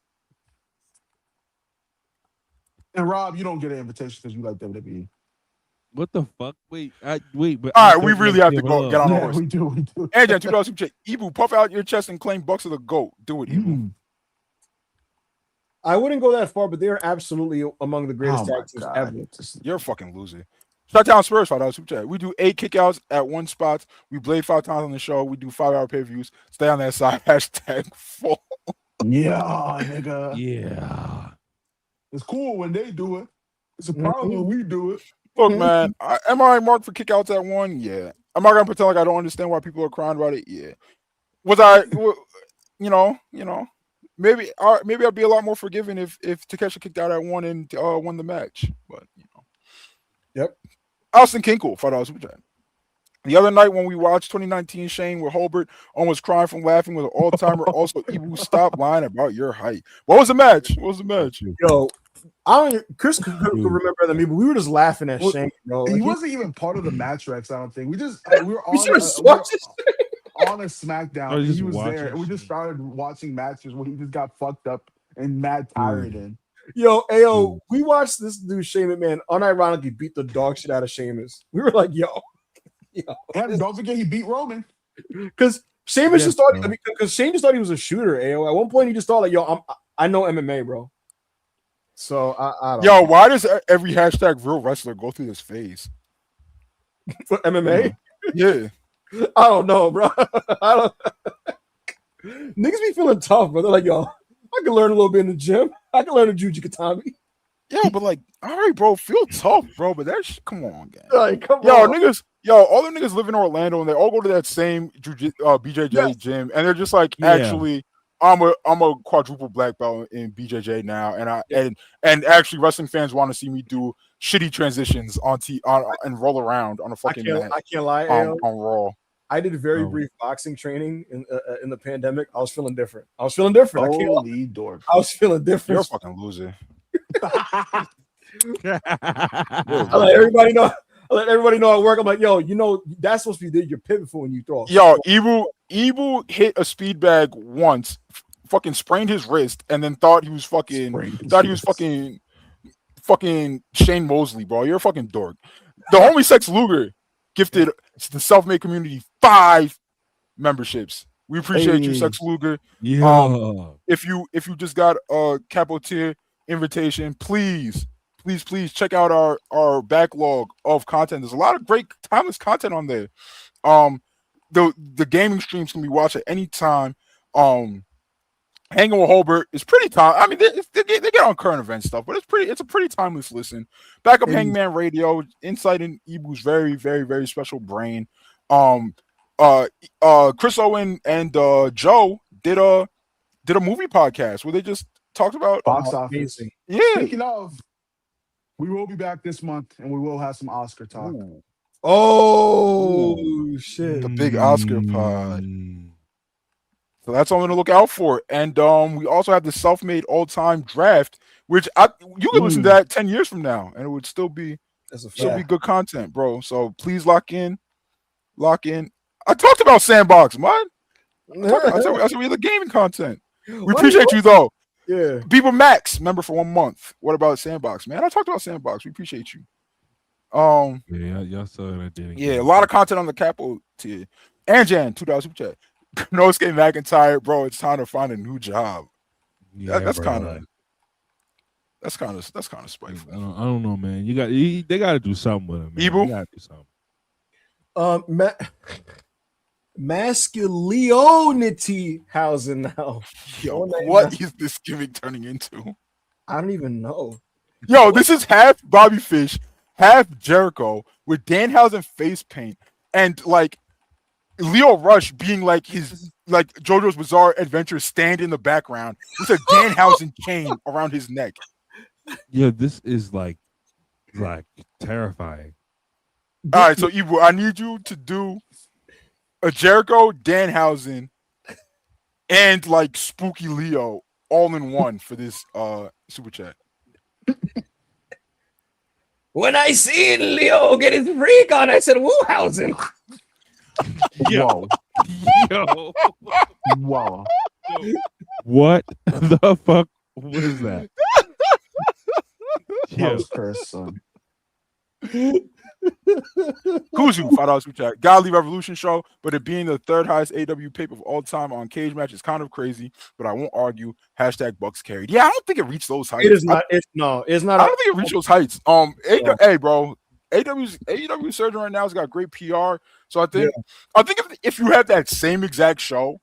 And Rob, you don't get an invitation because you like WWE. What the fuck? Wait. But all right, we really have to go get on the horse. We do. And $2 super chat. Ibu, puff out your chest and claim Bucks of the GOAT. Do it, Ibu. I wouldn't go that far, but they are absolutely among the greatest tag teams ever. You're a fucking loser. Shut down Spurs, $5 super chat. We do 8 kickouts at 1 spot. We blade 5 times on the show. We do 5-hour pay-per-views. Stay on that side. #full. Yeah, nigga. Yeah. It's cool when they do it. It's a problem when we do it. Look, man, am I marked for kickouts at 1? Yeah. Am I gonna pretend like I don't understand why people are crying about it? Yeah. Was I, maybe I'd be a lot more forgiving if Takeshi kicked out at 1 and won the match. But Yep. Austin Kinkle, $5 super chat. The other night when we watched 2019 Shane with Holbert, almost crying from laughing with an all-timer. Also, Ibu, stop lying about your height. What was the match? Yo, Chris could remember than me, but we were just laughing at Shane, bro. He wasn't even part of the match, Rex. I don't think. We were on a SmackDown. And he was there, and we just started watching matches where he just got fucked up and mad tired. And Yo, we watched this dude Shane McMahon unironically beat the dog shit out of Sheamus. We were like, yo. And don't forget he beat Roman. Because Sheamus just thought because Shane just thought he was a shooter. At one point, he just thought like, I know MMA, bro. So I don't know. Why does every hashtag real wrestler go through this phase? For MMA? Yeah. I don't know, bro. Niggas be feeling tough, bro. They're like, yo, I can learn a little bit in the gym. I can learn a Juji Katami. Yeah, but like, all right, bro, feel tough, bro. But come on, guys. Like, come on. Niggas, all the niggas live in Orlando and they all go to that same BJJ gym, and they're just like, actually, I'm a quadruple black belt in BJJ now, and actually wrestling fans want to see me do shitty transitions and roll around on a fucking mat. I can't lie, on Raw. I did very brief boxing training in the pandemic. I was feeling different. Holy dork. I was feeling different. You're a fucking loser. I let everybody know at work. I'm like, yo, that's supposed to be your pivot for when you throw. Yo, Ibu hit a speed bag once, fucking sprained his wrist, and then thought he was fucking Shane Mosley, bro. You're a fucking dork. The homie Sex Luger gifted the self-made community 5 memberships. We appreciate you, Sex Luger. Yeah. If you just got a capo tier invitation, please check out our backlog of content. There's a lot of great timeless content on there. The gaming streams can be watched at any time. Hanging with Holbert is pretty time. I mean, they get on current event stuff, but it's a pretty timeless listen. Back up Hangman Radio, insight in Ibu's very, very, very special brain. Chris Owen and Joe did a movie podcast where they just talked about box office. Yeah. Speaking of, we will be back this month, and we will have some Oscar talk. Ooh. Oh shit! The big Oscar pod. So that's something to look out for. And we also have the self-made all-time draft which you could listen to that 10 years from now, and it would still be good content, bro. So please lock in. I talked about Sandbox, man. I said we have the gaming content. We appreciate you though. Yeah. People Max, member for 1 month. What about Sandbox, man? I talked about Sandbox. We appreciate you. Yeah, y'all saw that. Yeah, a lot of content on the capital tier. Anjan, $2 super chat. Nosuke McIntyre, bro. It's time to find a new job. Yeah, that's kind of spiteful. I don't know, man. They got to do something with him. Evil. They got to do something. Masculinity housing now. Yo, what is this gimmick turning into? I don't even know. Yo, this is half Bobby Fish, half Jericho with Danhausen face paint and like Leo Rush being like his JoJo's Bizarre Adventure stand in the background with a Danhausen chain around his neck. Yeah, this is like terrifying. All right, so Ibu, I need you to do a Jericho, Danhausen, and like Spooky Leo all in one for this super chat. When I seen Leo get his freak on, I said, Woohausen. Yo. Whoa. What the fuck was that? That was cursed, son. Kuzu, $5 super chat. Godly Revolution show, but it being the third highest AEW pay of all time on Cage Match is kind of crazy, but I won't argue. # Bucks carried. Yeah, I don't think it reached those heights. It is not. It's not. I don't think it reached those heights. Hey, bro, AEW surgeon right now has got great PR. So I think if you have that same exact show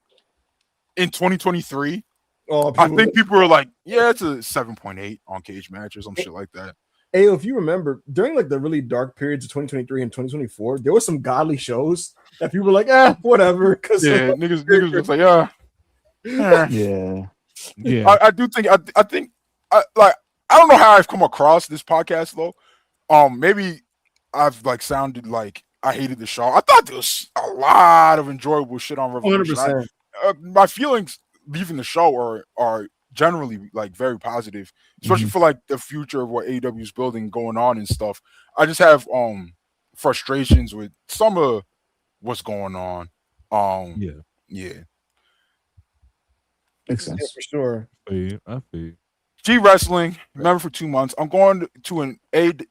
in 2023, I think people are like, yeah, it's a 7.8 on Cage Match or some shit like that. Hey, if you remember, during like the really dark periods of 2023 and 2024, there was some godly shows that people were like, whatever. Yeah, niggas was like, yeah. I do think I don't know how I've come across this podcast though. Maybe I've like sounded like I hated the show. I thought there was a lot of enjoyable shit on Revolution. 100%. My feelings leaving the show are generally like very positive, especially for like the future of what AEW is building going on and stuff. I just have frustrations with some of what's going on. Yeah. Makes sense. Yeah, for sure. I feel. G Wrestling, member for 2 months. I'm going to an AEW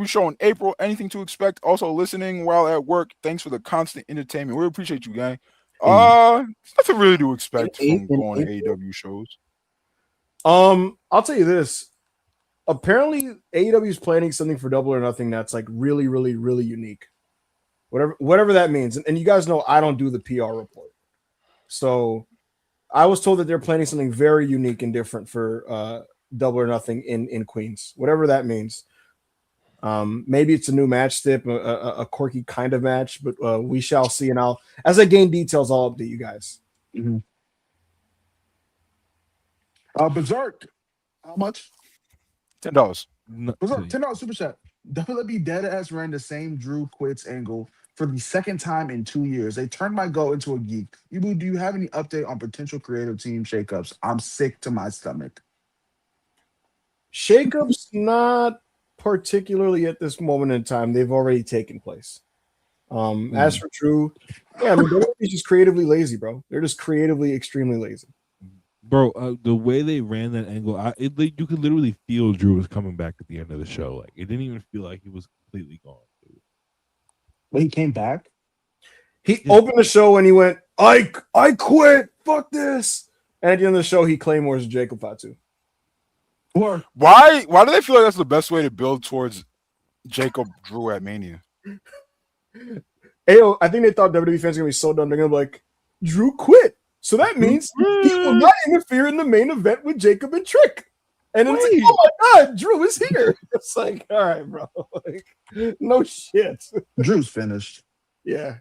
show in April. Anything to expect? Also listening while at work. Thanks for the constant entertainment. We appreciate you, gang. Nothing really to expect from going to AEW shows. I'll tell you this. Apparently, AEW is planning something for Double or Nothing that's like really, really, really unique. Whatever that means. And you guys know I don't do the PR report. So I was told that they're planning something very unique and different for Double or Nothing in Queens. Whatever that means. Maybe it's a new match tip, a quirky kind of match, but we shall see. And as I gain details, I'll update you guys. Berserk, how much? $10. Berserk, $10 super chat. WWE Deadass ran the same Drew quits angle for the second time in 2 years. They turned my goal into a geek. Ibu, do you have any update on potential creative team shakeups? I'm sick to my stomach. Shakeups, not particularly at this moment in time. They've already taken place. As for Drew, they're just creatively lazy, bro. They're just creatively extremely lazy, bro. The way they ran that angle, you could literally feel Drew was coming back at the end of the show. Like it didn't even feel like he was completely gone. But he came back. He opened the show and he went, "I quit. Fuck this." And at the end of the show, he claymores Jacob Fatu. Why do they feel like that's the best way to build towards Jacob Drew at Mania? Ayo, I think they thought WWE fans were gonna be so dumb. They're gonna be like, Drew quit, so that means he will not interfere in the main event with Jacob and Trick. And then it's like, oh my god, Drew is here. It's like, all right, bro. Like, no shit. Drew's finished. Yeah.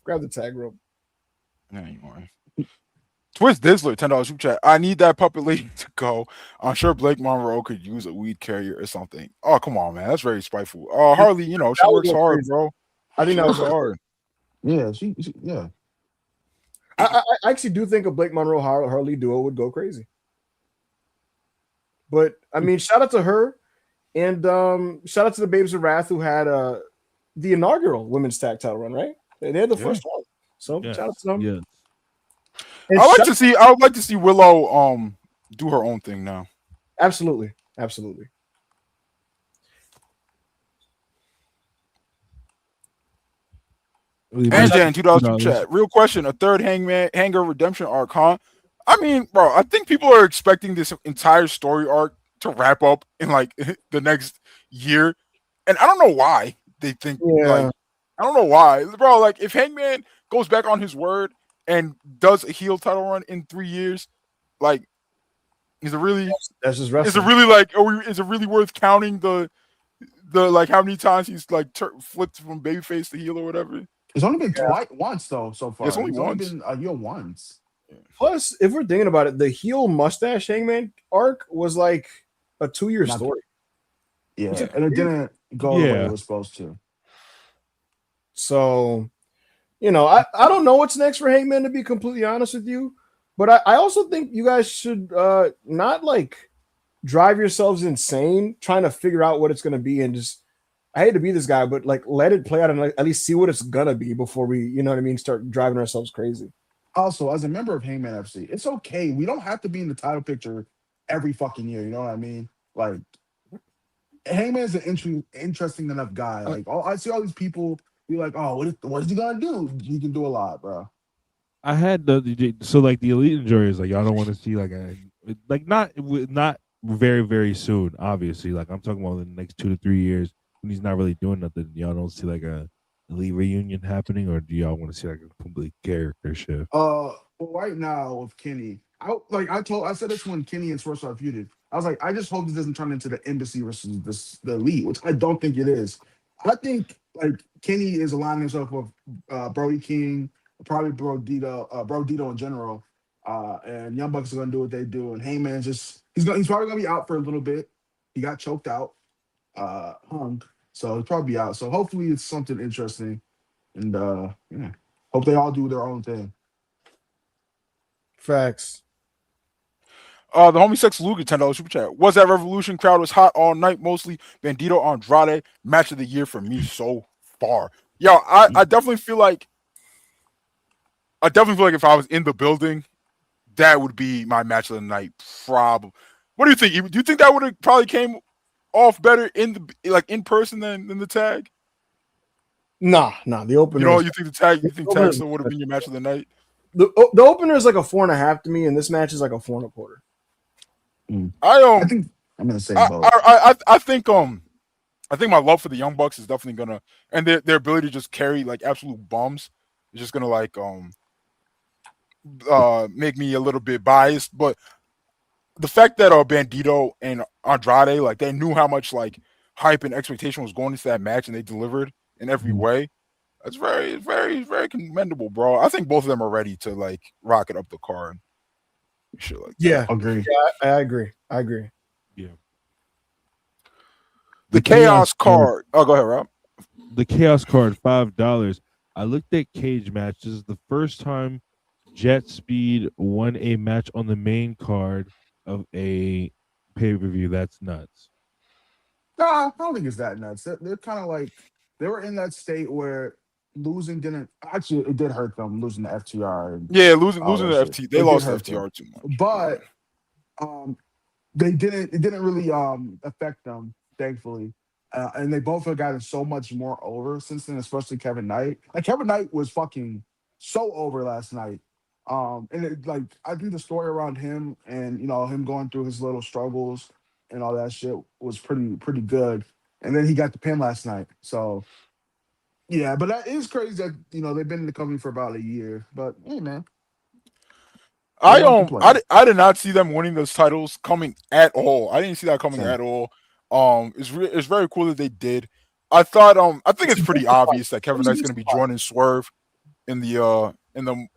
Grab the tag rope. Anymore. Twist Dizzler, $10 super chat. I need that puppet lady to go. I'm sure Blake Monroe could use a weed carrier or something. Oh, come on, man. That's very spiteful. Harley, she works hard, bro. I think that was hard. Yeah, yeah. I actually do think a Blake Monroe Harley duo would go crazy. But I mean, shout out to her, and shout out to the Babes of Wrath who had the inaugural women's tag title run. Right, they had the first one. So shout out to them. Yeah. I would like to see Willow do her own thing now. Absolutely. And Jan, $2 chat. Real question: a third Hanger redemption arc, huh? I mean, bro, I think people are expecting this entire story arc to wrap up in like the next year, and I don't know why they think. Like, I don't know why, bro. Like, if Hangman goes back on his word and does a heel title run in 3 years, like, is it really? That's just wrestling. Is it really like? Is it really worth counting the like how many times he's like flipped from babyface to heel or whatever? It's only been once though so far. It's only been a heel once. Plus, if we're thinking about it, the heel mustache Hangman arc was like a 2-year story. Yeah, and it didn't go the way it was supposed to. So, I don't know what's next for Hangman, to be completely honest with you. But I also think you guys should not like drive yourselves insane trying to figure out what it's going to be, and just, I hate to be this guy, but like let it play out and like, at least see what it's gonna be before we, start driving ourselves crazy. Also, as a member of Hangman FC, it's okay. We don't have to be in the title picture every fucking year. You know what I mean? Like, Hangman's an interesting enough guy. Like, I see all these people be like, "Oh, what is he gonna do? He can do a lot, bro." I had the elite enjoyers, like, y'all don't want to see not very, very soon, obviously. Like, I'm talking about in the next 2 to 3 years when he's not really doing nothing. Y'all don't see like a elite reunion happening, or do y'all want to see like a complete character shift? Well, right now with Kenny, I said this when Kenny and Swerve feuded. I was like, I just hope this doesn't turn into the Embassy versus the Elite, which I don't think it is. I think like Kenny is aligning himself with Brody King, probably Bro Dito in general, and Young Bucks are gonna do what they do, and Hangman just he's probably gonna be out for a little bit. He got choked out, hung, so he'll probably be out. So hopefully it's something interesting, and hope they all do their own thing. Facts. The homie Sex Luger, $10 super chat. Was that Revolution crowd was hot all night, mostly Bandito Andrade, match of the year for me so far. Yo, I definitely feel like if I was in the building, that would be my match of the night. Probably. What do you think? Do you think that would have probably came off better in person than the tag? Nah. The opener. You think the tag still would have been your match of the night? The opener is like a 4.5 to me, and this match is like a 4.25. I think I'm gonna say both. I think my love for the Young Bucks is definitely gonna, and their ability to just carry like absolute bums is just gonna like make me a little bit biased. But the fact that Bandito and Andrade, like, they knew how much like hype and expectation was going into that match, and they delivered in every way. That's very, very, very commendable, bro. I think both of them are ready to like rocket up the card. Shit like that. Agree. Yeah, I agree. Yeah. The Chaos card. Oh, go ahead, Rob. The Chaos card, $5. I looked at cage match. This is the first time Jet Speed won a match on the main card of a pay-per-view. That's nuts. Nah, I don't think it's that nuts. They're kind of like, they were in that state where losing didn't actually, it did hurt them losing the FTR. Yeah, losing the FTR. They lost FTR too much. But it didn't really affect them, thankfully. And they both have gotten so much more over since then, especially Kevin Knight. Like, Kevin Knight was fucking so over last night. And I think the story around him and him going through his little struggles and all that shit was pretty good. And then he got the pin last night. So yeah, but that is crazy that they've been in the company for about a year. But hey, man, I did not see them winning those titles coming at all. I didn't see that coming at all. It's very cool that they did. I thought I think it's pretty obvious that Kevin Knight's going to be joining Swerve in the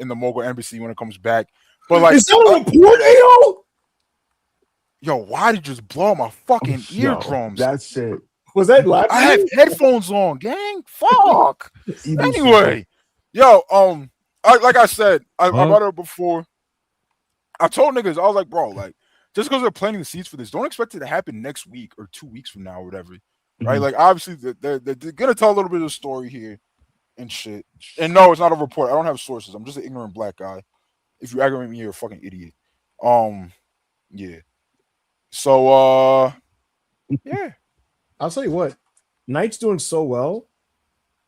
Mogul Embassy when it comes back. But like, is that a report, Ayo? Yo, why did you just blow out my fucking eardrums? That's it. Was that live? I have headphones on, gang. Fuck. Anyway, yo, like I said, I brought it up before. I told niggas, I was like, bro, like, just because they're planting the seeds for this, don't expect it to happen next week or 2 weeks from now or whatever. Right? Like, obviously, they're going to tell a little bit of the story here and shit. And no, it's not a report. I don't have sources. I'm just an ignorant black guy. If you aggravate me, you're a fucking idiot. Yeah. So, yeah. I'll tell you what. Knight's doing so well.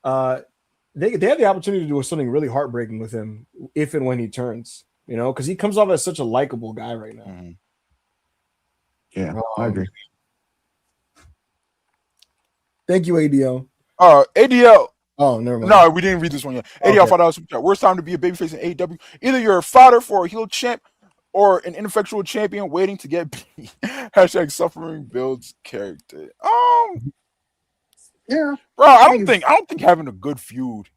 They have the opportunity to do something really heartbreaking with him if and when he turns. You know, because he comes off as such a likable guy right now. Mm-hmm. Yeah, I agree. Thank you, ADL. ADL. Oh, never mind. No, we didn't read this one yet. ADL $5. Worst time to be a babyface in AEW. Either you're a fodder for a heel champ or an ineffectual champion waiting to get beat. # suffering builds character. Yeah, bro. I don't think having a good feud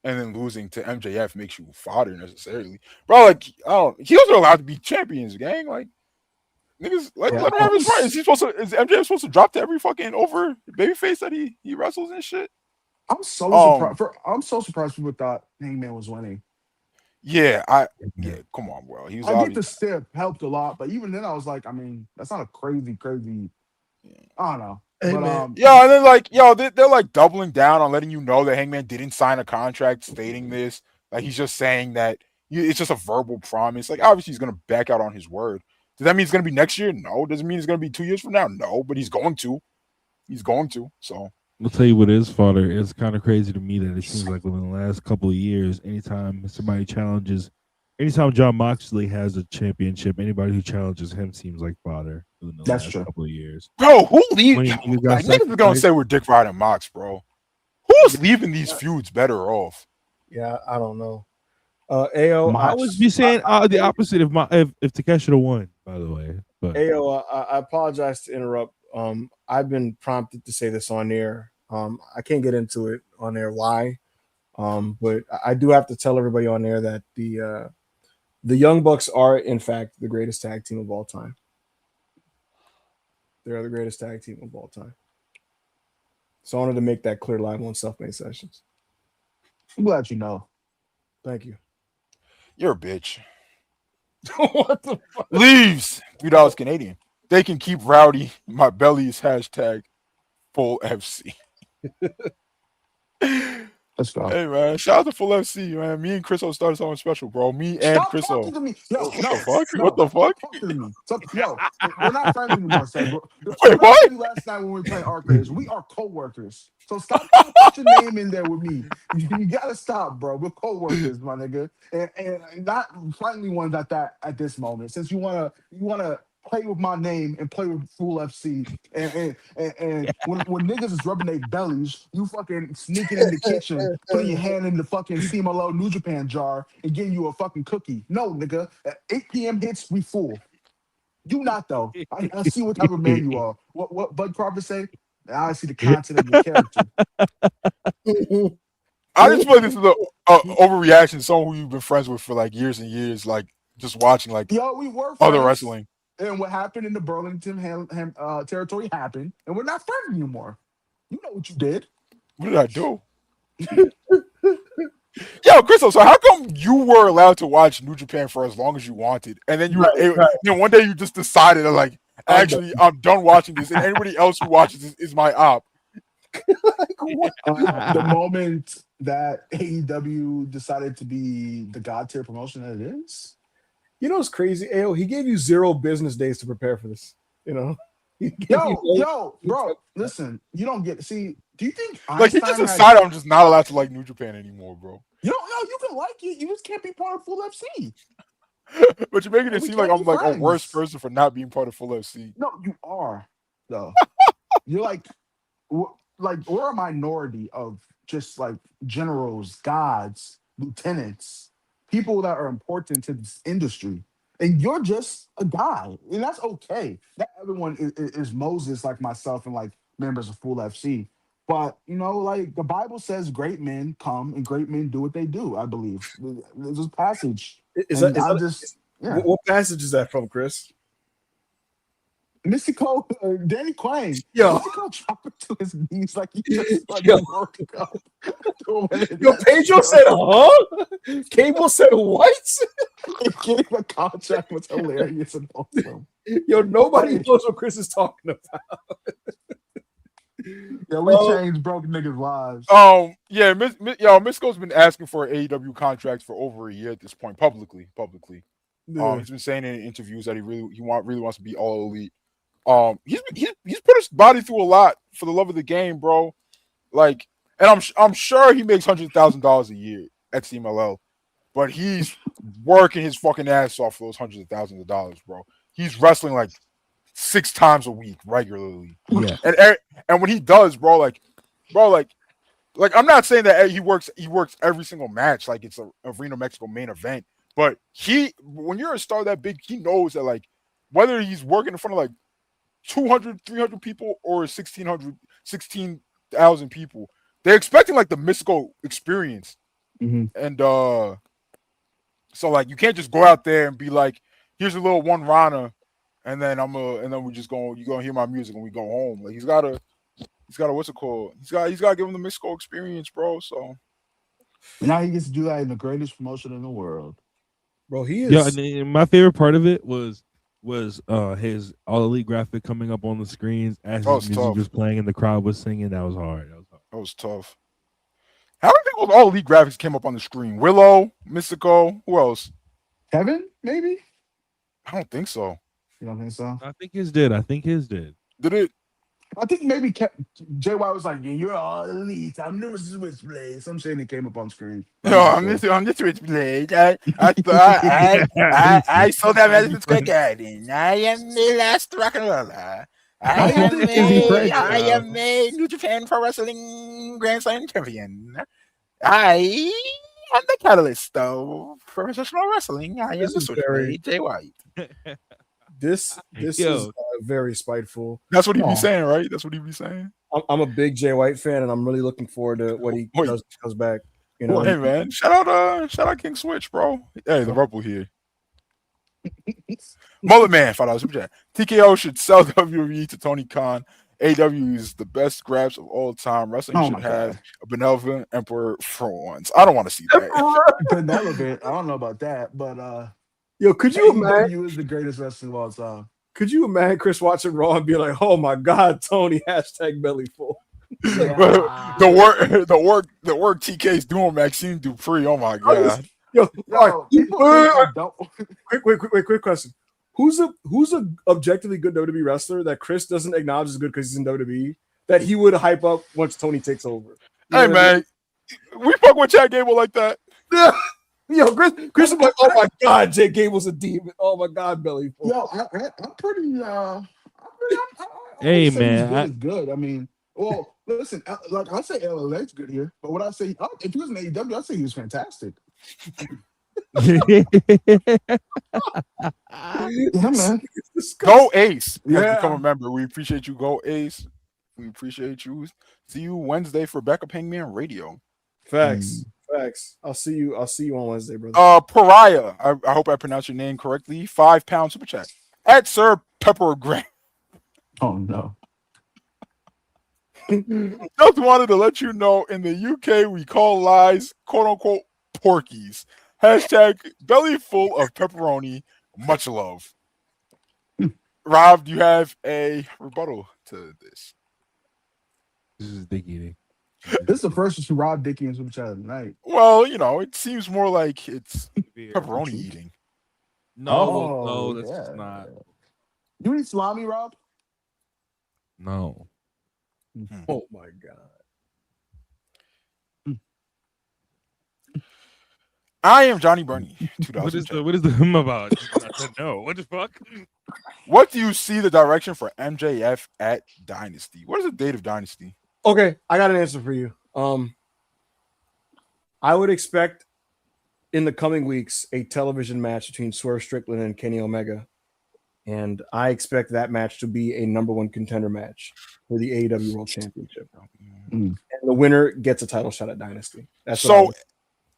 and then losing to MJF makes you fodder necessarily, bro. Like, heels are allowed to be champions, gang. Like, niggas, like, let him have his right. Is MJF supposed to drop to every fucking over babyface that he wrestles and shit? I'm so surprised. I'm so surprised people thought Hangman was winning. Yeah, come on, bro. I get the step helped a lot, but even then, I was like, I mean, that's not a crazy. I don't know. But, and then like, they're like doubling down on letting you know that Hangman didn't sign a contract stating this. Like, he's just saying that it's just a verbal promise. Like, obviously, he's gonna back out on his word. Does that mean it's gonna be next year? No. Does it mean it's gonna be 2 years from now? No. But he's going to. So. I'll tell you what is fodder. It's kind of crazy to me that it seems like within the last couple of years, anytime somebody challenges, anytime John Moxley has a championship, anybody who challenges him seems like fodder. That's true. Couple of years, bro. Who leaves? Niggas are gonna say we're Dick Ride and Mox, bro. Who's leaving these feuds better off? Yeah, I don't know. AO, I was be saying the opposite if Takeshita won. By the way, but AO, I apologize to interrupt. I've been prompted to say this on air. I can't get into it on air why, but I do have to tell everybody on air that the Young Bucks are in fact the greatest tag team of all time. They are the greatest tag team of all time. So I wanted to make that clear live on Self-Made Sessions. I'm glad you know. Thank you. You're a bitch. What the fuck? Leaves $3 Canadian. They can keep Rowdy. My belly is # full FC. Let's go. Hey man, shout out to Full FC, man. Me and Chriso started something special, bro. Me and Chriso. Talking to me. Yo, what the fuck? Talk to me. We're not friends anymore, Seth. Wait, what? Last night when we played Arcades, we are co-workers. So stop put your name in there with me. You gotta stop, bro. We're co-workers, my nigga, and not friendly ones at this moment. Since you wanna play with my name and play with Full FC, and when niggas is rubbing their bellies, you fucking sneaking in the kitchen, putting your hand in the fucking Simolo New Japan jar and getting you a fucking cookie. No, nigga, at 8 p.m. hits, we full. You not though. I see what type of man you are. What Bud Crawford say? I see the content of your character. I just feel like this is an overreaction. Someone who you've been friends with for like years and years, like just watching like we were friends. Other wrestling. And what happened in the Burlington territory happened, and we're not friends anymore. You know what you did. What did I do? Yo, Crystal, so how come you were allowed to watch New Japan for as long as you wanted, and then one day you just decided to like, actually, I'm done watching this, and anybody else who watches this is my op? The moment that AEW decided to be the god tier promotion that it is. You know what's crazy? AO, he gave you 0 business days to prepare for this. You know? Yo, bro, listen, you don't get do you think like he just decided I'm just not allowed to like New Japan anymore, bro? You don't know, you can like it, you just can't be part of Full FC. But you're making it seem like I'm like a worse person for not being part of Full FC. No, you are, though. You're like we're a minority of just like generals, gods, lieutenants, people that are important to this industry. And you're just a guy. And that's okay. Not everyone is Moses like myself and like members of Full FC. But, you know, like the Bible says great men come and great men do what they do, I believe. There's a passage. What passage is that from, Chris? Mystico, Danny Quang. Yo. Mystico dropped to his knees like he just fucking working up. Yo, Pedro said, huh? Cable said what? Getting a contract was hilarious and awesome. Yo, nobody knows what Chris is talking about. Yeah, we changed broke niggas' lives. Yeah, Mystico's been asking for AEW contracts for over a year at this point, publicly. Yeah. He's been saying in interviews that he really wants to be all elite. He's put his body through a lot for the love of the game, bro. Like, and I'm sure he makes $100,000 a year at CMLL, but he's working his fucking ass off for those hundreds of thousands of dollars, bro. He's wrestling like 6 times a week regularly. Yeah. And when he does, bro, I'm not saying that he works every single match like it's a Arena Mexico main event, but when you're a star that big, he knows that like whether he's working in front of like 200, 300 people or 16,000 people, they're expecting like the mystical experience. Mm-hmm. And so like you can't just go out there and be like, here's a little one Rana, and then you're gonna hear my music and we go home. Like he's gotta what's it called? He's gotta give him the mystical experience, bro. So now he gets to do that in the greatest promotion in the world. Bro, he is. Yeah, and my favorite part of it was his All Elite graphic coming up on the screens as his music was playing and the crowd was singing. That was hard. That was tough. How many people with All Elite graphics came up on the screen? Willow, Mystico, who else? Kevin, maybe? I don't think so. You don't think so? I think his did. Did it? I think maybe JY was like, yeah, you're All Elite. I'm the Switchblade. Some shit that came up on screen. No, I'm the Switchblade. I saw that as a quick garden. I am the last rock and roller. I am a New Japan Pro Wrestling Grand Slam champion. I am the catalyst of professional wrestling. I am the Switchblade, Jay White. This is very spiteful. That's what he be saying, right? That's what he be saying. I'm a big Jay White fan, and I'm really looking forward to what he comes back. You know, hey man, shout out King Switch, bro. Hey, the Rebel here. Mullet Man, $5 super chat. TKO should sell WWE to Tony Khan. AEW is the best grabs of all time. Wrestling should have a benevolent emperor for once. I don't want to see that. Benevolent. I don't know about that, but yo, could you imagine? AEW is the greatest wrestling of all time. Could you imagine Chris watching Raw and be like, "Oh my God, Tony #bellyful." Yeah. the work TK's doing Maxine Dupree. Oh my God. Quick question. Who's a objectively good WWE wrestler that Chris doesn't acknowledge is good because he's in WWE that he would hype up once Tony takes over? Hey man, we fuck with Chad Gable like that. Yo, Chris is like, oh my God, Jay Gable's a demon. Oh my God, belly. Yo, I'm pretty. Hey man, he's good. I mean, well, listen, like I say, LLA's good here, but what I say, if he was in AEW, I'd say he was fantastic. Yeah, man. Go Ace. Yeah, become a member. We appreciate you. Go Ace. We appreciate you. See you Wednesday for Backup Hangman Radio. Facts. I'll see you on Wednesday, brother. Pariah. I hope I pronounced your name correctly. £5 super chat. At Sir Pepper Grant. Oh no. Just wanted to let you know in the UK we call lies quote unquote porkies. Hashtag belly full of pepperoni. Much love. Rob, do you have a rebuttal to this? This is dick eating. This is the first to Rob Dickey and Super Chat of the night. Well, it seems more like it's pepperoni eating. No, that's not. You eat salami, Rob? No. Oh my God. I am Johnny Burney. What is the him about? No. What the fuck? What do you see the direction for MJF at Dynasty? What is the date of Dynasty? Okay, I got an answer for you. I would expect in the coming weeks a television match between Swerve Strickland and Kenny Omega. And I expect that match to be a number one contender match for the AEW World Championship. And the winner gets a title shot at Dynasty. So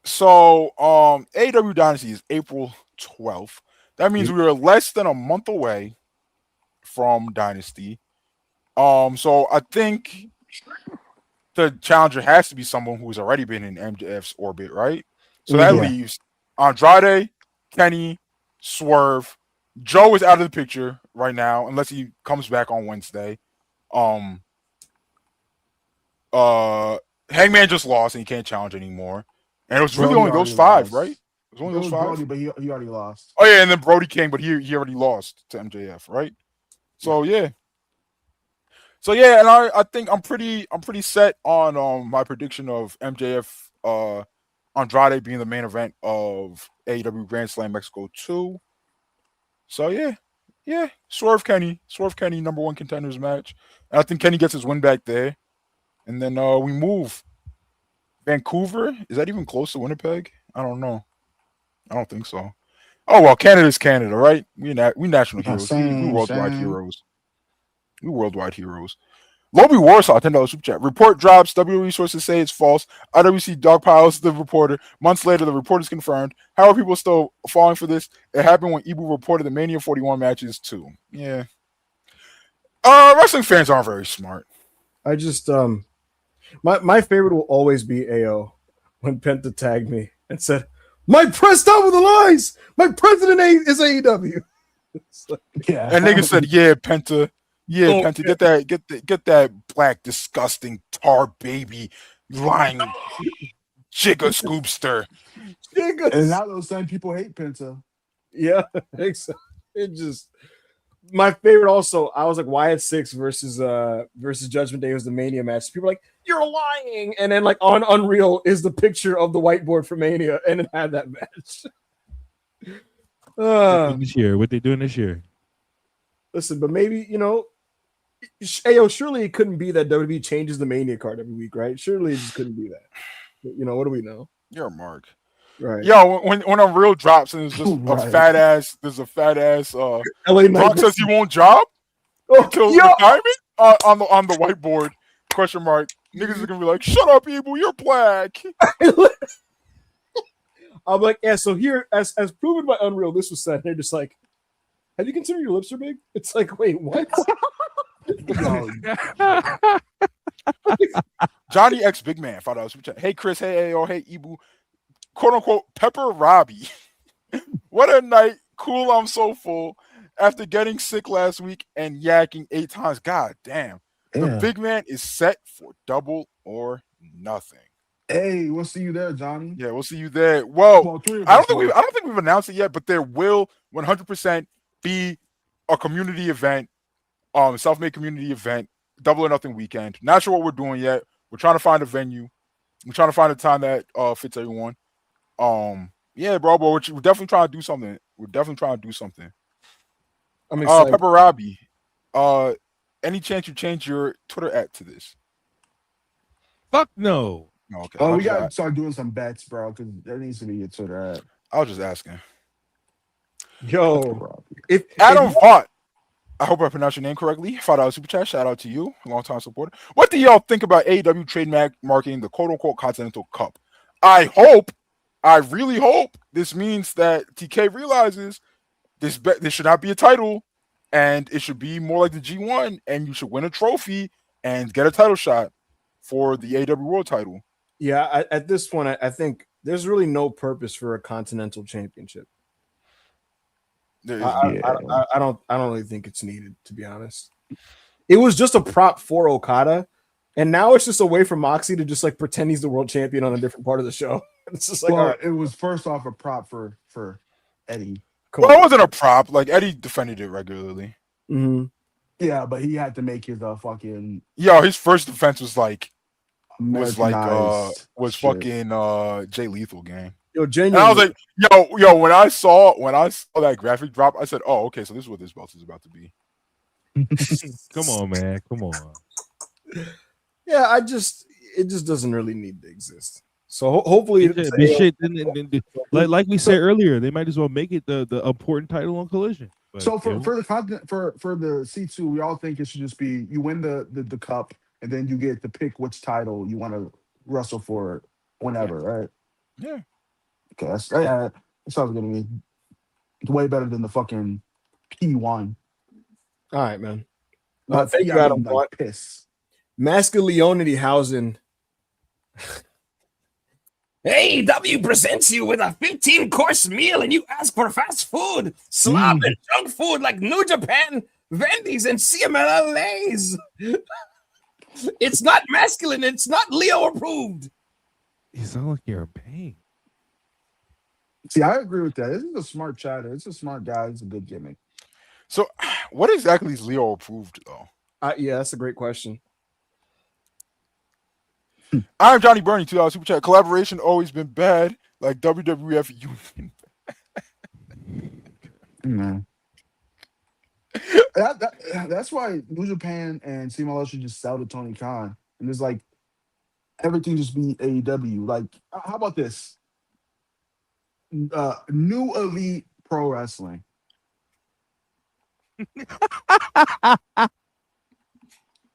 AEW Dynasty is April 12th. That means we are less than a month away from Dynasty. So I think the challenger has to be someone who's already been in MJF's orbit, right? So that leaves Andrade, Kenny, Swerve, Joe is out of the picture right now unless he comes back on Wednesday. Hangman just lost and he can't challenge anymore. And it was really only those 5, right? It was only those 5. Brody, but he already lost. Oh yeah, and then Brody came, but he already lost to MJF, right? So yeah. So yeah, and I think I'm pretty set on my prediction of MJF Andrade being the main event of AEW Grand Slam Mexico 2. So yeah, Swerve Kenny, number 1 contenders match. And I think Kenny gets his win back there. And then we move. Vancouver, is that even close to Winnipeg? I don't know. I don't think so. Oh well, Canada's Canada, right? We national heroes. We worldwide heroes. We worldwide heroes. Lobby Warsaw, $10 super chat. Report drops. WWE sources say it's false. IWC dogpiles the reporter. Months later, the report is confirmed. How are people still falling for this? It happened when Ibu reported the Mania 41 matches too. Yeah. Wrestling fans aren't very smart. I just my favorite will always be AO when Penta tagged me and said, "Mike pressed out with the lies. My president is AEW." Yeah. And niggas said, "Yeah, Penta. Yeah, Penta, get that black, disgusting tar baby lying jigga scoopster." And now those same people hate Penta. Yeah, it just my favorite. Also, I was like, Wyatt 6 versus Judgment Day was the Mania match. People were like, "You're lying," and then like on Unreal is the picture of the whiteboard for Mania, and it had that match. What they doing this year? Listen, but maybe surely it couldn't be that WWE changes the Mania card every week, right? Surely it just couldn't be that. What do we know? You're a mark. Right. Yo, when Unreal drops and it's just a fat ass, LA Brock says he won't job until retirement on the whiteboard, question mark. Niggas are gonna be like, "Shut up, Evil, you're black." I'm like, yeah, so here, as proven by Unreal, this was said. They're just like, "Have you considered your lips are big?" It's like, wait, what? Johnny X Big Man, $5. Hey Chris, hey AO, hey Ibu, quote unquote Pepper Robbie. What a night. Cool, I'm so full. After getting sick last week and yakking 8 times. God damn. The big man is set for Double or Nothing. Hey, we'll see you there, Johnny. Yeah, we'll see you there. Well, I don't think we've announced it yet, but there will 100% be a community event, self-made community event, Double or Nothing weekend. Not sure what we're doing yet. We're trying to find a venue. We're trying to find a time that fits everyone. Yeah, bro, but we're definitely trying to do something. I'm excited. Pepper Robbie, any chance you change your Twitter @ to this? Fuck no. Okay. Oh, we gotta start doing some bets, bro, because there needs to be a Twitter @ I was just asking. Yo, if Adam Vaught, I hope I pronounced your name correctly. $5 super chat. Shout out to you, long-time supporter. What do y'all think about AEW trademark marketing the quote-unquote Continental Cup? I really hope this means that TK realizes this should not be a title, and it should be more like the G1, and you should win a trophy and get a title shot for the AEW World title. Yeah, at this point, I think there's really no purpose for a Continental Championship. I don't really think it's needed, to be honest. It was just a prop for Okada, and now it's just a way for Moxley to just like pretend he's the world champion on a different part of the show. It's just like, it was first off a prop for Eddie. Well, it wasn't a prop. Like Eddie defended it regularly. Mm-hmm. Yeah, but he had to make his fucking. Yo, his first defense was fucking Jay Lethal game. Yo, genuinely. And I was like, yo, when I saw that graphic drop, I said, oh, okay, so this is what this belt is about to be. Come on, man. Come on. Yeah, it just doesn't really need to exist. So hopefully, this shit. Like we said earlier, they might as well make it the important title on Collision. But, so for the C2, we all think it should just be you win the cup, and then you get to pick which title you want to wrestle for whenever, right? Yeah. Okay, that sounds good to me. It's way better than the fucking P1. All right, man. Thank you, Adam. Like, piss. Masculinity Housing. AEW presents you with a 15-course meal and you ask for fast food, slop and junk food like New Japan, Wendy's, and CMLL Lays. It's not masculine. It's not Leo approved. You sound like you're in pain. See, I agree with that. This is a smart chatter. It's a smart guy. It's a good gimmick. So, what exactly is Leo approved, though? Yeah, that's a great question. I'm Johnny Burney, $2 super chat. Collaboration always been bad, like WWF Union. Man. That's why New Japan and CMLL should just sell to Tony Khan. And it's like everything just be AEW. Like, how about this? New Elite Pro Wrestling.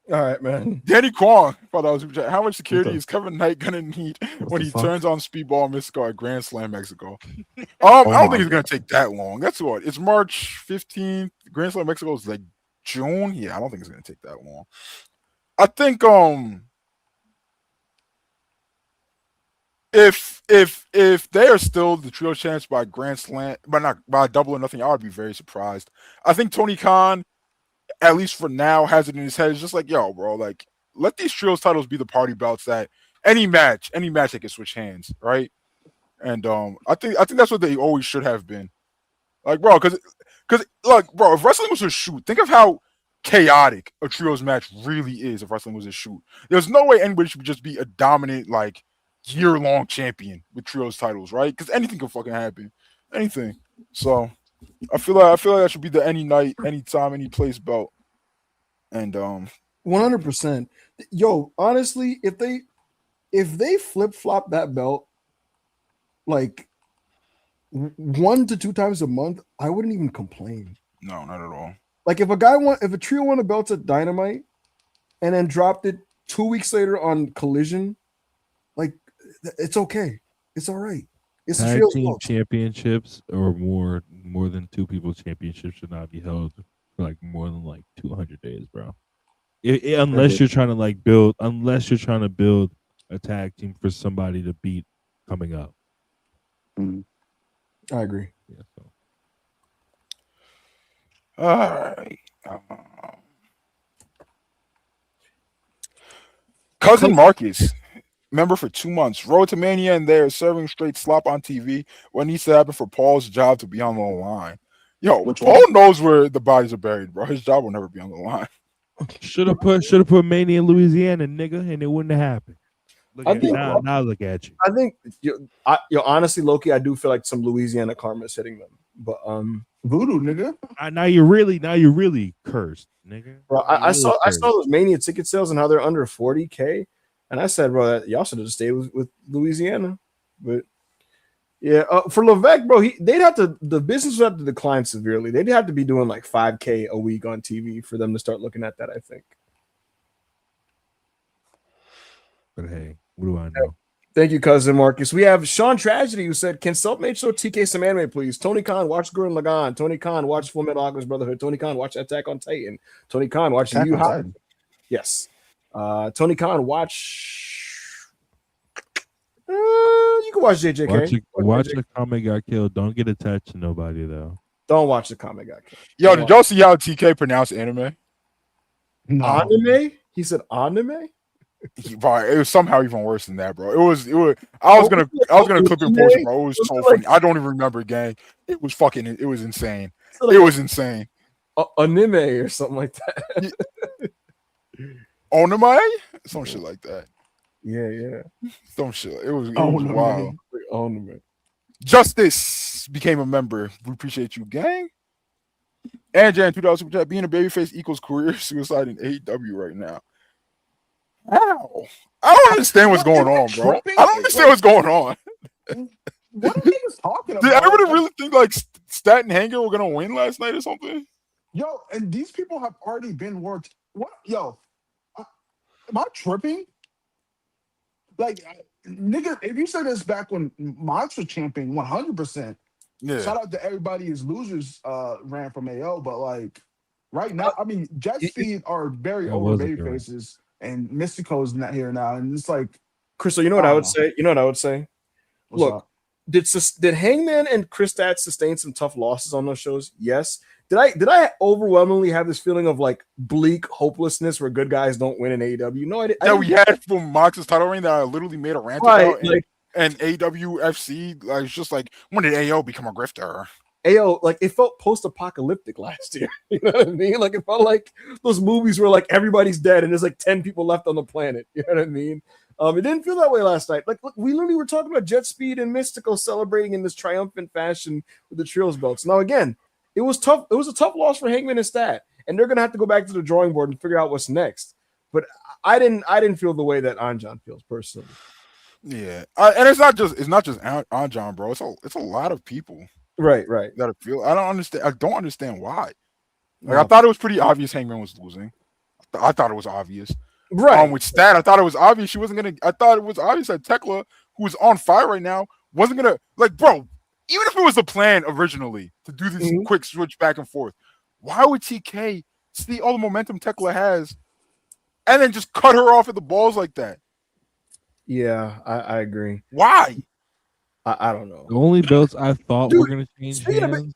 All right, man. Danny Kwong, $5 how much security is Kevin Knight gonna need when he turns on Speedball Mexico at Grand Slam Mexico? I don't think it's gonna take that long. That's what it's March 15th. Grand Slam Mexico is like June. Yeah, I don't think it's gonna take that long. I think if they are still the trio champs by Grand Slam, but not by Double or Nothing, I would be very surprised. I think Tony Khan, at least for now, has it in his head. It's just like, yo, bro, like, let these trios titles be the party belts that any match that can switch hands, right? And I think that's what they always should have been. Like, bro, because like, bro, if wrestling was a shoot, think of how chaotic a trios match really is. If wrestling was a shoot, there's no way anybody should just be a dominant, like, year-long champion with trios titles, right? Because anything can fucking happen, anything. So I feel like that should be the any night, anytime, any place belt. And 100%. Yo, honestly, if they flip-flop that belt like 1 to 2 times a month, I wouldn't even complain. No, not at all. Like if a trio won a belt at Dynamite and then dropped it 2 weeks later on Collision, like it's okay. It's all right. It's Tag team championships or more than 2 people championships should not be held for like more than like 200 days, bro. Unless you're trying to build a tag team for somebody to beat coming up. I agree. Yeah. So. All right. Cousin Marcus. Member for 2 months. Road to Mania and they're serving straight slop on TV. What needs to happen for Paul's job to be on the line? Yo, Paul knows where the bodies are buried, bro. His job will never be on the line. Should have put Mania in Louisiana, nigga, and it wouldn't have happened. Now look at you. I think honestly, Loki, I do feel like some Louisiana karma is hitting them. But voodoo, nigga. Now you're really cursed, nigga. Bro, I saw those Mania ticket sales and how they're under 40K. And I said, bro, y'all should have just stayed with Louisiana. But yeah, for Levesque, bro, the business would have to decline severely. They'd have to be doing like 5K a week on TV for them to start looking at that, I think. But hey, what do I know? Thank you, cousin Marcus. We have Sean Tragedy who said, "Can Selfmade show TK some anime, please?" Tony Khan, watch Gurren Lagann. Tony Khan, watch Full Metal Alchemist Brotherhood. Tony Khan, watch Attack on Titan. Tony Khan, watch Yu Yu. Yes. Tony Khan, watch. You can watch JJK. Watch the Kame got killed. Don't get attached to nobody though. Don't watch the Kame got killed. Yo, did y'all see how TK pronounced anime? No. Anime? He said anime. Right, it was somehow even worse than that, bro. It was. I was gonna clip and post, bro. It was so funny. I don't even remember, gang. It was insane. It was insane. Anime or something like that. Onimai? Some shit like that. Yeah. Some shit. It was wild. Onimai. Justice became a member. We appreciate you, gang. And Jan, $2 super chat. Being a babyface equals career suicide in AEW right now. How? I don't understand what's going on, bro. I don't understand what's going on. What are niggas talking about? Did everybody really think like Stat and Hanger were gonna win last night or something? Yo, and these people have already been worked. What? Yo, am I tripping? Like, nigga, if you said this back when Mox was champion, 100%. Yeah. Shout out to everybody as losers ran from AO, but like right now, I mean, Jet Speed are very over baby faces, and Mystico's not here now, and it's like, Crystal, you know what I would say? Look, did Hangman and Chris Stats sustain some tough losses on those shows? Yes. Did I overwhelmingly have this feeling of like bleak hopelessness where good guys don't win in AEW? No, I didn't. Yeah, we had from Mox's title reign that I literally made a rant about. And AEW FC, like, it's just like, when did AO become a grifter? AO, like, it felt post-apocalyptic last year. You know what I mean? Like, it felt like those movies where like everybody's dead and there's like 10 people left on the planet. You know what I mean? It didn't feel that way last night. Like, look, we literally were talking about Jet Speed and Mystical celebrating in this triumphant fashion with the trios belts. Now, again, it was tough. It was a tough loss for Hangman and Stat, and they're gonna have to go back to the drawing board and figure out what's next. But I didn't feel the way that Anjan feels personally. Yeah, and it's not just Anjan, bro. It's a lot of people. Right. That I feel. I don't understand why. Like, I thought it was pretty obvious Hangman was losing. I thought it was obvious. Right. With Stat, I thought it was obvious she wasn't gonna. I thought it was obvious that Tekla, who was on fire right now, wasn't gonna, like, bro. Even if it was the plan originally to do this quick switch back and forth, why would TK see all the momentum Tekla has and then just cut her off at the balls like that? Yeah, I agree. Why? I don't know. The only belts I thought were going to change hands.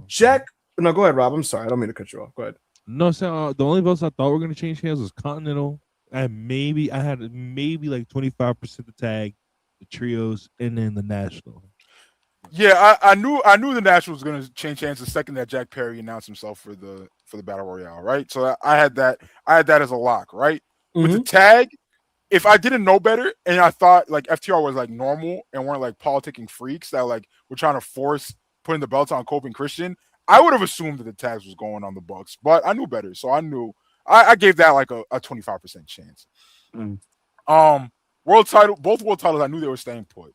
Jack, no, go ahead, Rob. I'm sorry. I don't mean to cut you off. Go ahead. No, so the only belts I thought were going to change hands was Continental. And I had maybe like 25% the tag, the trios, and then the national. Yeah, I knew the national was going to change hands the second that Jack Perry announced himself for the Battle Royale, right? So I had that as a lock, right? With the tag, if I didn't know better and I thought like FTR was like normal and weren't like politicking freaks that like were trying to force putting the belts on Cope and Christian, I would have assumed that the tags was going on the Bucks, but I knew better, so I knew I gave that like a 25% chance. World title, both world titles, I knew they were staying put.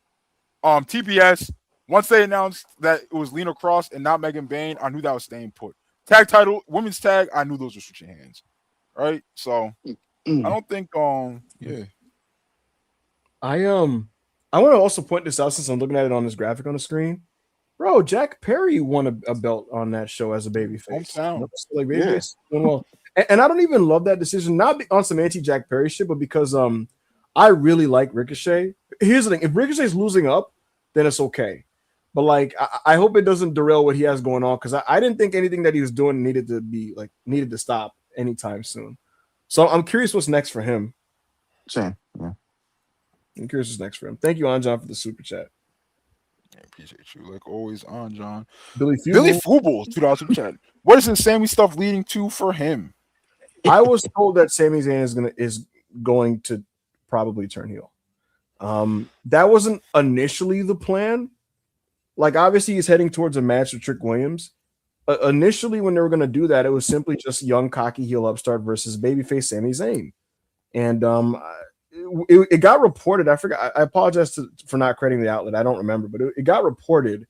TBS. Once they announced that it was Lena Cross and not Megan Bain, I knew that was staying put. Tag title, women's tag, I knew those were switching hands. Right? So I don't think yeah. I want to also point this out since I'm looking at it on this graphic on the screen. Bro, Jack Perry won a belt on that show as a babyface. Like babyface. Yeah. Well, and I don't even love that decision, not on some anti-Jack Perry shit, but because I really like Ricochet. Here's the thing: if Ricochet's losing up, then it's okay. But like, I hope it doesn't derail what he has going on, because I didn't think anything that he was doing needed to stop anytime soon. So I'm curious what's next for him. Same. Yeah. I'm curious what's next for him. Thank you, Anjan, for the super chat. I appreciate you, like always, Anjan. Billy Fubel, $2 super chat. What is the Sammy stuff leading to for him? I was told that Sami Zayn is going to probably turn heel. That wasn't initially the plan. Like, obviously, he's heading towards a match with Trick Williams. Initially, when they were going to do that, it was simply just young, cocky heel upstart versus babyface Sami Zayn. And it got reported. I forgot. I apologize for not crediting the outlet. I don't remember, but it got reported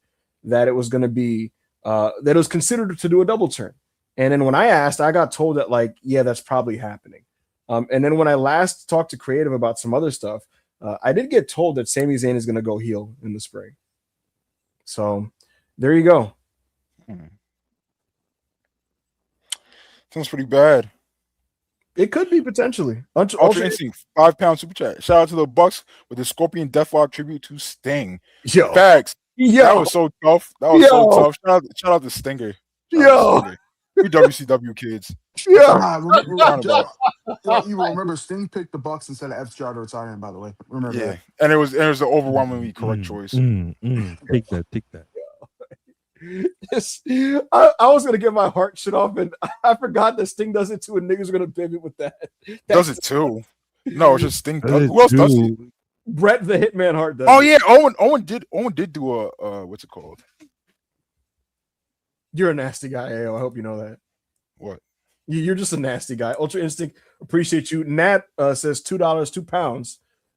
that it was going to be that it was considered to do a double turn. And then when I asked, I got told that, like, yeah, that's probably happening. And then when I last talked to Creative about some other stuff, I did get told that Sami Zayn is going to go heel in the spring. So there you go. Sounds pretty bad. It could be potentially. Ultra Instinct, £5 super chat. Shout out to the Bucks with the Scorpion Deathlock tribute to Sting. Yo, facts. Yo, that was so tough. That was so tough. Shout out to Stinger. We WCW kids. Yeah. You remember Sting picked the Bucks instead of FTR to retire him, by the way. Remember that. And it was an overwhelmingly correct choice. Take that. Yes. I was gonna get my heart shut off, and I forgot that Sting does it too, and niggas are gonna pivot with that. Does it too? No, it's just Sting. Who else does it? Bret the Hitman Hart does. Oh yeah, Owen did do a what's it called? You're a nasty guy, Ayo. I hope you know that. What? You're just a nasty guy. Ultra Instinct, appreciate you. Nat says $2,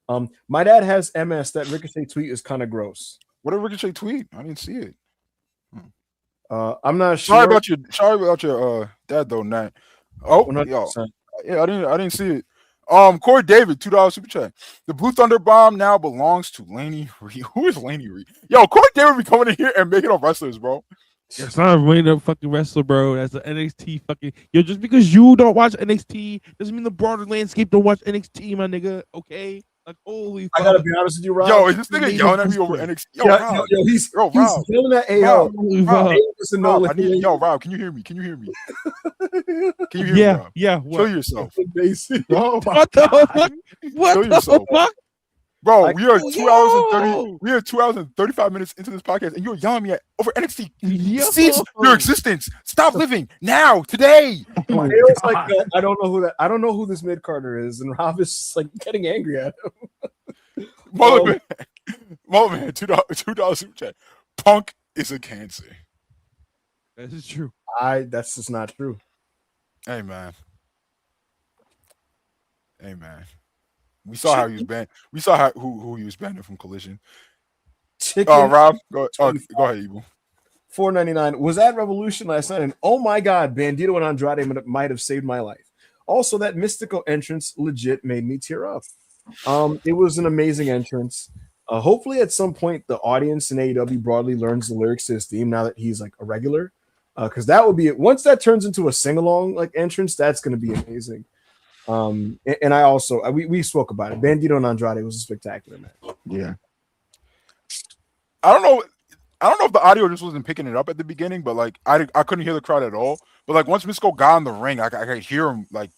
£2. My dad has MS. That Ricochet tweet is kind of gross. What did Ricochet tweet? I didn't see it. I'm not sure. Sorry about your dad though, Nat. Oh, yo. Yeah, I didn't see it. Corey David, $2 super chat. The Blue Thunder Bomb now belongs to Laney Reed. Who is Laney Reed? Yo, Corey David be coming in here and making up wrestlers, bro. It's not a random fucking wrestler, bro. That's an NXT fucking. Yo, just because you don't watch NXT doesn't mean the broader landscape don't watch NXT, my nigga. Okay. Like, holy I gotta be honest with you, Rob. Yo, is this nigga yelling at me over NXT? Yo, Rob. He's Rob. yelling at AO. Rob, Rob, can you hear me? Can you hear me? Can you hear me, Rob? Yeah. Kill yourself. Oh, what the fuck? What Kill the yourself. fuck? Bro, we are 2 hours and 30. We are 2 hours and 35 minutes into this podcast, and you're yelling at me over NXT. Cease your existence. Stop living now, today. It's like I don't know who that. I don't know who this mid Carter is, and Rob is like getting angry at him. Mullet man, $2 super chat. Punk is a cancer. That is true. That's just not true. Hey man. We saw how he was banned. We saw who he was banning from Collision. Rob, go ahead, Evil. $4.99 was at Revolution last night, and oh my God, Bandito and Andrade might have saved my life. Also, that mystical entrance legit made me tear up. It was an amazing entrance. Hopefully, at some point, the audience in AEW broadly learns the lyrics to his theme now that he's like a regular, because that would be it. Once that turns into a sing along like entrance, that's going to be amazing. And I also we spoke about it. Bandito and Andrade was a spectacular match. Yeah. I don't know if the audio just wasn't picking it up at the beginning, but like I couldn't hear the crowd at all. But like once Mystico got in the ring, I could hear him like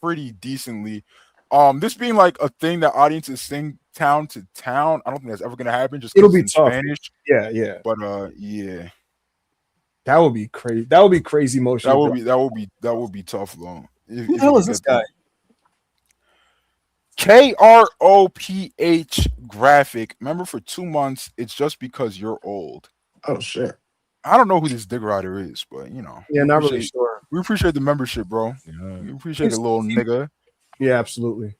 pretty decently. This being like a thing that audiences sing town to town, I don't think that's ever gonna happen. Just it'll be tough. Spanish. Yeah. But yeah. That would be crazy. That would be crazy motion. That would be tough though. Who the hell is this guy? KROPH graphic. Remember, for 2 months, it's just because you're old. Oh shit. I don't know who this Dig Rider is, but you know. Yeah, not really sure. We appreciate the membership, bro. Yeah. We appreciate the little nigga. Yeah, absolutely.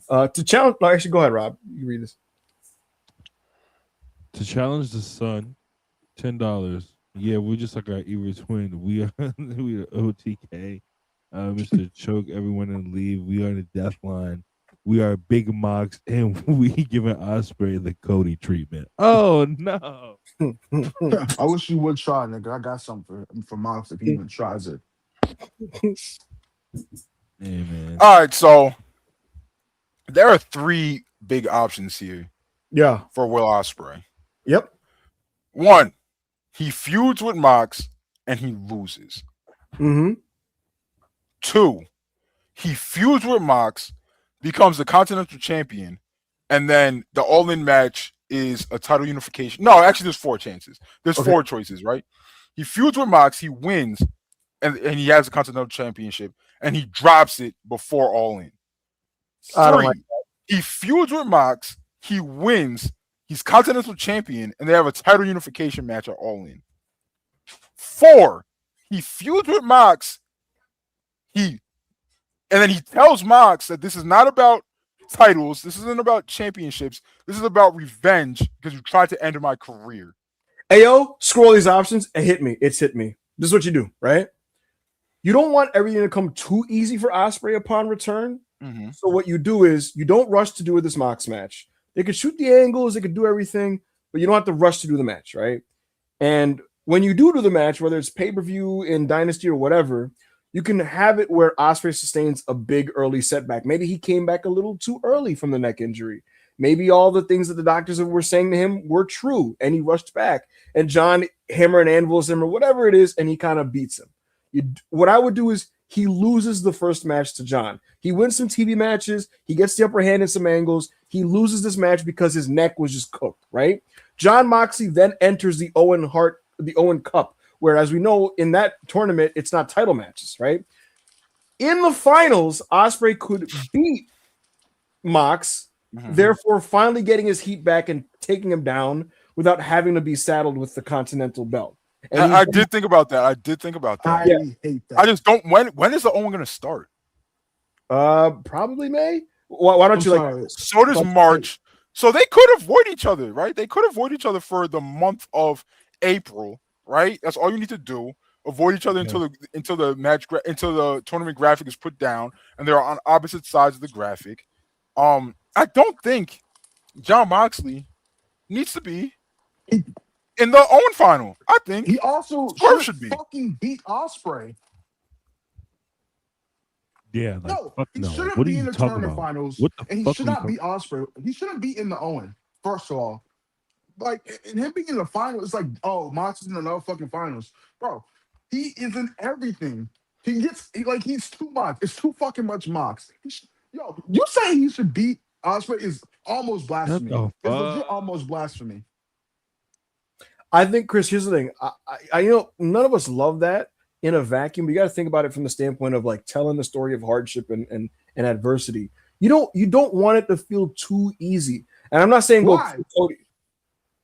To challenge, no, actually, go ahead, Rob. You read this. To challenge the sun, $10. Yeah, we're just like our evil twin. We are OTK. Mr. Choke everyone and leave. We are the death line. We are Big Mox, and we giving Ospreay the Cody treatment. Oh no! I wish you would try, nigga. I got something for Mox if he even tries it. Hey man. All right, so there are 3 big options here. Yeah, for Will Ospreay. Yep. 1, he feuds with Mox and he loses. 2, he feuds with Mox, becomes the Continental Champion, and then the all-in match is a title unification. No, actually, there's 4 chances. There's 4 choices, right? He feuds with Mox, he wins, and he has the Continental Championship, and he drops it before all-in. 3, he feuds with Mox, he wins, he's Continental Champion, and they have a title unification match at all-in. 4, he feuds with Mox, and then he tells Mox that this is not about titles. This isn't about championships. This is about revenge because you tried to end my career. Hey, yo, scroll these options and hit me. It's hit me. This is what you do, right? You don't want everything to come too easy for Ospreay upon return. So what you do is you don't rush to do this Mox match. They could shoot the angles. They could do everything, but you don't have to rush to do the match, right? And when you do the match, whether it's pay-per-view in Dynasty or whatever, you can have it where Ospreay sustains a big early setback. Maybe he came back a little too early from the neck injury. Maybe all the things that the doctors were saying to him were true, and he rushed back. And John hammer and anvils him or whatever it is, and he kind of beats him. What I would do is he loses the first match to John. He wins some TV matches. He gets the upper hand in some angles. He loses this match because his neck was just cooked, right? John Moxley then enters the Owen Cup, where, as we know, in that tournament, it's not title matches, right? In the finals, Ospreay could beat Mox, therefore finally getting his heat back and taking him down without having to be saddled with the Continental belt. And I did think about that. I hate that. I just don't. When is the Owen going to start? Probably May. Why don't you So does March. So they could avoid each other, right? They could avoid each other for the month of April, right? That's all you need to do. Avoid each other until the tournament graphic is put down, and they're on opposite sides of the graphic. I don't think John Moxley needs to be in the Owen final. I think he also should be fucking beat Ospreay. Yeah, like, no, he shouldn't What are be in you the talking tournament about? finals, What the and he fuck should are you not be Ospreay. He shouldn't be in the Owen. First of all, like, and him being in the final, it's like, oh, Mox is in another fucking finals, bro. He is in everything. He's too much. It's too fucking much Mox. Yo, you saying he should beat Ospreay is almost blasphemy. What the It's legit fuck? almost blasphemy. I think, Chris, here's the thing. I none of us love that in a vacuum. You got to think about it from the standpoint of like telling the story of hardship and adversity. You don't want it to feel too easy. And I'm not saying Why? Cody,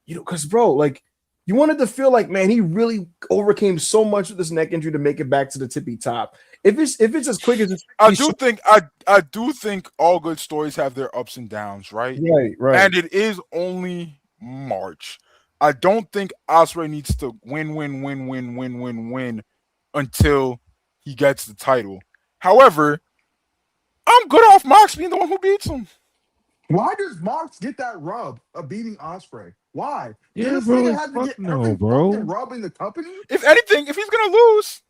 because bro, like you want it to feel like, man, he really overcame so much with this neck injury to make it back to the tippy top. If it's as quick as I do think all good stories have their ups and downs, right? Right. And it is only March. I don't think Ospreay needs to win until he gets the title. However, I'm good off Mox being the one who beats him. Why does Mox get that rub of beating Ospreay? Why? Yeah, bro. Had to get every fucking rub in the company? If anything, if he's gonna lose,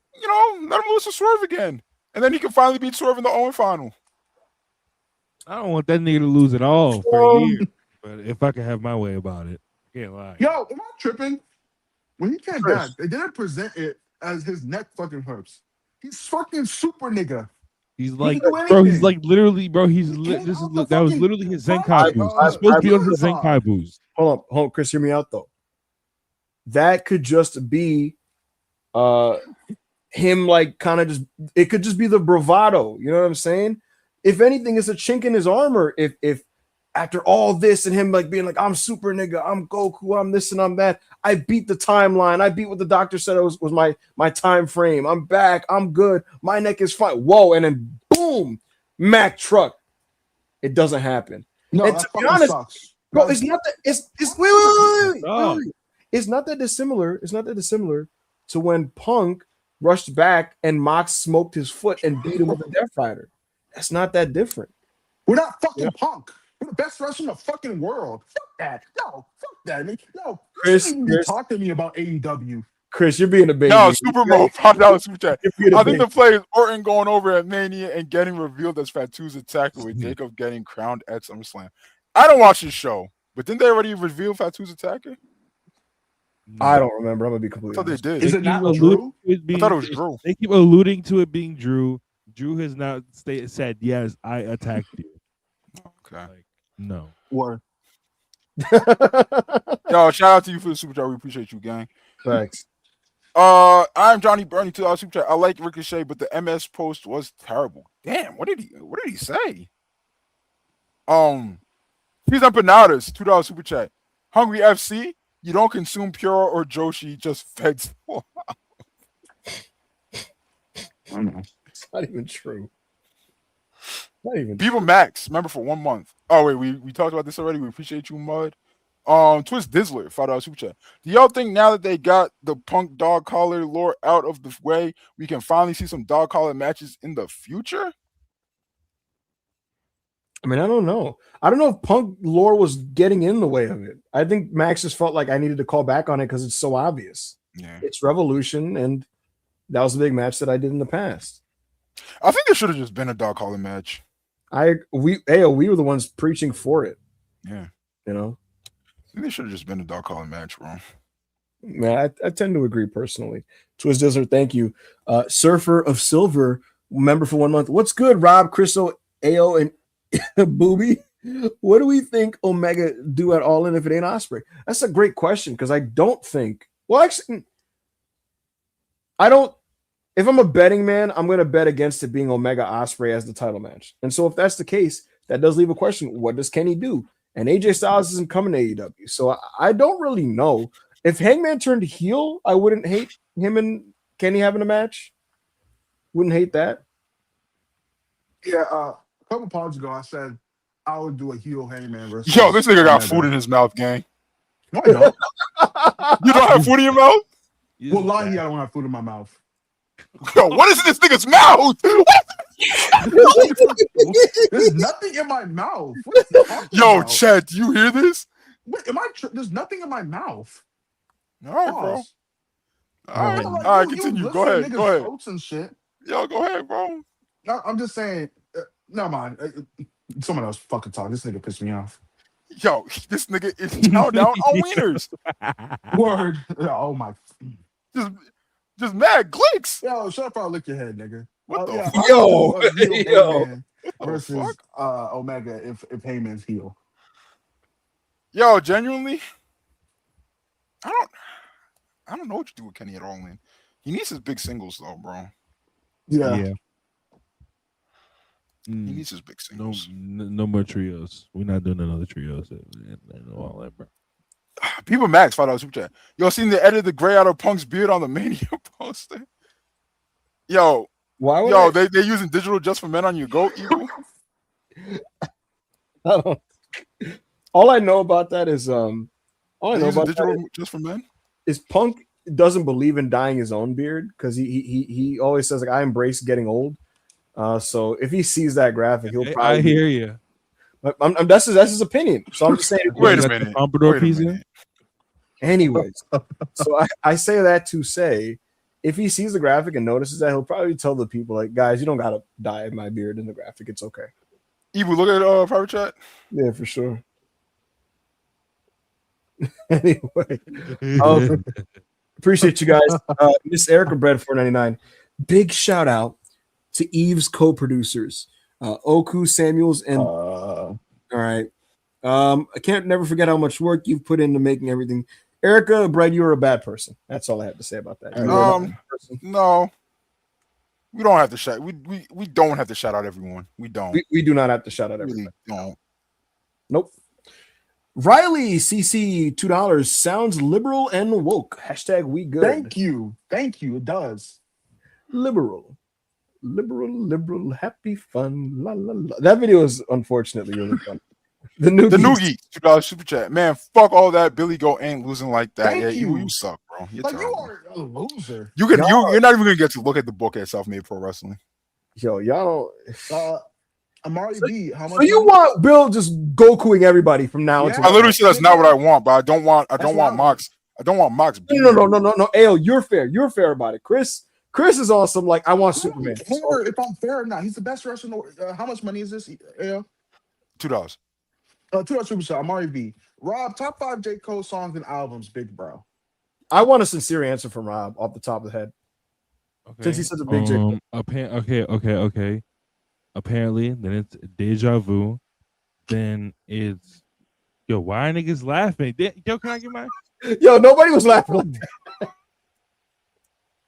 let him lose to Swerve again. And then he can finally beat Swerve in the Owen final. I don't want that nigga to lose at all for a year. But if I can have my way about it, can't lie. Yo, am I tripping? When he came back, they didn't present it as his neck fucking hurts. He's fucking super nigga. He's like, bro, he's like literally, bro. That was literally his Zenkai boost. He's supposed to be on his Zenkai boost. Hold on, Chris, hear me out though. That could just be him, like, kind of just, it could just be the bravado. You know what I'm saying? If anything, it's a chink in his armor. If after all this and him like being like, I'm super nigga, I'm Goku, I'm this and I'm that, I beat the timeline, I beat what the doctor said was my time frame, I'm back, I'm good, my neck is fine. Whoa, and then boom, Mac truck. It doesn't happen. No, and that to be honest, sucks. bro, it's not that wait. It's not that dissimilar. It's not that dissimilar to when Punk rushed back and Mox smoked his foot and beat him with a Death Rider. That's not that different. We're not fucking Punk. We're the best wrestler in the fucking world. Fuck that. No, fuck that. No, Chris, talk to me about AEW. Chris, you're being a baby. No, Super Mo, $5 super chat. I think the play is Orton going over at Mania and getting revealed as Fatu's attacker with Jacob getting crowned at SummerSlam. I don't watch this show, but didn't they already reveal Fatu's attacker? I don't remember. I'm gonna be completely honest. They did. Is it not Drew? I thought it was Drew. They keep alluding to it being Drew. Drew has not said, yes, I attacked you. Okay. Like, no. Or yo, shout out to you for the super chat. We appreciate you, gang. Thanks. I'm Johnny Bernie, $2 super chat. I like Ricochet, but the MS post was terrible. Damn, what did he say? He's empanadas, $2 super chat. Hungry FC, you don't consume Pure or Joshi, just feds. I don't know. It's not even true. Not even People Max, remember for 1 month. Oh wait, we talked about this already. We appreciate you, Mud. Twist Dizzler, $5 super chat. Do y'all think now that they got the Punk dog collar lore out of the way, we can finally see some dog collar matches in the future? I mean, I don't know. I don't know if Punk lore was getting in the way of it. I think Max just felt like I needed to call back on it because it's so obvious. Yeah. It's Revolution, and that was a big match that I did in the past. I think there should have just been a dog collar match. We were the ones preaching for it. Yeah. You know? I think there should have just been a dog collar match, bro. Man, I tend to agree personally. Twist Dizzler, thank you. Surfer of Silver, member for 1 month. What's good, Rob, Crystal, AO, and Booby? What do we think Omega do at All In if it ain't Ospreay? That's a great question because I don't think. Well, actually, I don't. If I'm a betting man, I'm going to bet against it being Omega Ospreay as the title match. And so if that's the case, that does leave a question. What does Kenny do? And AJ Styles isn't coming to AEW. So I don't really know. If Hangman turned heel, I wouldn't hate him and Kenny having a match. Wouldn't hate that. Yeah, a couple pods ago, I said I would do a heel Hangman versus. Yo, this nigga got food in his mouth, gang. No, I don't. You don't have food in your mouth? Well, lying, I don't have food in my mouth. Yo, what is in this nigga's mouth? There's nothing in my mouth. Yo, about? Chad, do you hear this? Wait, there's nothing in my mouth. All right, bro. Pause. All right, continue. Go ahead. And shit. Yo, go ahead, bro. I'm just saying. Never mind. Someone else fucking talk. This nigga pissed me off. Yo, this nigga is down on wieners. Word. Oh my. Just mad glicks. Yo, shut up! I'll lick your head, nigga. What the fuck? Yo. Versus Omega if Heyman's heel. Yo, genuinely, I don't know what you do with Kenny at all, man. He needs his big singles though, bro. Yeah. He needs his big singles. No more trios. We're not doing another trios. All that, bro. People Max $5 super chat. Yo, seen the edit the gray out of Punk's beard on the Mania poster? Yo, they using digital just for men on your goat, Evil? All I know about that is all I know about digital just for men is Punk doesn't believe in dyeing his own beard because he always says like I embrace getting old. So if he sees that graphic, he'll probably. I hear you. That's his opinion. So I'm just saying. Wait a minute. Anyways, so I say that to say, if he sees the graphic and notices that, he'll probably tell the people like, guys, you don't gotta dye my beard in the graphic. It's okay. Evil, look at private chat. Yeah, for sure. Anyway, appreciate you guys. Miss Erica Bread 499. Big shout out to Eve's co-producers, Oku, Samuels, and all right. I can't never forget how much work you've put into making everything. Erica Bread, you're a bad person. That's all I have to say about that. No, we don't have to shout. We don't have to shout out everyone. We don't. We do not have to shout out everyone. Really don't. Nope. Riley CC $2 sounds liberal and woke. Hashtag we good. Thank you. It does. Liberal, happy fun. La la la. That video is unfortunately really fun. The Noogie $2 super chat. Man, fuck all that. Billy Goat ain't losing like that. Thank you. You suck, bro. You're like you are a loser. You're not even gonna get to look at the book at Self-Made Pro Wrestling. Yo, y'all. Amari B, how much? So you want Bill just Gokuing everybody from now until? I literally said that's not what I want, but I don't want Mox. I don't want Mox. No. Ale, you're fair. You're fair about it. Chris is awesome. Like I want Superman. I don't care if I'm fair or not. He's the best wrestler in the world. How much money is this? Ale? $2. $2 super shot. Amari B. Rob, top 5 J. Cole songs and albums, big bro. I want a sincere answer from Rob off the top of the head. Okay. Since he said the big J. Cole. Okay. Apparently, then it's Deja Vu. Then it's why are niggas laughing? Yo, can I get mine? Yo, nobody was laughing.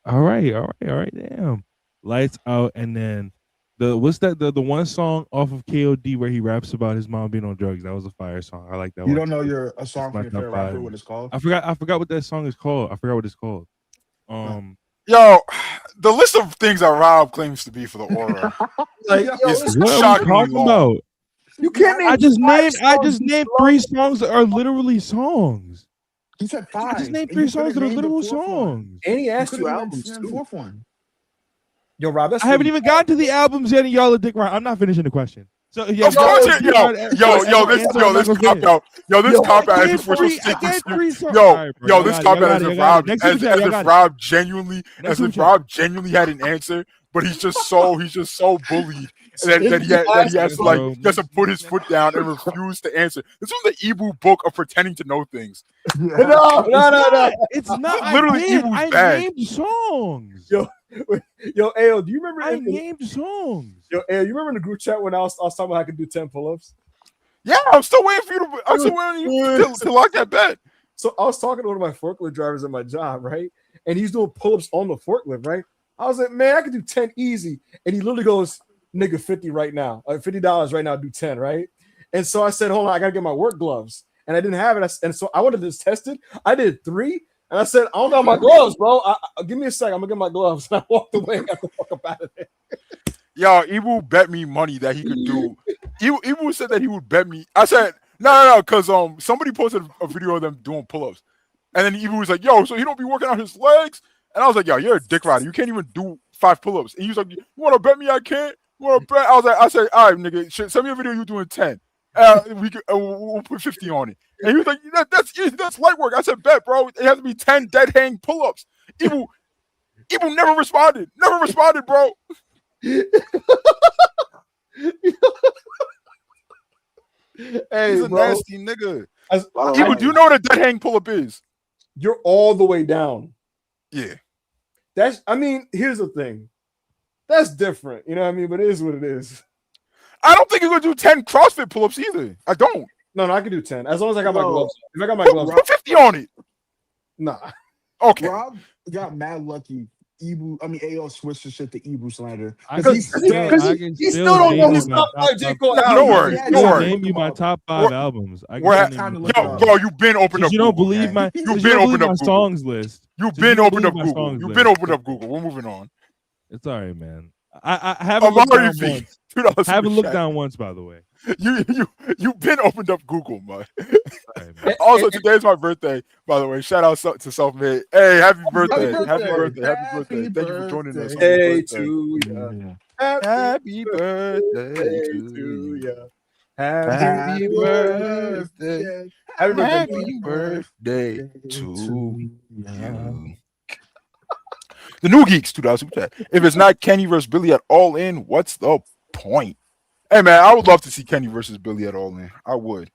All right. Damn. Lights Out, and then the one song off of KOD where he raps about his mom being on drugs. That was a fire song. I like that. You one. don't know a song from your favorite rapper? What it's called? I forgot what that song is called. I forgot what it's called. Yo, the list of things that Rob claims to be for the aura, is what are we talking about? You can't name. I just named 3 songs that are literally songs. He said 5. I just named 3 songs that are literal songs. And he asked you albums too. 4th one. Yo, Rob, I haven't even gotten to the albums yet, and y'all are dick right. I'm not finishing the question. So this cop out. This cop out is for this cop out as if Rob genuinely had an answer, but he's just so bullied that he has to put his foot down and refuse to answer. This was the Ibu book of pretending to know things. No. It's not. Literally, Ibu's bad. I named songs. Yo, Ayo, do you remember? I named songs. Yo, Ayo, you remember in the group chat when I was talking about I could do 10 pull-ups? Yeah, I'm still waiting for you to lock that bet. So I was talking to one of my forklift drivers at my job, right? And he's doing pull-ups on the forklift, right? I was like, man, I could do 10 easy. And he literally goes, nigga, 50 right now. $50 right now, do 10, right? And so I said, hold on, I got to get my work gloves. And I didn't have it. And so I wanted to test it. I did 3. And I said, I don't got my gloves, bro. Give me a sec. I'm going to get my gloves. And I walked away and got the fuck up out of there. Yo, Ibu bet me money that he could do. Ibu said that he would bet me. I said, no, because somebody posted a video of them doing pull-ups. And then Ibu was like, yo, so he don't be working out his legs? And I was like, yo, you're a dick rider. You can't even do 5 pull-ups. And he was like, you want to bet me I can't? You want to bet? I said, all right, nigga, send me a video you doing 10. We'll put 50 on it. And he was like, that's light work. I said, bet, bro. It has to be 10 dead hang pull-ups. Ibu never responded. Bro. Hey, he's a bro. nasty nigga. Even, do you know what a dead hang pull-up is? You're all the way down. Yeah. Here's the thing. That's different. You know what I mean? But it is what it is. I don't think you're going to do 10 CrossFit pull-ups either. I don't. No, I can do 10. As long as I got my gloves. If I got my gloves. Put 50 on it. Nah. Okay. Rob got mad lucky. AO switched the shit to Ibu slander. Because he still don't know his top 5 J. Cole albums. Don't worry. Name you my top 5 albums. Bro, you've been opened up. You don't believe my. You've been opened up songs list. You've been opened up Google. You've been opened up Google. We're moving on. It's all right, man. I haven't looked down once. Haven't looked down once, by the way. You've been opened up Google, man. Also, today's my birthday, by the way. Shout out to Self-Made. Hey, happy birthday. Happy birthday. Thank you for joining us. Hey to you. Happy birthday to you. Happy birthday. Happy birthday to you. The New Geeks, $2 super chat. If it's not Kenny versus Billy at All In, what's the point? Hey man, I would love to see Kenny versus Billy at All In. I would.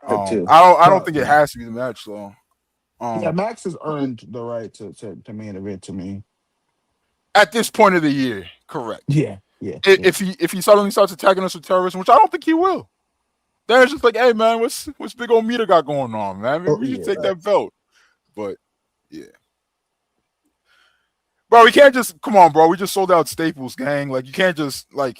I don't think it has to be the match though. Max has earned the right to main event to me. At this point of the year, correct. Yeah. If he suddenly starts attacking us with terrorism, which I don't think he will, then it's just like, hey man, what's big old Mita got going on, man? Maybe we should take that belt. But yeah. Bro, we can't just come on, bro. We just sold out Staples, gang. Like, you can't just we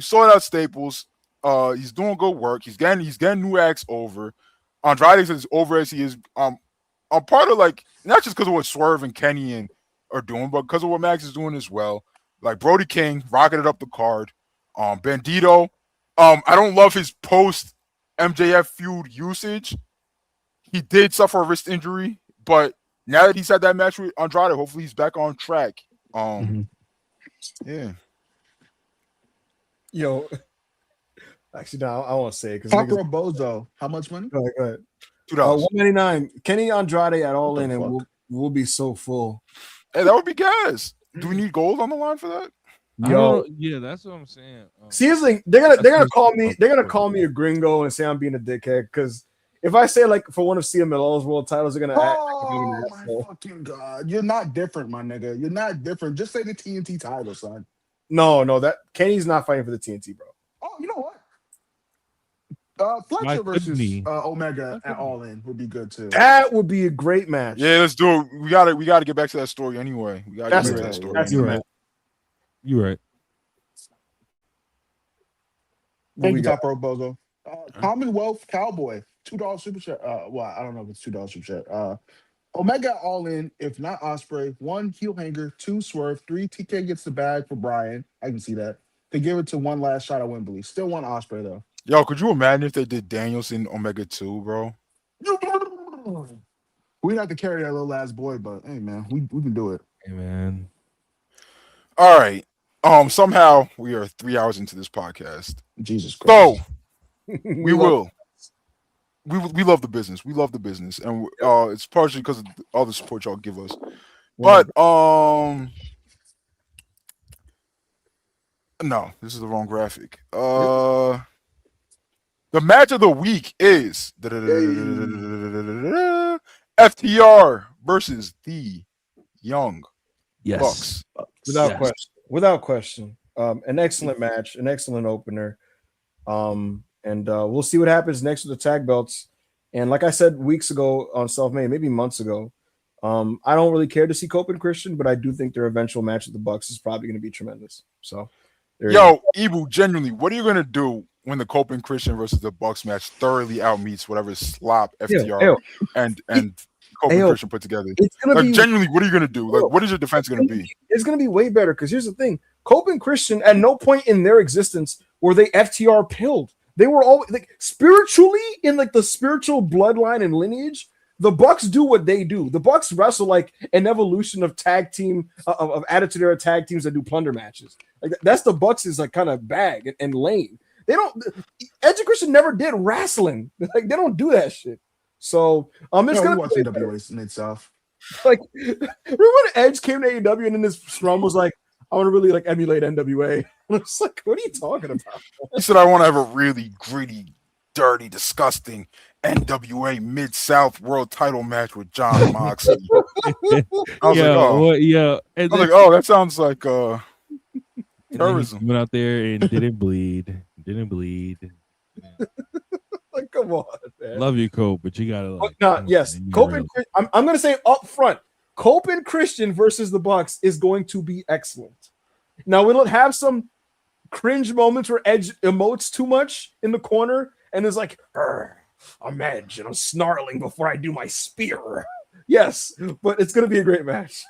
sold out Staples. He's doing good work. He's getting new acts over. Andrade is as over as he is. I'm part of not just because of what Swerve and Kenny are doing, but because of what Max is doing as well. Like Brody King rocketed up the card. Bandito. I don't love his post MJF feud usage. He did suffer a wrist injury, but now that he's had that match with Andrade, hopefully he's back on track. Yeah. Yo, actually, no, I won't say it because Papa Bozo. How much money? Go ahead. $2. $199. Kenny Andrade at All In, and we'll be so full. Hey, that would be gas. Do we need gold on the line for that? Yo, yeah, that's what I'm saying. Seriously, they're gonna call me. They're gonna call me a gringo and say I'm being a dickhead because. If I say for one of CMLL's world titles, they're gonna act. Oh my fucking god! You're not different, my nigga. You're not different. Just say the TNT title, son. No, that Kenny's not fighting for the TNT, bro. Oh, you know what? Fletcher versus Omega at All In would be good too. That would be a great match. Yeah, let's do it. We gotta get back to that story anyway. We gotta get back to that story. That's right. You're right. Thank you, Top Rope Bozo. Commonwealth Cowboy. $2 super chat. Well, I don't know if it's $2 super chat. Omega All In, if not Ospreay. 1 heel hanger, 2 swerve, 3 TK gets the bag for Brian. I can see that. They give it to one last shot at Wembley. Still want Ospreay though. Yo, could you imagine if they did Danielson Omega 2, bro? We have to carry that little ass boy, but hey man, we can do it. Hey man. All right. Somehow we are 3 hours into this podcast. Jesus Christ. So we will. We love the business. We love the business, and it's partially because of all the support y'all give us. But no, this is the wrong graphic. The match of the week is FTR versus the Young Bucks. Without question. An excellent match, an excellent opener. And we'll see what happens next with the tag belts. And like I said weeks ago on Self-Made, maybe months ago, I don't really care to see Cope and Christian, but I do think their eventual match with the Bucks is probably going to be tremendous. So, Ibu, genuinely, what are you going to do when the Cope and Christian versus the Bucks match thoroughly outmeets whatever slop FTR and Cope and Christian put together? It's gonna be, genuinely, what are you going to do? What is your defense going to be? It's going to be way better because here's the thing. Cope and Christian, at no point in their existence were they FTR pilled. They were always spiritually in the spiritual bloodline and lineage. The Bucks do what they do. The Bucks wrestle like an evolution of tag team of Attitude Era tag teams that do plunder matches. That's the Bucks' kind of bag and lane. They don't. Edge and Christian never did wrestling. They don't do that shit. So it's gonna watch AWA Mid South. Remember when Edge came to AEW and then this scrum was like, I want to really like emulate NWA. I was like, what are you talking about? He said, I want to have a really gritty, dirty, disgusting NWA Mid-South World title match with John Moxley. I was like, oh. Yeah. I was like, oh, that sounds like terrorism. Went out there and didn't bleed. Like, come on, man. Love you, Cope, but you gotta like. Yes, Cope and I'm gonna say up front, Cope and Christian versus the Bucks is going to be excellent. Now we'll have some cringe moments where Edge emotes too much in the corner and is like, I'm Edge and I'm snarling before I do my spear. Yes, but it's gonna be a great match.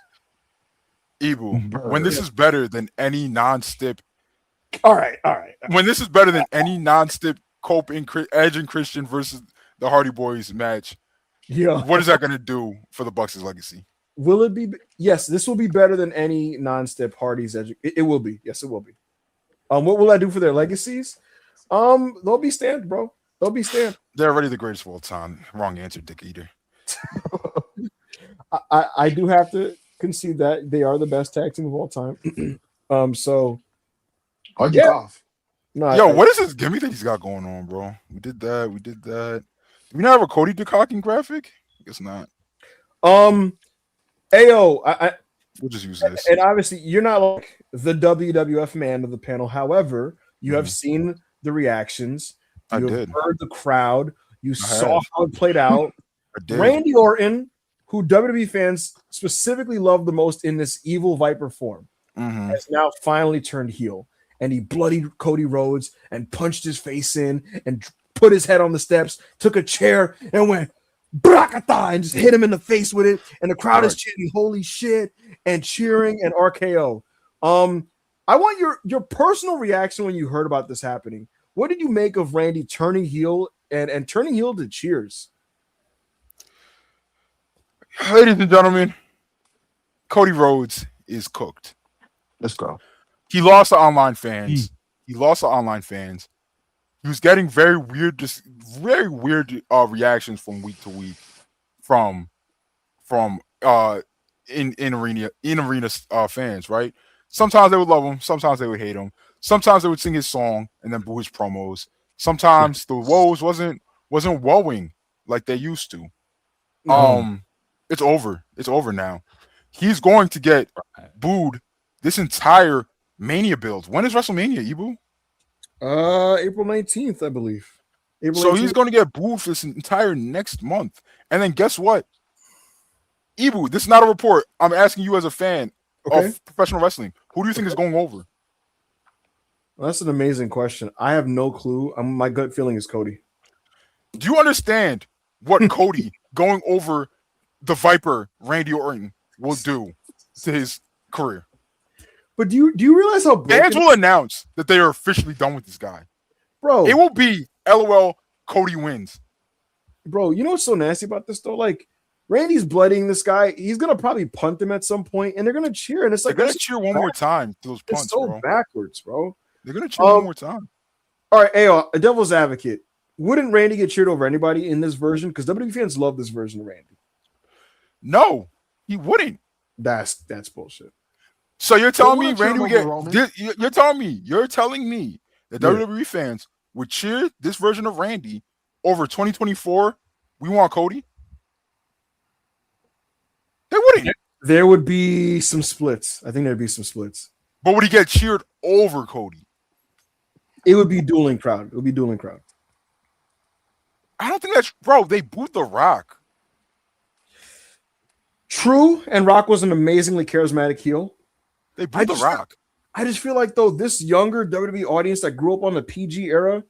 Ibu, when this is better than any non-stip. All right. When this is better than any non-stip Cope and Edge and Christian versus the Hardy Boys match, what is that going to do for the Bucks' legacy? Will it be? Yes, this will be better than any non-stip Hardy's Edge. It will be. Yes, it will be. What will that do for their legacies? They'll be stand, bro. They'll be stand. They're already the greatest of all time. Wrong answer, Dick Eater. I do have to concede that they are the best tag team of all time. So, off. No, what is this gimmick that he's got going on, bro? We did that. Do we not have a Cody decocking graphic? I guess not. Ayo, we'll just use this. And obviously, you're not like the WWF man of the panel. However, you have seen the reactions. You have heard the crowd. You saw how it played out. Randy Orton, who WWE fans specifically love the most in this evil Viper form, has now finally turned heel. And he bloodied Cody Rhodes and punched his face in and put his head on the steps, took a chair and went brakata and just hit him in the face with it. And the crowd is chanting "Holy shit" and cheering and RKO. I want your personal reaction when you heard about this happening. What did you make of Randy turning heel and turning heel to cheers? Ladies and gentlemen, Cody Rhodes is cooked. Let's go. He lost to online fans. He was getting very weird reactions from week to week from in arena fans, right? Sometimes they would love him, sometimes they would hate him. Sometimes they would sing his song and then boo his promos. Sometimes the woes wasn't woeing like they used to. It's over. It's over now. He's going to get booed this entire Mania build. When is WrestleMania, Ibu? April 19th, I believe. So he's going to get booed for this entire next month. And then guess what? Ibu, this is not a report. I'm asking you as a fan of professional wrestling. Who do you think is going over? Well, that's an amazing question. I have no clue. My gut feeling is Cody. Do you understand what Cody going over the Viper, Randy Orton, will do to his career? But do you realize how fans will announce that they are officially done with this guy? Bro, it will be LOL Cody wins. Bro, you know what's so nasty about this though? Like Randy's bloodying this guy. He's gonna probably punt him at some point, and they're gonna cheer. And it's like they're gonna cheer one more time to those punts. It's so backwards, bro. They're gonna cheer one more time. All right, Ayo, a devil's advocate. Wouldn't Randy get cheered over anybody in this version? Because WWE fans love this version of Randy. No, he wouldn't. That's bullshit. So you're telling me Randy would get? You're telling me that WWE fans would cheer this version of Randy over 2024? We want Cody. They wouldn't. There would be some splits. I think there'd be some splits. But would he get cheered over Cody? It would be dueling crowd. I don't think that's bro. They booed The Rock. True, and Rock was an amazingly charismatic heel. They booed The Rock. I just feel like though this younger WWE audience that grew up on the PG era,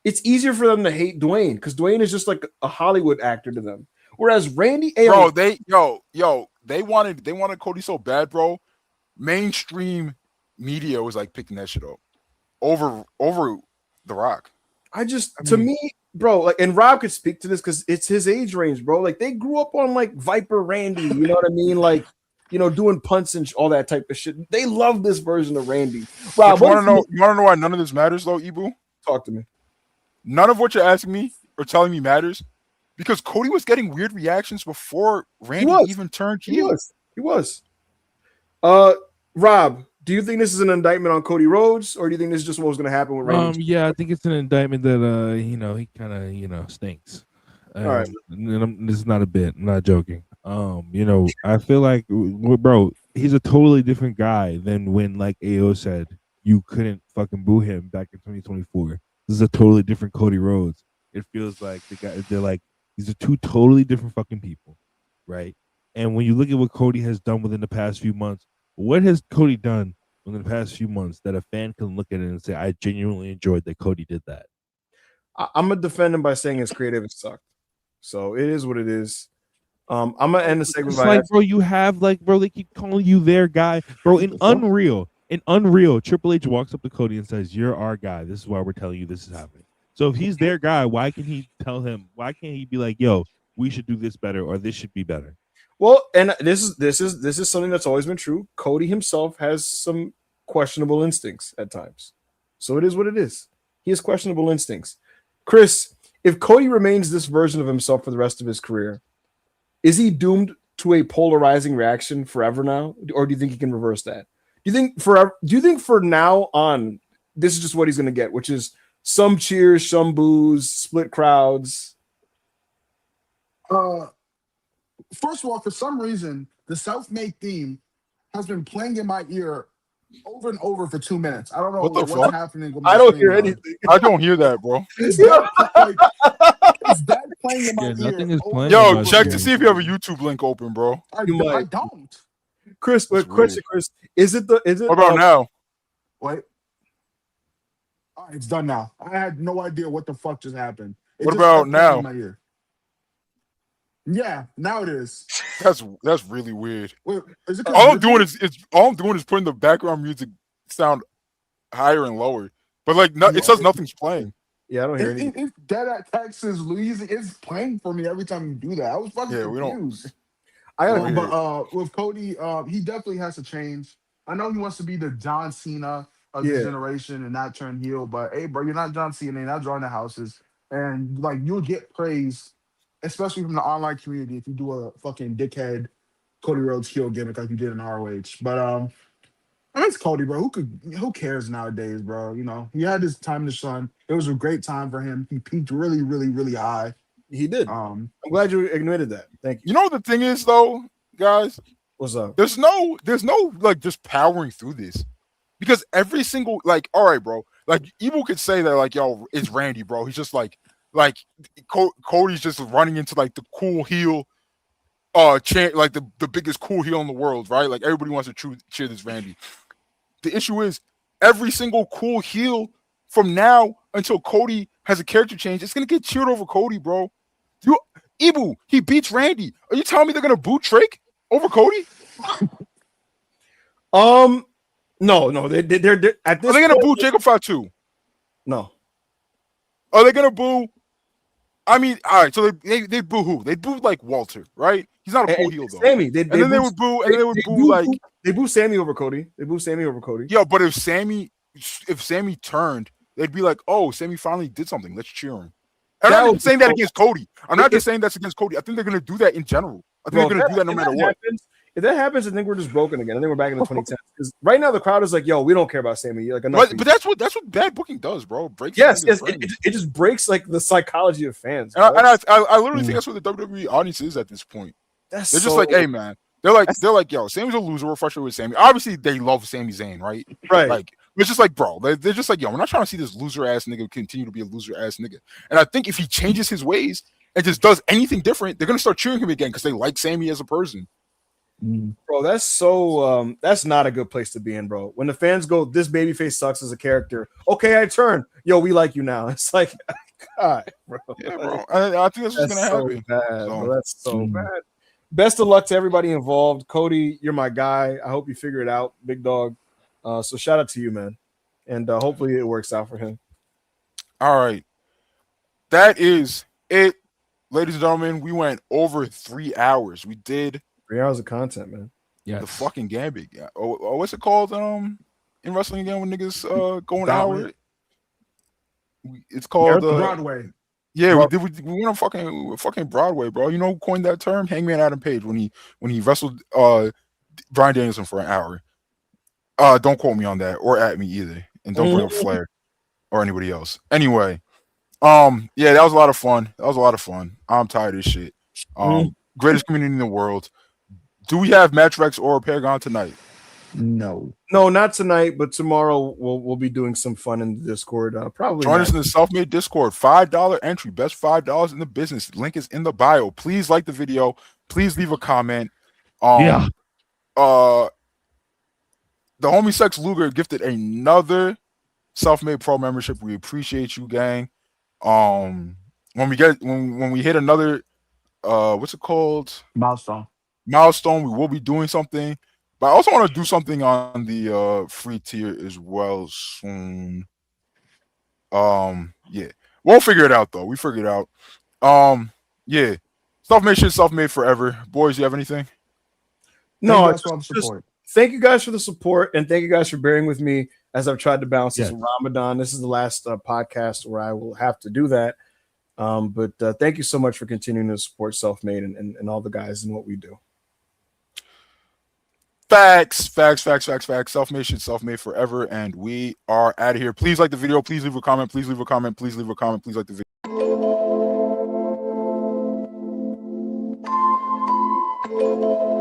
it's easier for them to hate Dwayne because Dwayne is just like a Hollywood actor to them. Whereas Randy, bro, they wanted Cody so bad, bro. Mainstream media was like picking that shit up over The Rock. To me, bro, like, and Rob could speak to this because it's his age range, bro. Like they grew up on like Viper Randy, you know what I mean? Like, you know, doing punts and all that type of shit. They love this version of Randy. Rob, you want to know why none of this matters, though, Ibu? Talk to me. None of what you're asking me or telling me matters because Cody was getting weird reactions before Randy even turned heel. He was. Rob, Do you think this is an indictment on Cody Rhodes, or do you think this is just what was going to happen with Randy? Yeah, I think it's an indictment that he kind of stinks. All right, this is not a bit. I'm not joking. I feel like, bro, he's a totally different guy than when, like AO said, you couldn't fucking boo him back in 2024. This is a totally different Cody Rhodes. It feels like they're like, these are two totally different fucking people, right? And when you look at what Cody has done within the past few months, what has Cody done within the past few months that a fan can look at it and say, I genuinely enjoyed that Cody did that? I'm going to defend him by saying his creative sucked. So it is what it is. I'm going to end the segment by bro, you have they keep calling you their guy. Bro, in Unreal, Triple H walks up to Cody and says, you're our guy. This is why we're telling you this is happening. So if he's their guy, why can't he tell him? Why can't he be like, yo, we should do this better, or this should be better? Well, and this is something that's always been true. Cody himself has some questionable instincts at times. So it is what it is. He has questionable instincts. Chris, if Cody remains this version of himself for the rest of his career, is he doomed to a polarizing reaction forever now? Or do you think he can reverse that? Do you think for now on, this is just what he's going to get, which is some cheers, some boos, split crowds? First of all, for some reason, the self-made theme has been playing in my ear over and over for 2 minutes. I don't know what's happening with my I don't hear anything. I don't hear that, bro. Is that playing in my ear? Nothing is playing. Yo, check to see if you have a YouTube link open, bro. I don't. Chris, question, Chris. Is it? What about now? Wait. All right, it's done now. I had no idea what the fuck just happened. What about now? In my ear. Yeah, now it is. That's really weird. Wait, is it all I'm doing is putting the background music sound higher and lower, but it says nothing's playing. Yeah, I don't hear anything. It's dead at Texas, Louisiana. It's playing for me every time you do that. I was fucking confused. But with Cody, he definitely has to change. I know he wants to be the John Cena of this generation and not turn heel, but hey, bro, you're not John Cena. You're not drawing the houses, and you'll get praise, especially from the online community, if you do a fucking dickhead Cody Rhodes heel gimmick like you did in ROH. But it's Cody, bro. Who cares nowadays, bro? He had his time in the sun. It was a great time for him. He peaked really, really, really high. He did. I'm glad you admitted that. Thank you. You know what the thing is, though, guys? What's up? There's no just powering through this, because every single all right, bro. Evil could say that yo, it's Randy, bro. He's just Cody's just running into the cool heel, the biggest cool heel in the world, right? Everybody wants to cheer this Randy. The issue is every single cool heel from now until Cody has a character change, it's gonna get cheered over Cody, bro. Ibu, he beats Randy. Are you telling me they're gonna boo Trick over Cody? No, they're at this. Are they gonna boo Jacob Fatu? No. Are they gonna boo? I mean, all right. So they boo who? They boo Walter, right? He's not a cool heel though. Sammy. They would boo. They boo Sammy over Cody. Yeah, but if Sammy turned, they'd be like, oh, Sammy finally did something. Let's cheer him. I'm not even saying that against Cody. I'm not just saying that's against Cody. I think they're gonna do that in general. I think they're gonna do that no matter what. If that happens, I think we're just broken again. I think we're back in the 2010s. Because right now the crowd is like, yo, we don't care about Sammy. But that's what bad booking does, bro. Breaks. It just breaks the psychology of fans. And I literally think that's what the WWE audience is at this point. They're just like, hey man. They're like, yo, Sammy's a loser. We're frustrated with Sammy. Obviously, they love Sami Zayn, right? Right. It's just bro, they're just like, yo, we're not trying to see this loser ass nigga continue to be a loser ass nigga. And I think if he changes his ways and just does anything different, they're gonna start cheering him again because they like Sammy as a person. Bro, that's not a good place to be in, bro. When the fans go, this babyface sucks as a character. Okay, I turn. Yo, we like you now. It's like, God, bro. Yeah, bro. I think that's what's gonna happen. Bad, bro. That's so bad. Best of luck to everybody involved. Cody, you're my guy. I hope you figure it out, big dog. So shout out to you, man. And hopefully it works out for him. All right. That is it. Ladies and gentlemen, we went over 3 hours. We did 3 hours of content, man. Yeah. The fucking Gambit. Oh, what's it called? In wrestling again when niggas going hour? It's called Broadway. Yeah, we went on fucking Broadway, bro. You know who coined that term? Hangman Adam Page when he wrestled Bryan Danielson for an hour. Don't quote me on that or at me either. And don't bring up Flair or anybody else. Anyway, yeah, that was a lot of fun. I'm tired of this shit. Greatest community in the world. Do we have Match Rex or Paragon tonight? No, not tonight, but tomorrow we'll be doing some fun in the Discord. Probably join us in the Self-Made Discord. $5 entry, best $5 in the business. Link is in the bio. Please like the video. Please leave a comment. The homie Sex Luger gifted another Self-Made Pro membership. We appreciate you, gang. When we hit another what's it called? Milestone, we will be doing something. But I also want to do something on the free tier as well soon. Yeah. We'll figure it out though. We figure it out. Yeah. Self-made shit, self-made forever. Boys, you have anything? No, just thank you guys for the support, and thank you guys for bearing with me as I've tried to balance this Ramadan. This is the last podcast where I will have to do that. But thank you so much for continuing to support Self-Made and all the guys and what we do. Facts. Self-made shit, self-made forever, and we are out of here. Please like the video. Please leave a comment. Please like the video.